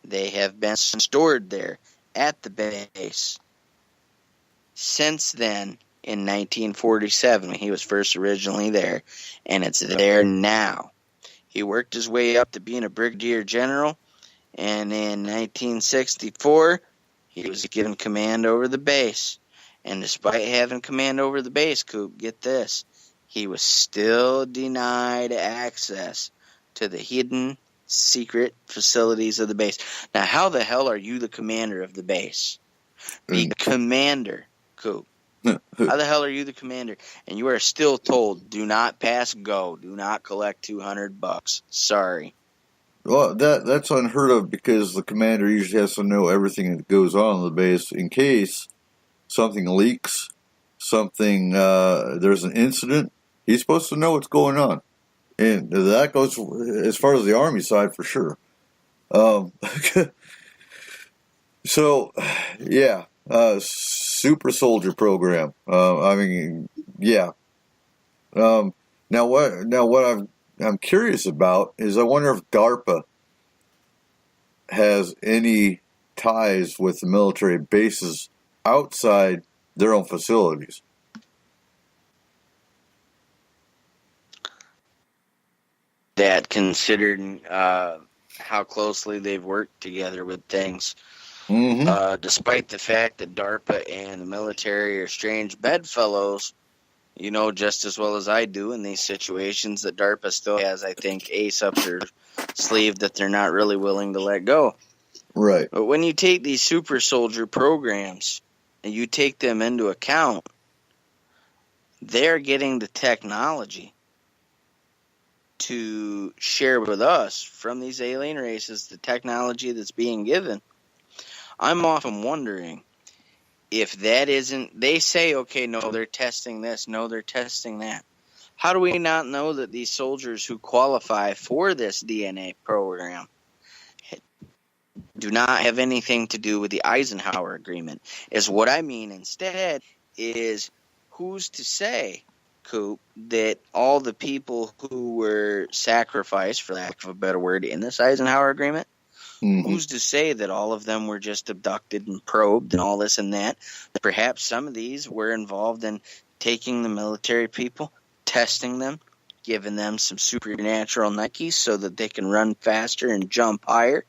they have been stored there at the base since then. In 1947, he was first originally there, and it's there now. He worked his way up to being a brigadier general, and in 1964, he was given command over the base. And despite having command over the base, Coop, get this, he was still denied access to the hidden secret facilities of the base. Now, how the hell are you the commander of the base? The commander, Coop. How the hell are you the commander? And you are still told, do not pass go. Do not collect $200. Sorry. Well, that's unheard of because the commander usually has to know everything that goes on in the base in case something leaks, there's an incident. He's supposed to know what's going on. And that goes as far as the Army side for sure. So, yeah. Super soldier program. Yeah. Now what I'm curious about is I wonder if DARPA has any ties with the military bases outside their own facilities. That considered how closely they've worked together with things. Mm-hmm. Despite the fact that DARPA and the military are strange bedfellows, you know just as well as I do in these situations that DARPA still has, I think, ace up their sleeve that they're not really willing to let go. Right. But when you take these super soldier programs and you take them into account, they're getting the technology to share with us from these alien races, the technology that's being given. I'm often wondering if that isn't, they say, okay, no, they're testing this, no, they're testing that. How do we not know that these soldiers who qualify for this DNA program do not have anything to do with the Eisenhower Agreement? Is what I mean instead is, who's to say, Coop, that all the people who were sacrificed, for lack of a better word, in this Eisenhower Agreement, Mm-hmm. who's to say that all of them were just abducted and probed and all this and that? Perhaps some of these were involved in taking the military people, testing them, giving them some supernatural Nikes so that they can run faster and jump higher,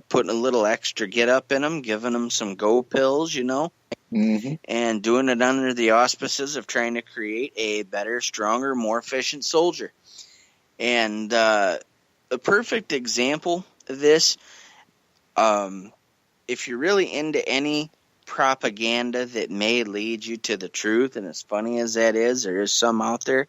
putting a little extra get up in them, giving them some go pills, Mm-hmm. and doing it under the auspices of trying to create a better, stronger, more efficient soldier. And a perfect example of this, if you're really into any propaganda that may lead you to the truth, and as funny as that is, there is some out there,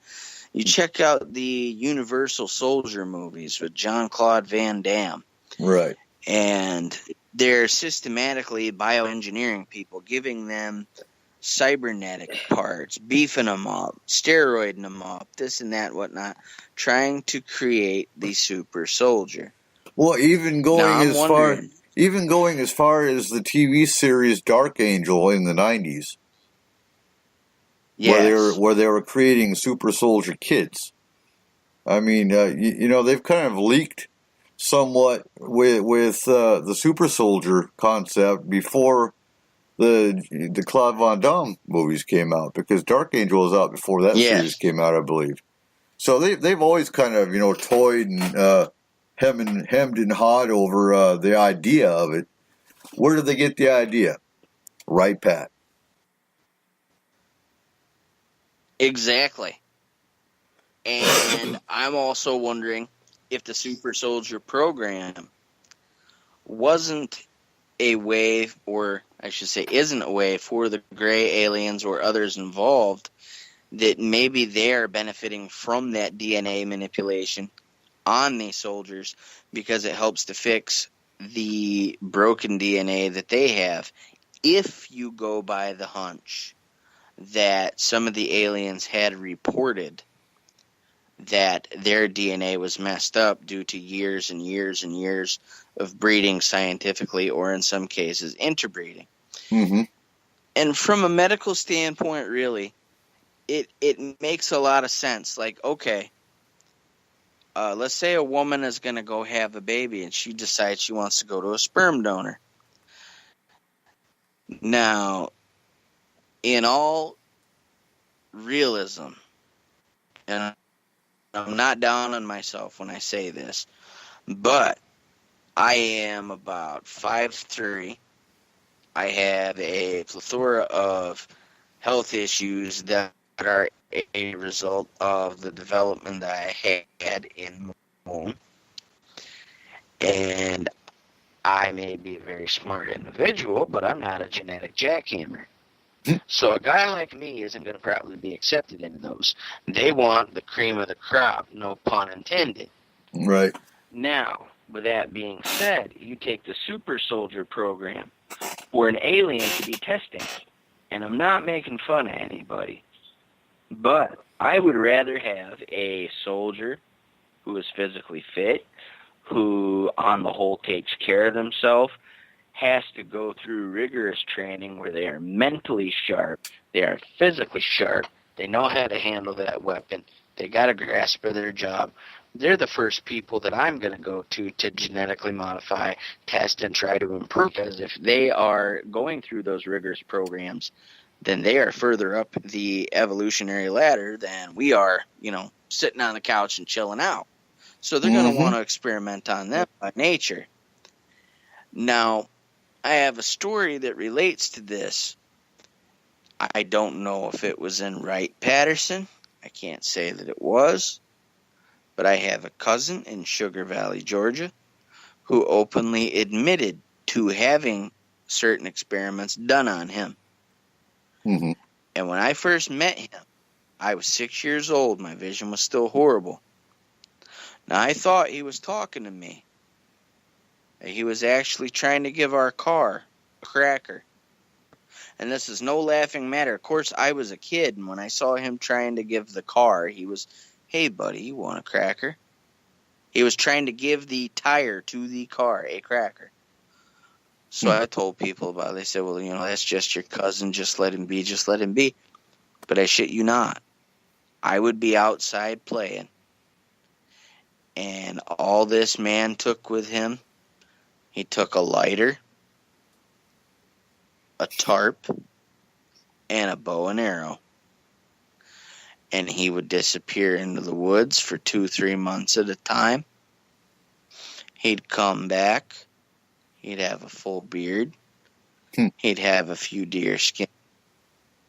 you check out the Universal Soldier movies with Jean-Claude Van Damme. Right. And they're systematically bioengineering people, giving them cybernetic parts, beefing them up, steroiding them up, this and that, whatnot, trying to create the super soldier. Well, even Now, going I'm as far wondering, as the TV series Dark Angel in the 90s, yes, where they were creating super soldier kids. I mean, they've kind of leaked somewhat with the super soldier concept before the Claude Van Damme movies came out, because Dark Angel was out before that Yes. series came out, I believe. So they've always kind of toyed and hemmed and hawed over the idea of it. Where did they get the idea? Right, Pat? exactly. And I'm also wondering if the super soldier program wasn't a way, or I should say isn't a way, for the gray aliens or others involved, that maybe they're benefiting from that DNA manipulation on these soldiers because it helps to fix the broken DNA that they have. If you go by the hunch that some of the aliens had reported that their DNA was messed up due to years and years and years of breeding scientifically, or in some cases interbreeding. Mm-hmm. And from a medical standpoint, really, it makes a lot of sense. Like, okay, let's say a woman is going to go have a baby and she decides she wants to go to a sperm donor. Now, in all realism, and I'm not down on myself when I say this, but I am about 5'3". I have a plethora of health issues that are a result of the development that I had in my womb. And I may be a very smart individual, but I'm not a genetic jackhammer. So a guy like me isn't going to probably be accepted into those. They want the cream of the crop, no pun intended. Right. Now, with that being said, you take the super soldier program for an alien to be testing. And I'm not making fun of anybody, but I would rather have a soldier who is physically fit, who on the whole takes care of themselves, has to go through rigorous training where they are mentally sharp, they are physically sharp, they know how to handle that weapon, they got a grasp of their job. They're the first people that I'm going to go to genetically modify, test, and try to improve. Because if they are going through those rigorous programs, then they are further up the evolutionary ladder than we are, sitting on the couch and chilling out. So they're going to want to experiment on them by nature. Now, I have a story that relates to this. I don't know if it was in Wright-Patterson. I can't say that it was. But I have a cousin in Sugar Valley, Georgia, who openly admitted to having certain experiments done on him. Mm-hmm. And when I first met him, I was 6 years old. My vision was still horrible. Now, I thought he was talking to me. He was actually trying to give our car a cracker. And this is no laughing matter. Of course, I was a kid, and when I saw him trying to give the car, he was, "Hey, buddy, you want a cracker?" He was trying to give the tire to the car a cracker. So I told people about it. They said, well, that's just your cousin. Just let him be. Just let him be. But I shit you not. I would be outside playing. And all this man took with him, he took a lighter, a tarp, and a bow and arrow. And he would disappear into the woods for 2-3 months at a time. He'd come back. He'd have a full beard. He'd have a few deer skins.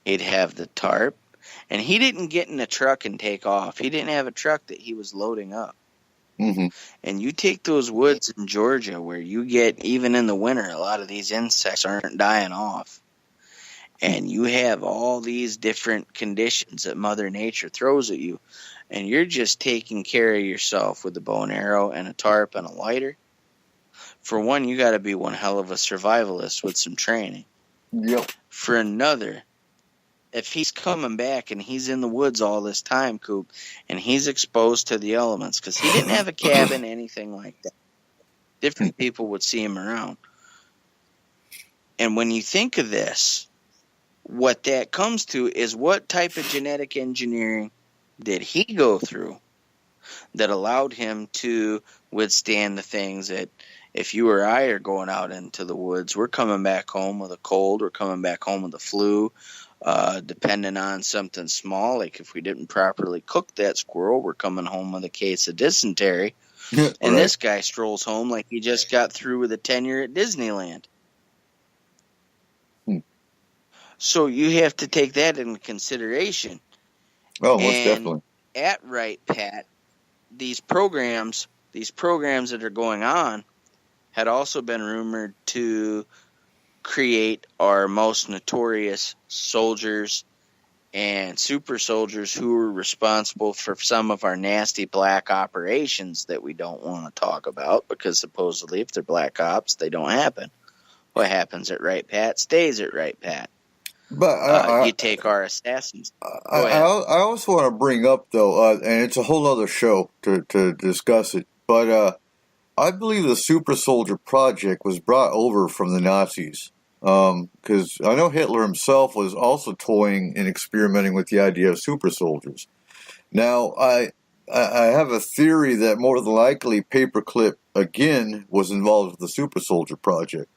He'd have the tarp. And he didn't get in a truck and take off. He didn't have a truck that he was loading up. Mm-hmm. And you take those woods in Georgia where you get, even in the winter, a lot of these insects aren't dying off. And you have all these different conditions that Mother Nature throws at you. And you're just taking care of yourself with a bow and arrow and a tarp and a lighter. For one, you got to be one hell of a survivalist with some training. Yep. For another, if he's coming back and he's in the woods all this time, Coop, and he's exposed to the elements, because he didn't have a cabin, anything like that. Different people would see him around. And when you think of this, what that comes to is what type of genetic engineering did he go through that allowed him to withstand the things that if you or I are going out into the woods, we're coming back home with a cold, we're coming back home with a flu, depending on something small, like if we didn't properly cook that squirrel, we're coming home with a case of dysentery. And Right. this guy strolls home like he just got through with a tenure at Disneyland. Hmm. So you have to take that into consideration. Oh, most And definitely. at Right Pat, these programs that are going on had also been rumored to create our most notorious soldiers and super soldiers who were responsible for some of our nasty black operations that we don't want to talk about, because supposedly if they're black ops, they don't happen. What happens at Right Pat stays at Right Pat. But You take our assassins. I also want to bring up, though, and it's a whole other show to discuss it, but I believe the Super Soldier Project was brought over from the Nazis. Because I know Hitler himself was also toying and experimenting with the idea of super soldiers. Now, I have a theory that more than likely Paperclip, again, was involved with the Super Soldier Project.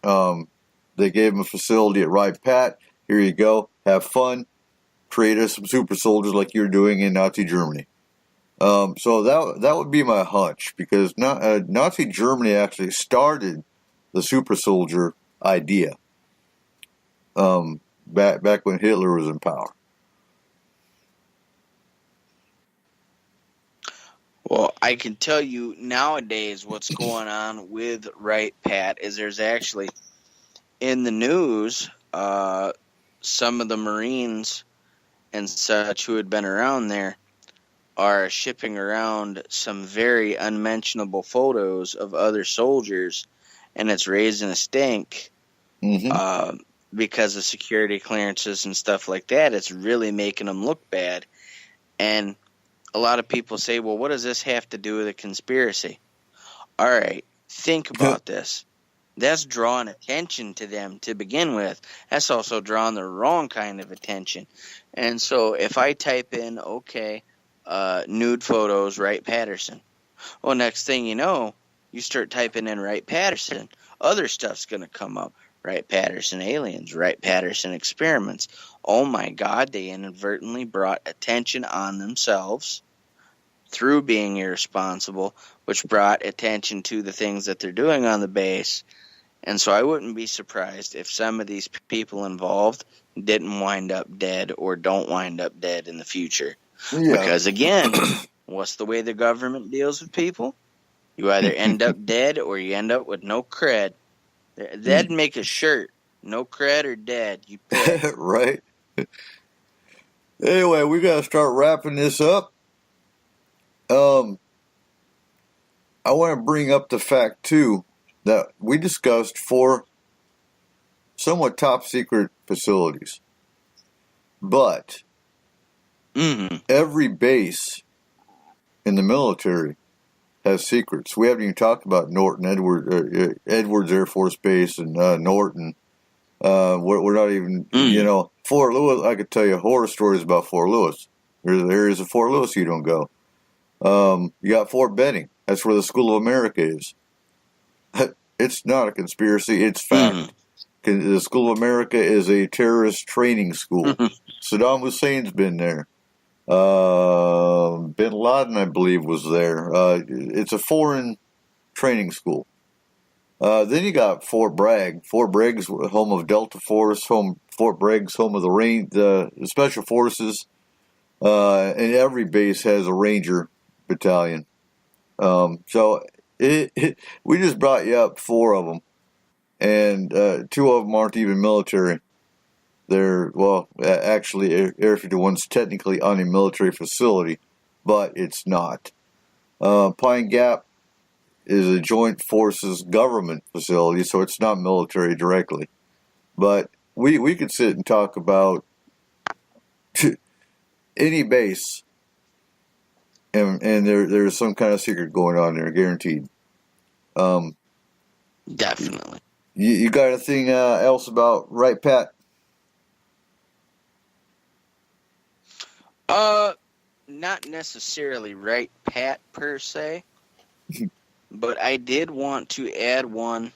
They gave him a facility at Right Pat. Here you go. Have fun. Create us some super soldiers like you're doing in Nazi Germany. So that would be my hunch, because Nazi Germany actually started the super soldier idea back when Hitler was in power. Well, I can tell you nowadays what's going on with Right Pat is there's actually in the news some of the Marines and such who had been around there are shipping around some very unmentionable photos of other soldiers, and it's raising a stink because of security clearances and stuff like that. It's really making them look bad. And a lot of people say, well, what does this have to do with a conspiracy? All right, think about this. That's drawing attention to them to begin with. That's also drawing the wrong kind of attention. And so if I type in, nude photos, Wright Patterson. Well, next thing you know, you start typing in Wright Patterson. Other stuff's going to come up. Wright Patterson aliens, Wright Patterson experiments. Oh my God, they inadvertently brought attention on themselves through being irresponsible, which brought attention to the things that they're doing on the base. And so I wouldn't be surprised if some of these people involved didn't wind up dead or don't wind up dead in the future. Yeah. Because again, what's the way the government deals with people? You either end up dead or you end up with no cred. That'd make a shirt. No cred or dead. You pick. Right. Anyway, we got to start wrapping this up. I want to bring up the fact, too, that we discussed 4 somewhat top secret facilities. But every base in the military has secrets. We haven't even talked about Norton Edwards Air Force Base and Norton. We're not even, Fort Lewis. I could tell you horror stories about Fort Lewis. There's areas of Fort Lewis you don't go. You got Fort Benning. That's where the School of America is. It's not a conspiracy. It's fact. The School of America is a terrorist training school. Saddam Hussein's been there. Bin Laden, I believe, was there. It's a foreign training school. Then you got Fort Bragg. Fort Bragg's home of Delta Force. Fort Bragg's home of the Special Forces. And every base has a Ranger battalion. So we just brought you up 4 of them, and 2 of them aren't even military. They're, actually, Area 51's technically on a military facility, but it's not. Pine Gap is a joint forces government facility, so it's not military directly. But we could sit and talk about any base, and there's some kind of secret going on there, guaranteed. Definitely. You got anything else about Right Pat? Not necessarily Right Pat per se, but I did want to add one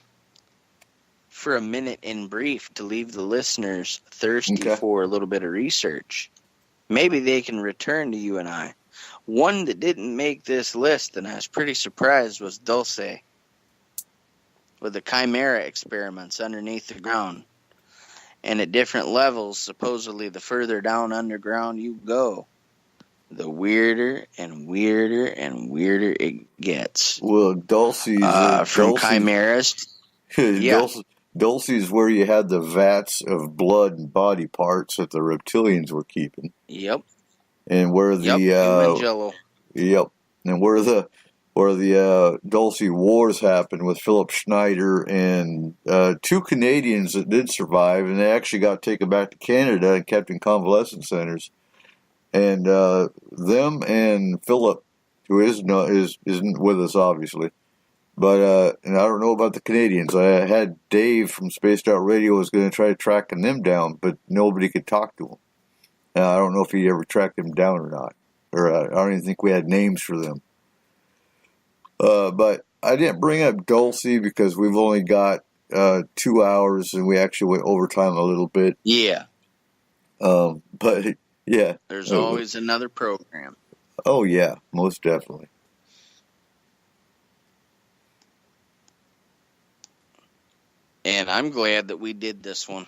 for a minute in brief to leave the listeners thirsty for a little bit of research. Maybe they can return to you and I. One that didn't make this list, and I was pretty surprised, was Dulce, with the Chimera experiments underneath the ground. And at different levels, supposedly the further down underground you go, the weirder and weirder and weirder it gets. Well, Dulce's from chimeras. Yeah. Dulce's where you had the vats of blood and body parts that the reptilians were keeping. Yep. And where the and where the Dulce Wars happened with Philip Schneider and 2 Canadians that did survive, and they actually got taken back to Canada and kept in convalescent centers. And them and Philip, who isn't with us obviously, but and I don't know about the Canadians. I had Dave from Spaced Out Radio was going to try tracking them down, but nobody could talk to them. I don't know if he ever tracked them down or not, or I don't even think we had names for them. But I didn't bring up Dulce because we've only got 2 hours, and we actually went overtime a little bit. Yeah. But yeah, there's always another program. Oh yeah, most definitely. And I'm glad that we did this one.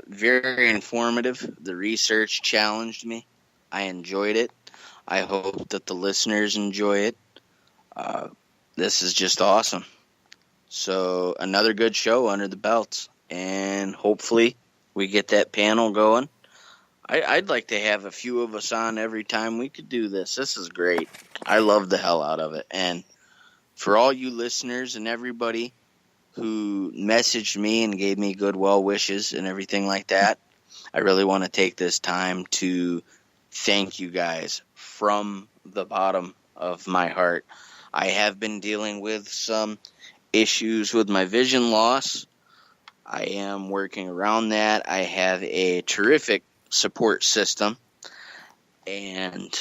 Very informative. The research challenged me. I enjoyed it. I hope that the listeners enjoy it. This is just awesome. So another good show under the belts. And hopefully we get that panel going. I'd like to have a few of us on every time we could do this. This is great. I love the hell out of it. And for all you listeners and everybody who messaged me and gave me good well wishes and everything like that, I really want to take this time to thank you guys from the bottom of my heart. I have been dealing with some issues with my vision loss. I am working around that. I have a terrific support system, and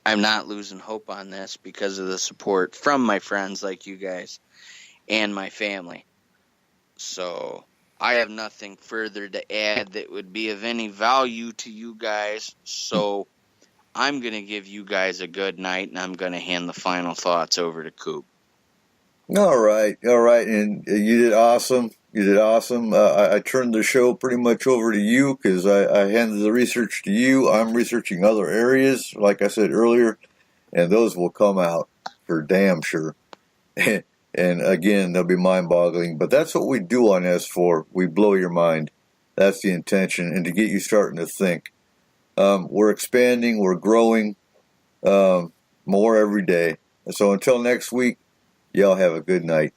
I'm not losing hope on this because of the support from my friends like you guys and my family. So I have nothing further to add that would be of any value to you guys. So I'm going to give you guys a good night, and I'm going to hand the final thoughts over to Coop. All right. And you did awesome. I turned the show pretty much over to you because I handed the research to you. I'm researching other areas, like I said earlier, and those will come out for damn sure. And again, they'll be mind-boggling. But that's what we do on S4. We blow your mind. That's the intention, and to get you starting to think. We're expanding. We're growing more every day. So until next week, y'all have a good night.